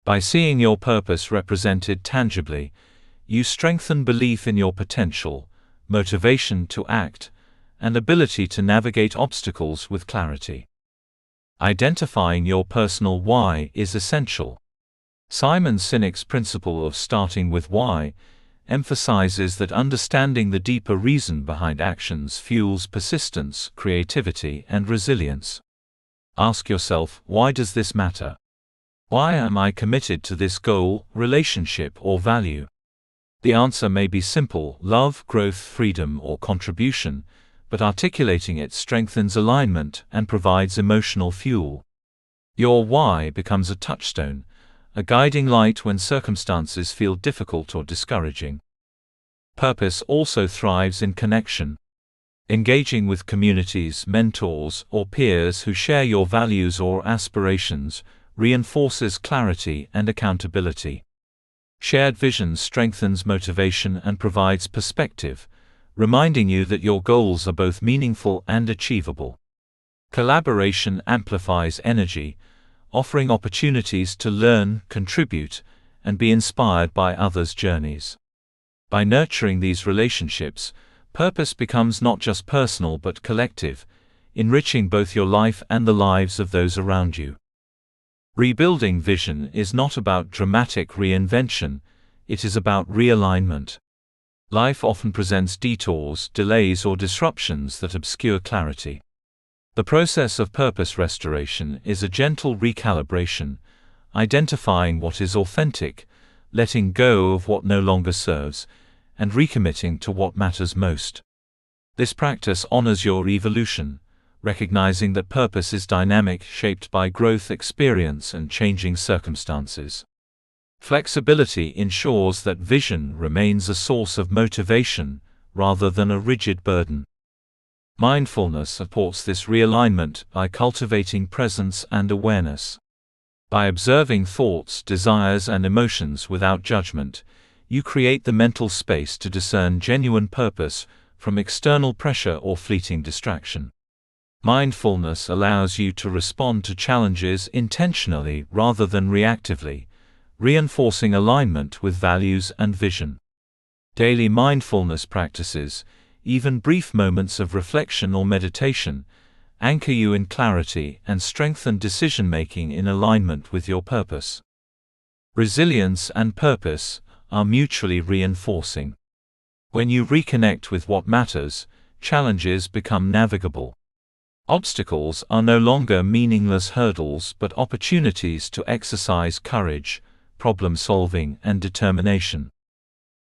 By seeing your purpose represented tangibly, you strengthen belief in your potential, motivation to act, and ability to navigate obstacles with clarity. Identifying your personal why is essential. Simon Sinek's principle of starting with why emphasizes that understanding the deeper reason behind actions fuels persistence, creativity, and resilience. Ask yourself, why does this matter? Why am I committed to this goal, relationship, or value? The answer may be simple: love, growth, freedom, or contribution, but articulating it strengthens alignment and provides emotional fuel. Your why becomes a touchstone, a guiding light when circumstances feel difficult or discouraging. Purpose also thrives in connection. Engaging with communities, mentors, or peers who share your values or aspirations reinforces clarity and accountability. Shared vision strengthens motivation and provides perspective, reminding you that your goals are both meaningful and achievable. Collaboration amplifies energy, offering opportunities to learn, contribute, and be inspired by others' journeys. By nurturing these relationships, purpose becomes not just personal but collective, enriching both your life and the lives of those around you. Rebuilding vision is not about dramatic reinvention, it is about realignment. Life often presents detours, delays, or disruptions that obscure clarity. The process of purpose restoration is a gentle recalibration, identifying what is authentic, letting go of what no longer serves, and recommitting to what matters most. This practice honors your evolution, recognizing that purpose is dynamic, shaped by growth, experience, and changing circumstances. Flexibility ensures that vision remains a source of motivation, rather than a rigid burden. Mindfulness supports this realignment by cultivating presence and awareness. By observing thoughts, desires, and emotions without judgment, you create the mental space to discern genuine purpose from external pressure or fleeting distraction. Mindfulness allows you to respond to challenges intentionally rather than reactively, reinforcing alignment with values and vision. Daily mindfulness practices, even brief moments of reflection or meditation, anchor you in clarity and strengthen decision-making in alignment with your purpose. Resilience and purpose are mutually reinforcing. When you reconnect with what matters, challenges become navigable. Obstacles are no longer meaningless hurdles but opportunities to exercise courage, problem-solving, and determination.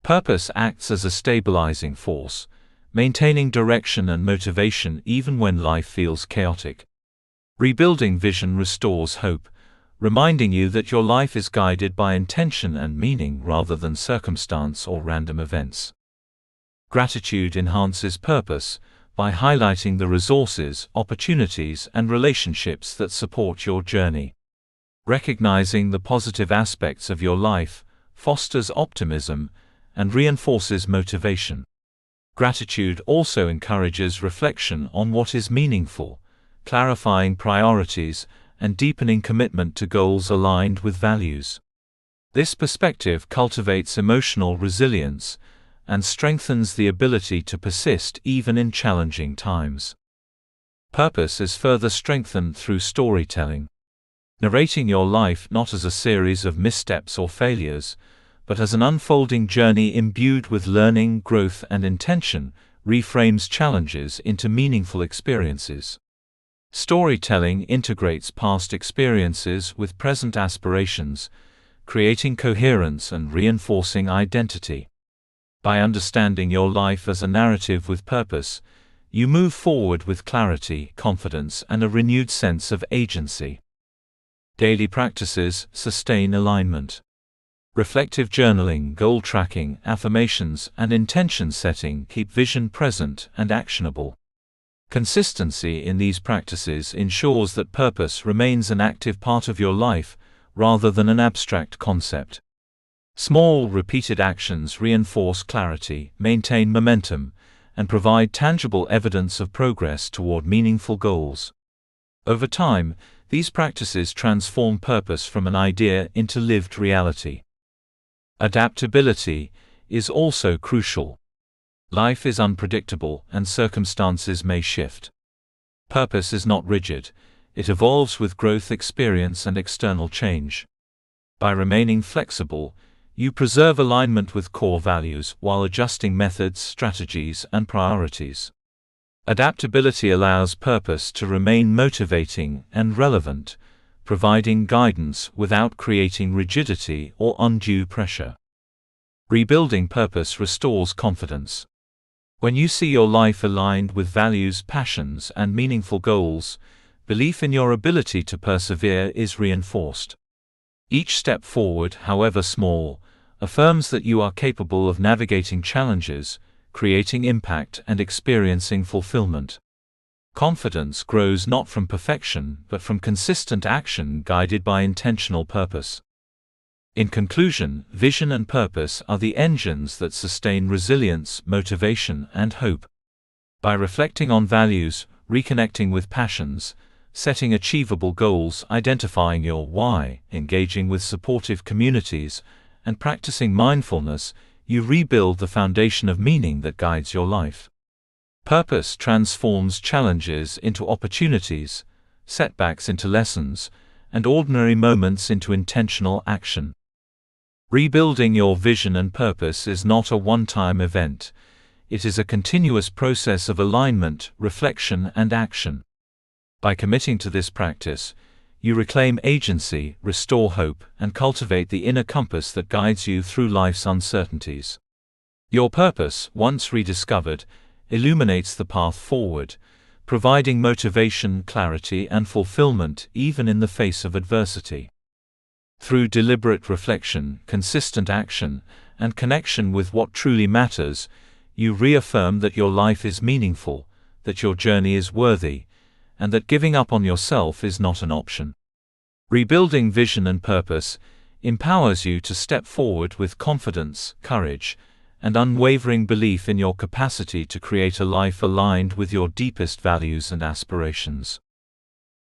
Purpose acts as a stabilizing force, maintaining direction and motivation even when life feels chaotic. Rebuilding vision restores hope, reminding you that your life is guided by intention and meaning rather than circumstance or random events. Gratitude enhances purpose by highlighting the resources, opportunities, and relationships that support your journey. Recognizing the positive aspects of your life fosters optimism and reinforces motivation. Gratitude also encourages reflection on what is meaningful, clarifying priorities, and deepening commitment to goals aligned with values. This perspective cultivates emotional resilience and strengthens the ability to persist even in challenging times. Purpose is further strengthened through storytelling. Narrating your life not as a series of missteps or failures, but as an unfolding journey imbued with learning, growth, and intention, reframes challenges into meaningful experiences. Storytelling integrates past experiences with present aspirations, creating coherence and reinforcing identity. By understanding your life as a narrative with purpose, you move forward with clarity, confidence, and a renewed sense of agency. Daily practices sustain alignment. Reflective journaling, goal tracking, affirmations, and intention setting keep vision present and actionable. Consistency in these practices ensures that purpose remains an active part of your life, rather than an abstract concept. Small, repeated actions reinforce clarity, maintain momentum, and provide tangible evidence of progress toward meaningful goals. Over time, these practices transform purpose from an idea into lived reality. Adaptability is also crucial. Life is unpredictable, and circumstances may shift. Purpose is not rigid, it evolves with growth, experience, and external change. By remaining flexible, you preserve alignment with core values while adjusting methods, strategies, and priorities. Adaptability allows purpose to remain motivating and relevant, providing guidance without creating rigidity or undue pressure. Rebuilding purpose restores confidence. When you see your life aligned with values, passions, and meaningful goals, belief in your ability to persevere is reinforced. Each step forward, however small, affirms that you are capable of navigating challenges, creating impact, and experiencing fulfillment. Confidence grows not from perfection but from consistent action guided by intentional purpose. In conclusion, vision and purpose are the engines that sustain resilience, motivation, and hope. By reflecting on values, reconnecting with passions, setting achievable goals, identifying your why, engaging with supportive communities, and practicing mindfulness, you rebuild the foundation of meaning that guides your life. Purpose transforms challenges into opportunities, setbacks into lessons, and ordinary moments into intentional action. Rebuilding your vision and purpose is not a one-time event. It is a continuous process of alignment, reflection, and action. By committing to this practice, you reclaim agency, restore hope, and cultivate the inner compass that guides you through life's uncertainties. Your purpose, once rediscovered, illuminates the path forward, providing motivation, clarity, and fulfillment even in the face of adversity. Through deliberate reflection, consistent action, and connection with what truly matters, you reaffirm that your life is meaningful, that your journey is worthy, and that giving up on yourself is not an option. Rebuilding vision and purpose empowers you to step forward with confidence, courage, and unwavering belief in your capacity to create a life aligned with your deepest values and aspirations.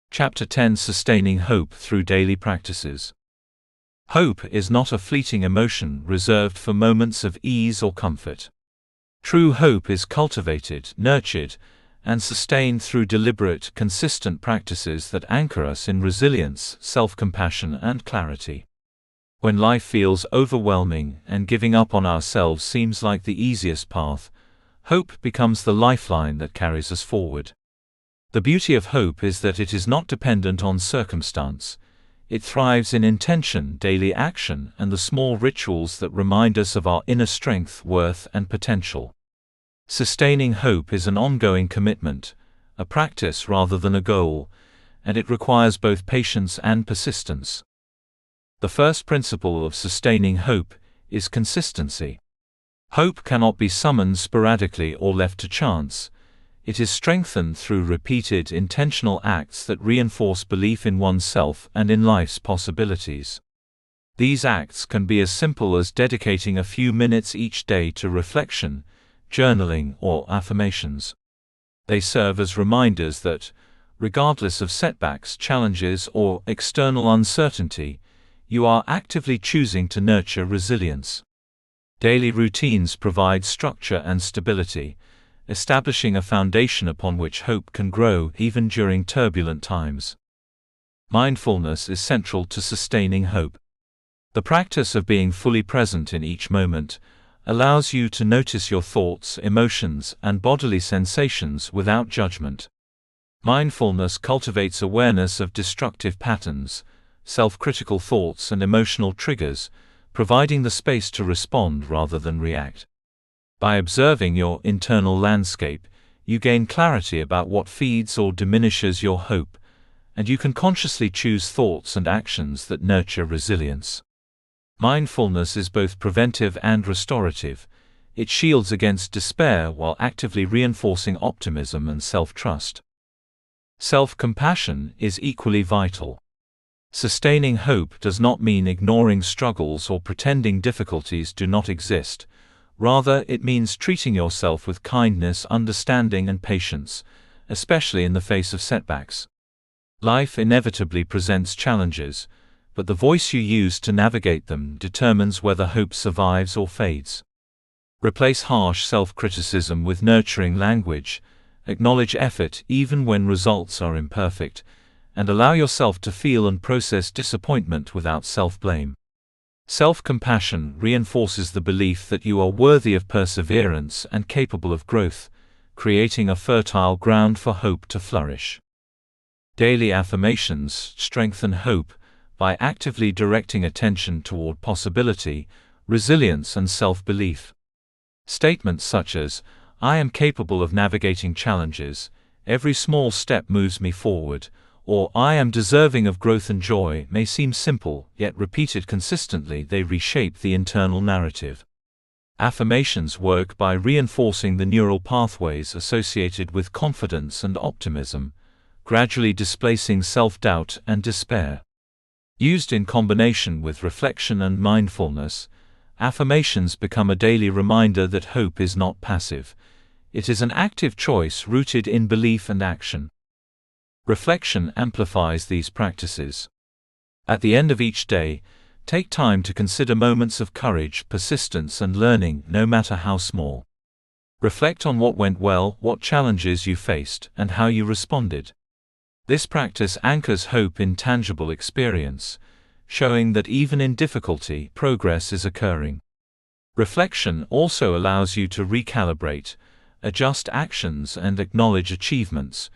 Chapter 10: Sustaining Hope Through Daily Practices. Hope is not a fleeting emotion reserved for moments of ease or comfort. True hope is cultivated, nurtured, and sustained through deliberate, consistent practices that anchor us in resilience, self-compassion, and clarity. When life feels overwhelming and giving up on ourselves seems like the easiest path, hope becomes the lifeline that carries us forward. The beauty of hope is that it is not dependent on circumstance. It thrives in intention, daily action, and the small rituals that remind us of our inner strength, worth, and potential. Sustaining hope is an ongoing commitment, a practice rather than a goal, and it requires both patience and persistence. The first principle of sustaining hope is consistency. Hope cannot be summoned sporadically or left to chance. It is strengthened through repeated, intentional acts that reinforce belief in oneself and in life's possibilities. These acts can be as simple as dedicating a few minutes each day to reflection, journaling, or affirmations. They serve as reminders that, regardless of setbacks, challenges, or external uncertainty, you are actively choosing to nurture resilience. Daily routines provide structure and stability, establishing a foundation upon which hope can grow even during turbulent times. Mindfulness is central to sustaining hope. The practice of being fully present in each moment allows you to notice your thoughts, emotions, and bodily sensations without judgment. Mindfulness cultivates awareness of destructive patterns, self-critical thoughts, and emotional triggers, providing the space to respond rather than react. By observing your internal landscape, you gain clarity about what feeds or diminishes your hope, and you can consciously choose thoughts and actions that nurture resilience. Mindfulness is both preventive and restorative. It shields against despair while actively reinforcing optimism and self-trust. Self-compassion is equally vital. Sustaining hope does not mean ignoring struggles or pretending difficulties do not exist. Rather, it means treating yourself with kindness, understanding, and patience, especially in the face of setbacks. Life inevitably presents challenges, but the voice you use to navigate them determines whether hope survives or fades. Replace harsh self-criticism with nurturing language, acknowledge effort even when results are imperfect, and allow yourself to feel and process disappointment without self-blame. Self-compassion reinforces the belief that you are worthy of perseverance and capable of growth, creating a fertile ground for hope to flourish. Daily affirmations strengthen hope by actively directing attention toward possibility, resilience, and self-belief. Statements such as, "I am capable of navigating challenges, every small step moves me forward," or "I am deserving of growth and joy" may seem simple, yet repeated consistently they reshape the internal narrative. Affirmations work by reinforcing the neural pathways associated with confidence and optimism, gradually displacing self-doubt and despair. Used in combination with reflection and mindfulness, affirmations become a daily reminder that hope is not passive. It is an active choice rooted in belief and action. Reflection amplifies these practices. At the end of each day, take time to consider moments of courage, persistence, and learning, no matter how small. Reflect on what went well, what challenges you faced, and how you responded. This practice anchors hope in tangible experience, showing that even in difficulty, progress is occurring. Reflection also allows you to recalibrate, adjust actions and acknowledge achievements,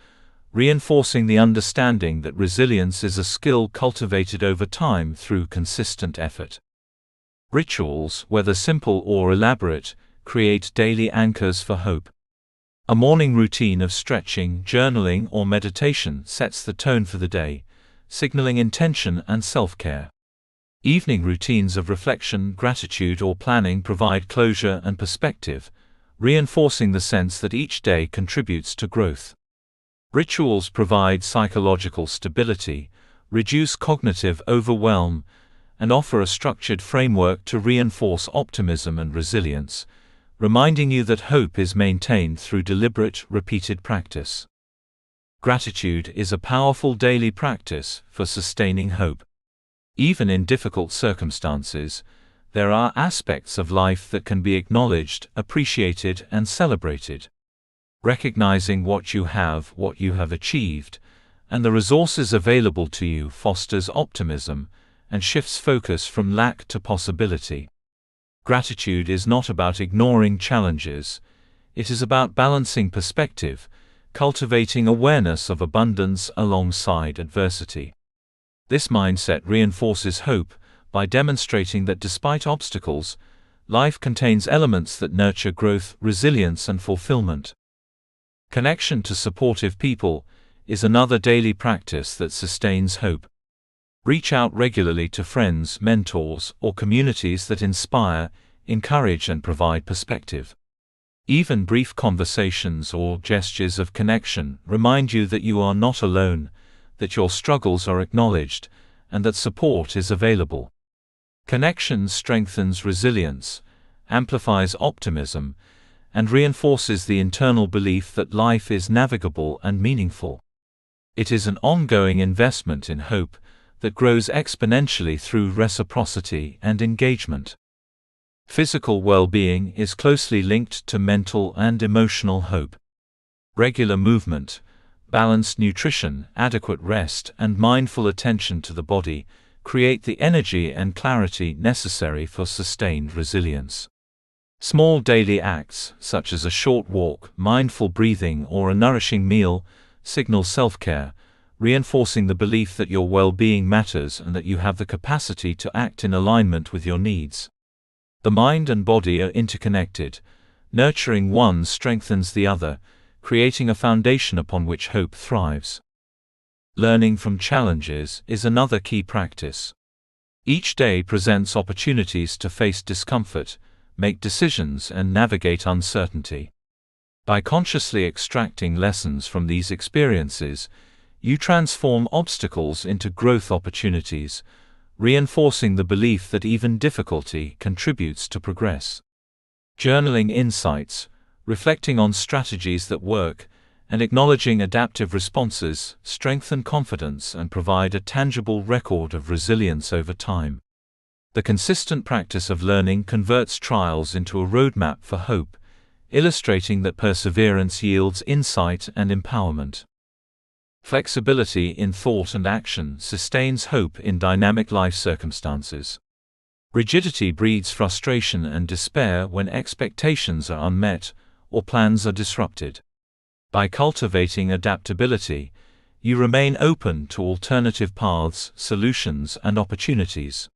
reinforcing the understanding that resilience is a skill cultivated over time through consistent effort. Rituals, whether simple or elaborate, create daily anchors for hope. A morning routine of stretching, journaling, or meditation sets the tone for the day, signaling intention and self-care. Evening routines of reflection, gratitude, or planning provide closure and perspective, reinforcing the sense that each day contributes to growth. Rituals provide psychological stability, reduce cognitive overwhelm, and offer a structured framework to reinforce optimism and resilience, reminding you that hope is maintained through deliberate, repeated practice. Gratitude is a powerful daily practice for sustaining hope. Even in difficult circumstances, there are aspects of life that can be acknowledged, appreciated, and celebrated. Recognizing what you have achieved, and the resources available to you fosters optimism and shifts focus from lack to possibility. Gratitude is not about ignoring challenges, it is about balancing perspective, cultivating awareness of abundance alongside adversity. This mindset reinforces hope by demonstrating that despite obstacles, life contains elements that nurture growth, resilience, and fulfillment. Connection to supportive people is another daily practice that sustains hope. Reach out regularly to friends, mentors, or communities that inspire, encourage, and provide perspective. Even brief conversations or gestures of connection remind you that you are not alone, that your struggles are acknowledged, and that support is available. Connection strengthens resilience, amplifies optimism, and reinforces the internal belief that life is navigable and meaningful. It is an ongoing investment in hope that grows exponentially through reciprocity and engagement. Physical well-being is closely linked to mental and emotional hope. Regular movement, balanced nutrition, adequate rest, and mindful attention to the body create the energy and clarity necessary for sustained resilience. Small daily acts, such as a short walk, mindful breathing, or a nourishing meal, signal self-care, reinforcing the belief that your well-being matters and that you have the capacity to act in alignment with your needs. The mind and body are interconnected. Nurturing one strengthens the other, creating a foundation upon which hope thrives. Learning from challenges is another key practice. Each day presents opportunities to face discomfort, make decisions, and navigate uncertainty. By consciously extracting lessons from these experiences, you transform obstacles into growth opportunities, reinforcing the belief that even difficulty contributes to progress. Journaling insights, reflecting on strategies that work, and acknowledging adaptive responses strengthen confidence and provide a tangible record of resilience over time. The consistent practice of learning converts trials into a roadmap for hope, illustrating that perseverance yields insight and empowerment. Flexibility in thought and action sustains hope in dynamic life circumstances. Rigidity breeds frustration and despair when expectations are unmet or plans are disrupted. By cultivating adaptability, you remain open to alternative paths, solutions, and opportunities.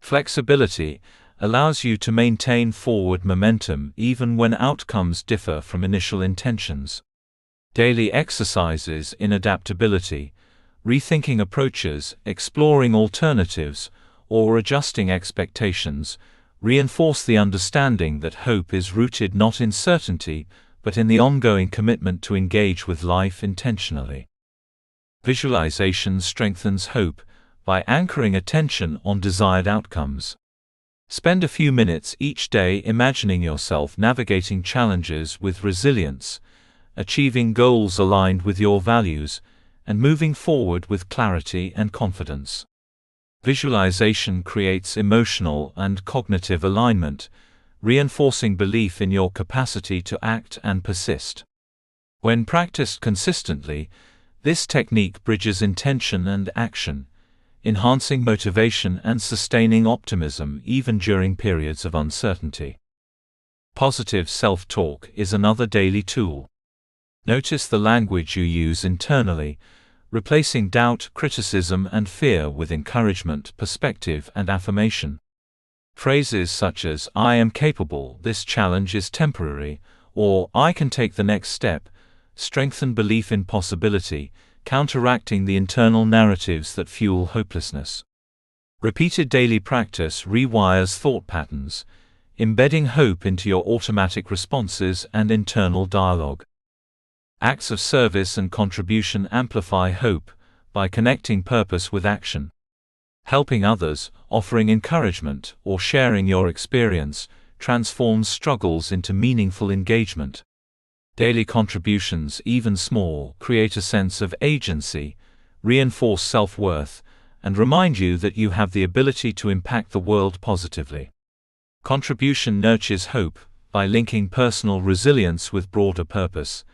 Flexibility allows you to maintain forward momentum even when outcomes differ from initial intentions. Daily exercises in adaptability, rethinking approaches, exploring alternatives, or adjusting expectations, reinforce the understanding that hope is rooted not in certainty, but in the ongoing commitment to engage with life intentionally. Visualization strengthens hope by anchoring attention on desired outcomes. Spend a few minutes each day imagining yourself navigating challenges with resilience, achieving goals aligned with your values, and moving forward with clarity and confidence. Visualization creates emotional and cognitive alignment, reinforcing belief in your capacity to act and persist. When practiced consistently, This technique bridges intention and action, enhancing motivation and sustaining optimism even during periods of uncertainty. Positive self-talk is another daily tool. Notice the language you use internally, replacing doubt, criticism, and fear with encouragement, perspective, and affirmation. Phrases such as, "I am capable, this challenge is temporary," or "I can take the next step," strengthen belief in possibility, counteracting the internal narratives that fuel hopelessness. Repeated daily practice rewires thought patterns, embedding hope into your automatic responses and internal dialogue. Acts of service and contribution amplify hope by connecting purpose with action. Helping others, offering encouragement, or sharing your experience transforms struggles into meaningful engagement. Daily contributions, even small, create a sense of agency, reinforce self-worth, and remind you that you have the ability to impact the world positively. Contribution nurtures hope by linking personal resilience with broader purpose,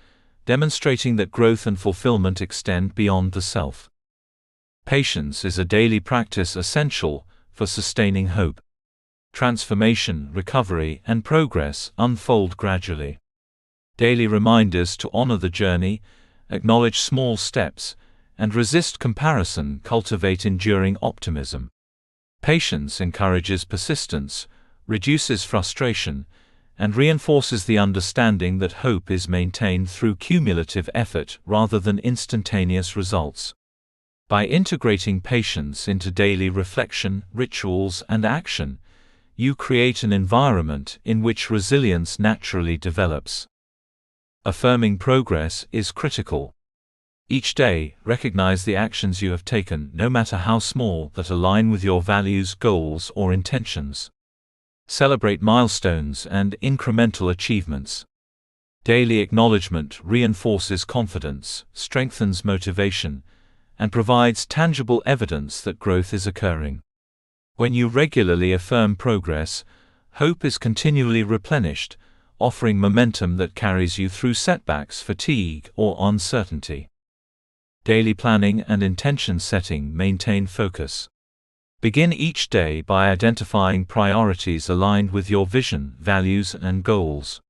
demonstrating that growth and fulfillment extend beyond the self. Patience is a daily practice essential for sustaining hope. Transformation, recovery, and progress unfold gradually. Daily reminders to honor the journey, acknowledge small steps, and resist comparison cultivate enduring optimism. Patience encourages persistence, reduces frustration, and reinforces the understanding that hope is maintained through cumulative effort rather than instantaneous results. By integrating patience into daily reflection, rituals, and action, you create an environment in which resilience naturally develops. Affirming progress is critical. Each day, recognize the actions you have taken, no matter how small, that align with your values, goals, or intentions. Celebrate milestones and incremental achievements. Daily acknowledgement reinforces confidence, strengthens motivation, and provides tangible evidence that growth is occurring. When you regularly affirm progress, hope is continually replenished, offering momentum that carries you through setbacks, fatigue, or uncertainty. Daily planning and intention setting maintain focus. Begin each day by identifying priorities aligned with your vision, values, and goals.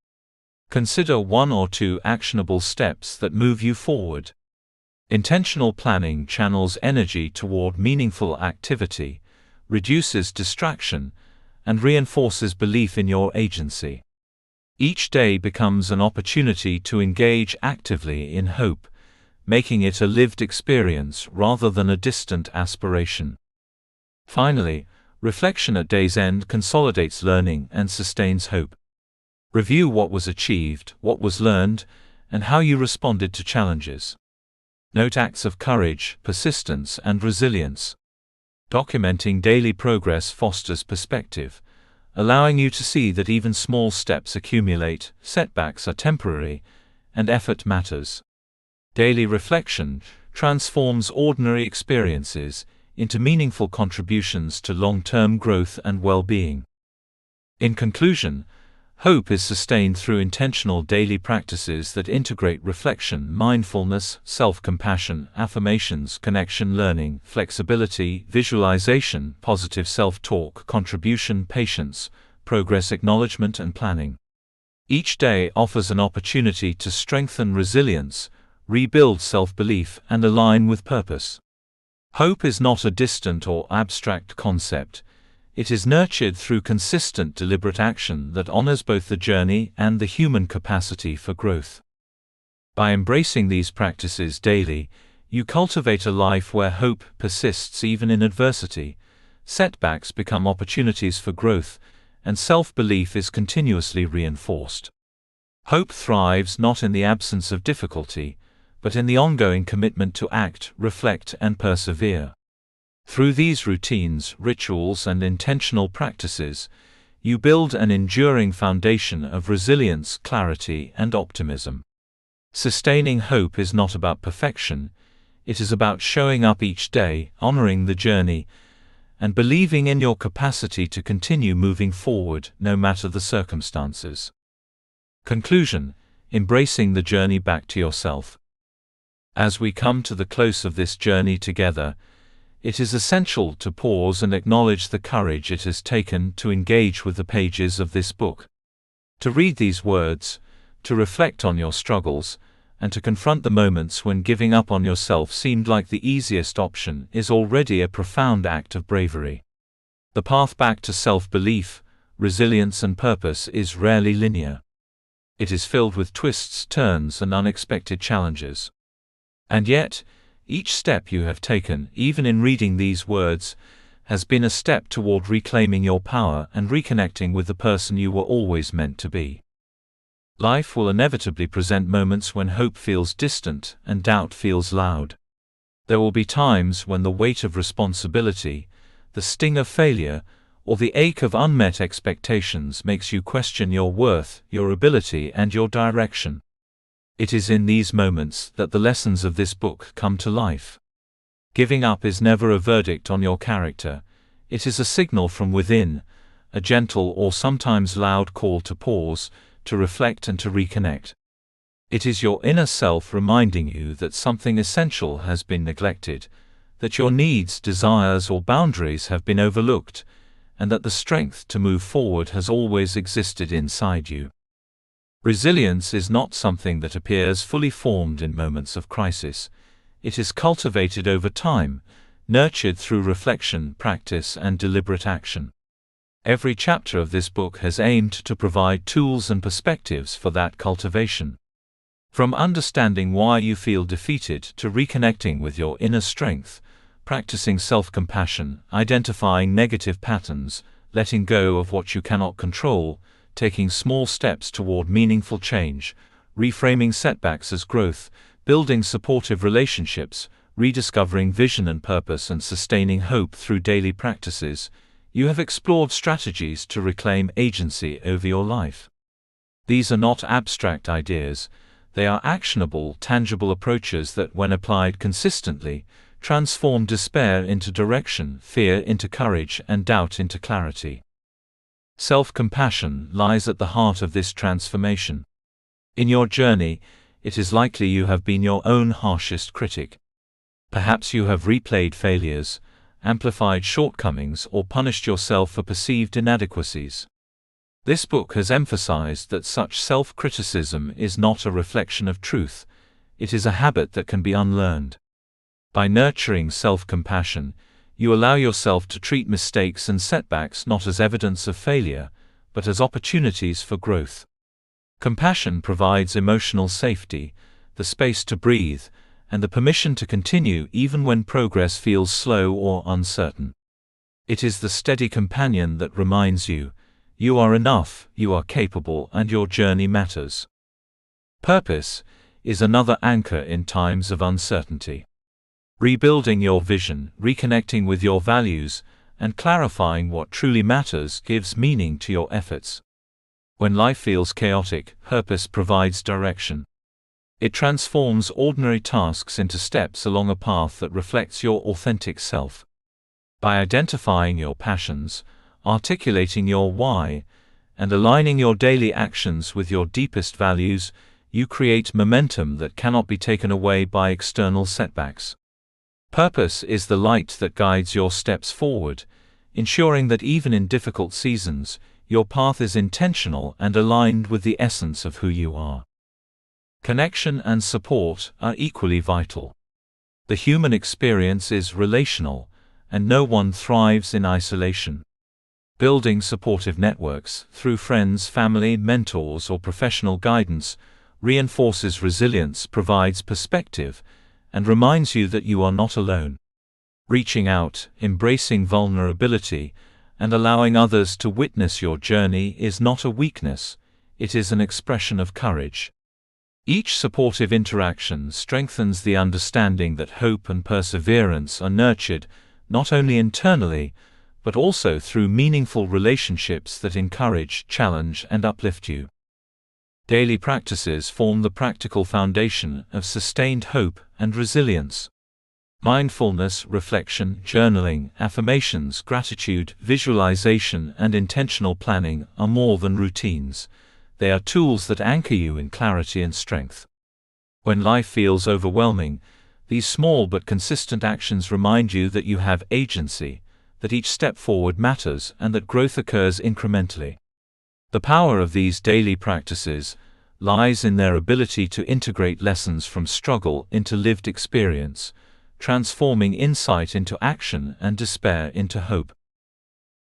Consider 1 or 2 actionable steps that move you forward. Intentional planning channels energy toward meaningful activity, reduces distraction, and reinforces belief in your agency. Each day becomes an opportunity to engage actively in hope, making it a lived experience rather than a distant aspiration. Finally, reflection at day's end consolidates learning and sustains hope. Review what was achieved, what was learned, and how you responded to challenges. Note acts of courage, persistence, and resilience. Documenting daily progress fosters perspective, allowing you to see that even small steps accumulate, setbacks are temporary, and effort matters. Daily reflection transforms ordinary experiences into meaningful contributions to long-term growth and well-being. In conclusion, hope is sustained through intentional daily practices that integrate reflection, mindfulness, self-compassion, affirmations, connection, learning, flexibility, visualization, positive self-talk, contribution, patience, progress acknowledgement, and planning. Each day offers an opportunity to strengthen resilience, rebuild self-belief, and align with purpose. Hope is not a distant or abstract concept. It is nurtured through consistent, deliberate action that honors both the journey and the human capacity for growth. By embracing these practices daily, you cultivate a life where hope persists even in adversity, setbacks become opportunities for growth, and self-belief is continuously reinforced. Hope thrives not in the absence of difficulty, but in the ongoing commitment to act, reflect, and persevere. Through these routines, rituals, and intentional practices, you build an enduring foundation of resilience, clarity, and optimism. Sustaining hope is not about perfection, it is about showing up each day, honoring the journey, and believing in your capacity to continue moving forward, no matter the circumstances. Conclusion: embracing the journey back to yourself. As we come to the close of this journey together, it is essential to pause and acknowledge the courage it has taken to engage with the pages of this book. To read these words, to reflect on your struggles, and to confront the moments when giving up on yourself seemed like the easiest option is already a profound act of bravery. The path back to self-belief, resilience and purpose is rarely linear. It is filled with twists, turns and unexpected challenges. And yet, each step you have taken, even in reading these words, has been a step toward reclaiming your power and reconnecting with the person you were always meant to be. Life will inevitably present moments when hope feels distant and doubt feels loud. There will be times when the weight of responsibility, the sting of failure, or the ache of unmet expectations makes you question your worth, your ability, and your direction. It is in these moments that the lessons of this book come to life. Giving up is never a verdict on your character. It is a signal from within, a gentle or sometimes loud call to pause, to reflect and to reconnect. It is your inner self reminding you that something essential has been neglected, that your needs, desires, or boundaries have been overlooked, and that the strength to move forward has always existed inside you. Resilience is not something that appears fully formed in moments of crisis. It is cultivated over time, nurtured through reflection, practice, and deliberate action. Every chapter of this book has aimed to provide tools and perspectives for that cultivation. From understanding why you feel defeated to reconnecting with your inner strength, practicing self-compassion, identifying negative patterns, letting go of what you cannot control, taking small steps toward meaningful change, reframing setbacks as growth, building supportive relationships, rediscovering vision and purpose, and sustaining hope through daily practices, you have explored strategies to reclaim agency over your life. These are not abstract ideas, they are actionable, tangible approaches that, when applied consistently, transform despair into direction, fear into courage, and doubt into clarity. Self-compassion lies at the heart of this transformation. In your journey, it is likely you have been your own harshest critic. Perhaps you have replayed failures, amplified shortcomings, or punished yourself for perceived inadequacies. This book has emphasized that such self-criticism is not a reflection of truth, it is a habit that can be unlearned. By nurturing self-compassion, you allow yourself to treat mistakes and setbacks not as evidence of failure, but as opportunities for growth. Compassion provides emotional safety, the space to breathe, and the permission to continue even when progress feels slow or uncertain. It is the steady companion that reminds you, you are enough, you are capable, and your journey matters. Purpose is another anchor in times of uncertainty. Rebuilding your vision, reconnecting with your values, and clarifying what truly matters gives meaning to your efforts. When life feels chaotic, purpose provides direction. It transforms ordinary tasks into steps along a path that reflects your authentic self. By identifying your passions, articulating your why, and aligning your daily actions with your deepest values, you create momentum that cannot be taken away by external setbacks. Purpose is the light that guides your steps forward, ensuring that even in difficult seasons, your path is intentional and aligned with the essence of who you are. Connection and support are equally vital. The human experience is relational, and no one thrives in isolation. Building supportive networks, through friends, family, mentors, or professional guidance, reinforces resilience, provides perspective, and reminds you that you are not alone. Reaching out, embracing vulnerability, and allowing others to witness your journey is not a weakness, it is an expression of courage. Each supportive interaction strengthens the understanding that hope and perseverance are nurtured, not only internally, but also through meaningful relationships that encourage, challenge, and uplift you. Daily practices form the practical foundation of sustained hope and resilience. Mindfulness, reflection, journaling, affirmations, gratitude, visualization, and intentional planning are more than routines. They are tools that anchor you in clarity and strength. When life feels overwhelming, these small but consistent actions remind you that you have agency, that each step forward matters, and that growth occurs incrementally. The power of these daily practices lies in their ability to integrate lessons from struggle into lived experience, transforming insight into action and despair into hope.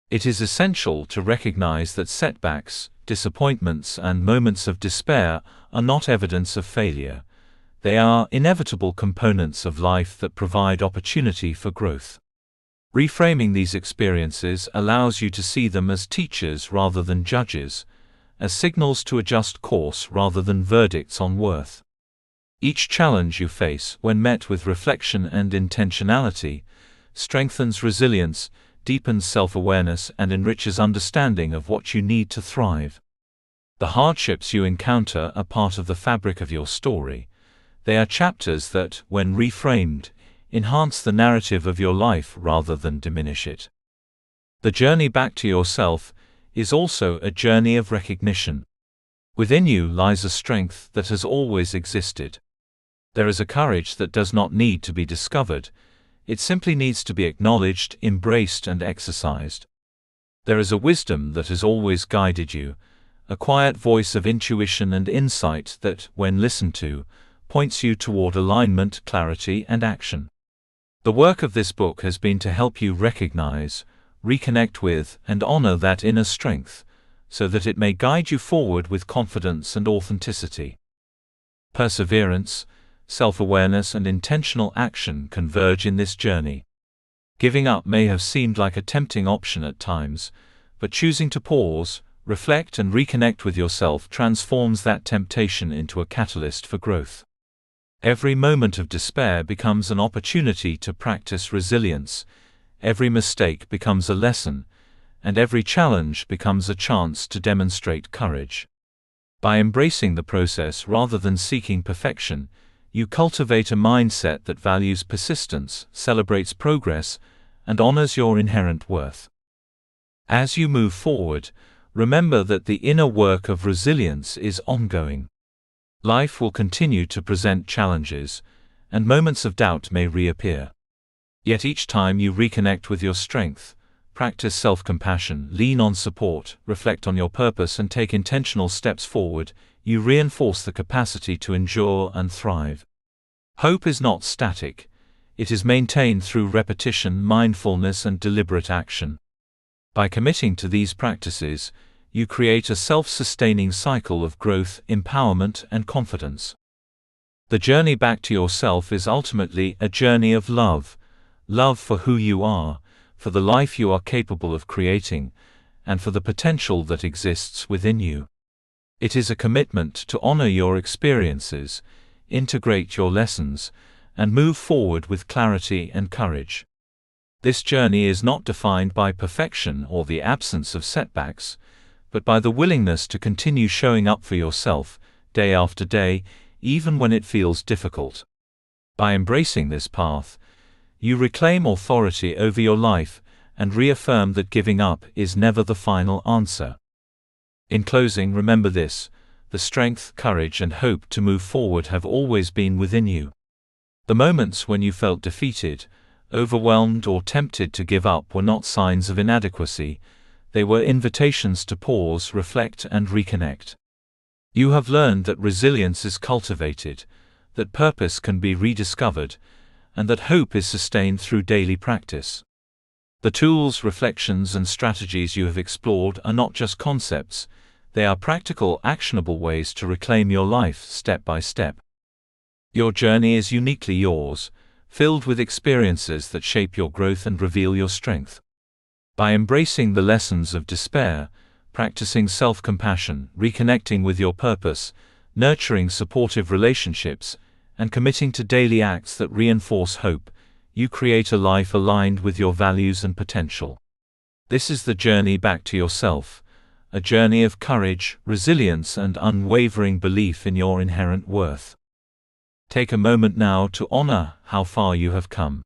It is essential to recognize that setbacks, disappointments, and moments of despair are not evidence of failure. They are inevitable components of life that provide opportunity for growth. Reframing these experiences allows you to see them as teachers rather than judges, as signals to adjust course rather than verdicts on worth. Each challenge you face, when met with reflection and intentionality, strengthens resilience, deepens self-awareness, and enriches understanding of what you need to thrive. The hardships you encounter are part of the fabric of your story. They are chapters that, when reframed, enhance the narrative of your life rather than diminish it. The journey back to yourself is also a journey of recognition. Within you lies a strength that has always existed. There is a courage that does not need to be discovered. It simply needs to be acknowledged, embraced, and exercised. There is a wisdom that has always guided you, a quiet voice of intuition and insight that, when listened to, points you toward alignment, clarity, and action. The work of this book has been to help you recognize, reconnect with, and honor that inner strength, so that it may guide you forward with confidence and authenticity. Perseverance, self-awareness, and intentional action converge in this journey. Giving up may have seemed like a tempting option at times, but choosing to pause, reflect, and reconnect with yourself transforms that temptation into a catalyst for growth. Every moment of despair becomes an opportunity to practice resilience, every mistake becomes a lesson, and every challenge becomes a chance to demonstrate courage. By embracing the process rather than seeking perfection, you cultivate a mindset that values persistence, celebrates progress, and honors your inherent worth. As you move forward, remember that the inner work of resilience is ongoing. Life will continue to present challenges, and moments of doubt may reappear. Yet each time you reconnect with your strength, practice self-compassion, lean on support, reflect on your purpose, and take intentional steps forward, you reinforce the capacity to endure and thrive. Hope is not static. It is maintained through repetition, mindfulness, and deliberate action. By committing to these practices, you create a self-sustaining cycle of growth, empowerment, and confidence. The journey back to yourself is ultimately a journey of love for who you are, for the life you are capable of creating, and for the potential that exists within you. It is a commitment to honor your experiences, integrate your lessons, and move forward with clarity and courage. This journey is not defined by perfection or the absence of setbacks, but by the willingness to continue showing up for yourself, day after day, even when it feels difficult. By embracing this path, you reclaim authority over your life and reaffirm that giving up is never the final answer. In closing, remember this: the strength, courage, and hope to move forward have always been within you. The moments when you felt defeated, overwhelmed, or tempted to give up were not signs of inadequacy. They were invitations to pause, reflect, and reconnect. You have learned that resilience is cultivated, that purpose can be rediscovered, and that hope is sustained through daily practice. The tools, reflections, and strategies you have explored are not just concepts. They are practical, actionable ways to reclaim your life step by step. Your journey is uniquely yours, filled with experiences that shape your growth and reveal your strength. By embracing the lessons of despair, practicing self-compassion, reconnecting with your purpose, nurturing supportive relationships, and committing to daily acts that reinforce hope, you create a life aligned with your values and potential. This is the journey back to yourself, a journey of courage, resilience, and unwavering belief in your inherent worth. Take a moment now to honor how far you have come.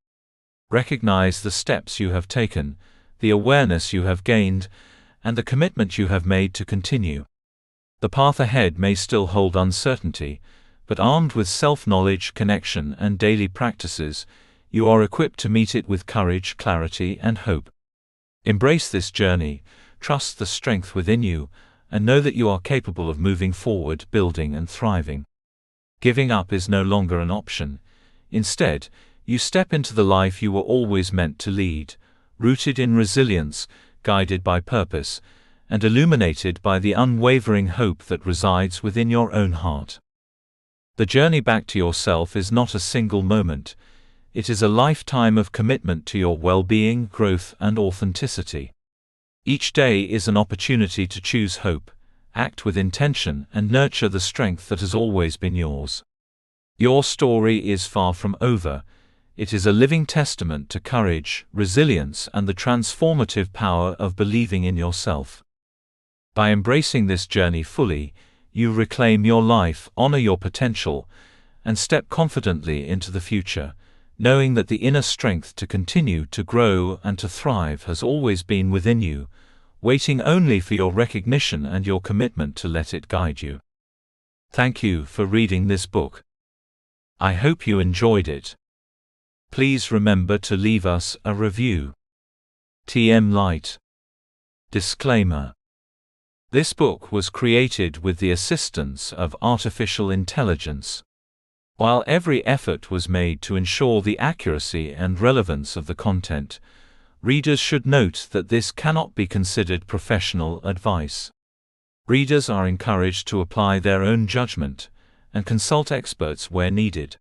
Recognize the steps you have taken, the awareness you have gained, and the commitment you have made to continue. The path ahead may still hold uncertainty, but armed with self-knowledge, connection, and daily practices, you are equipped to meet it with courage, clarity, and hope. Embrace this journey, trust the strength within you, and know that you are capable of moving forward, building, and thriving. Giving up is no longer an option. Instead, you step into the life you were always meant to lead, rooted in resilience, guided by purpose, and illuminated by the unwavering hope that resides within your own heart. The journey back to yourself is not a single moment. It is a lifetime of commitment to your well-being, growth, and authenticity. Each day is an opportunity to choose hope, act with intention, and nurture the strength that has always been yours. Your story is far from over. It is a living testament to courage, resilience, and the transformative power of believing in yourself. By embracing this journey fully, you reclaim your life, honor your potential, and step confidently into the future, knowing that the inner strength to continue to grow and to thrive has always been within you, waiting only for your recognition and your commitment to let it guide you. Thank you for reading this book. I hope you enjoyed it. Please remember to leave us a review. TM Light. Disclaimer. This book was created with the assistance of artificial intelligence. While every effort was made to ensure the accuracy and relevance of the content, readers should note that this cannot be considered professional advice. Readers are encouraged to apply their own judgment and consult experts where needed.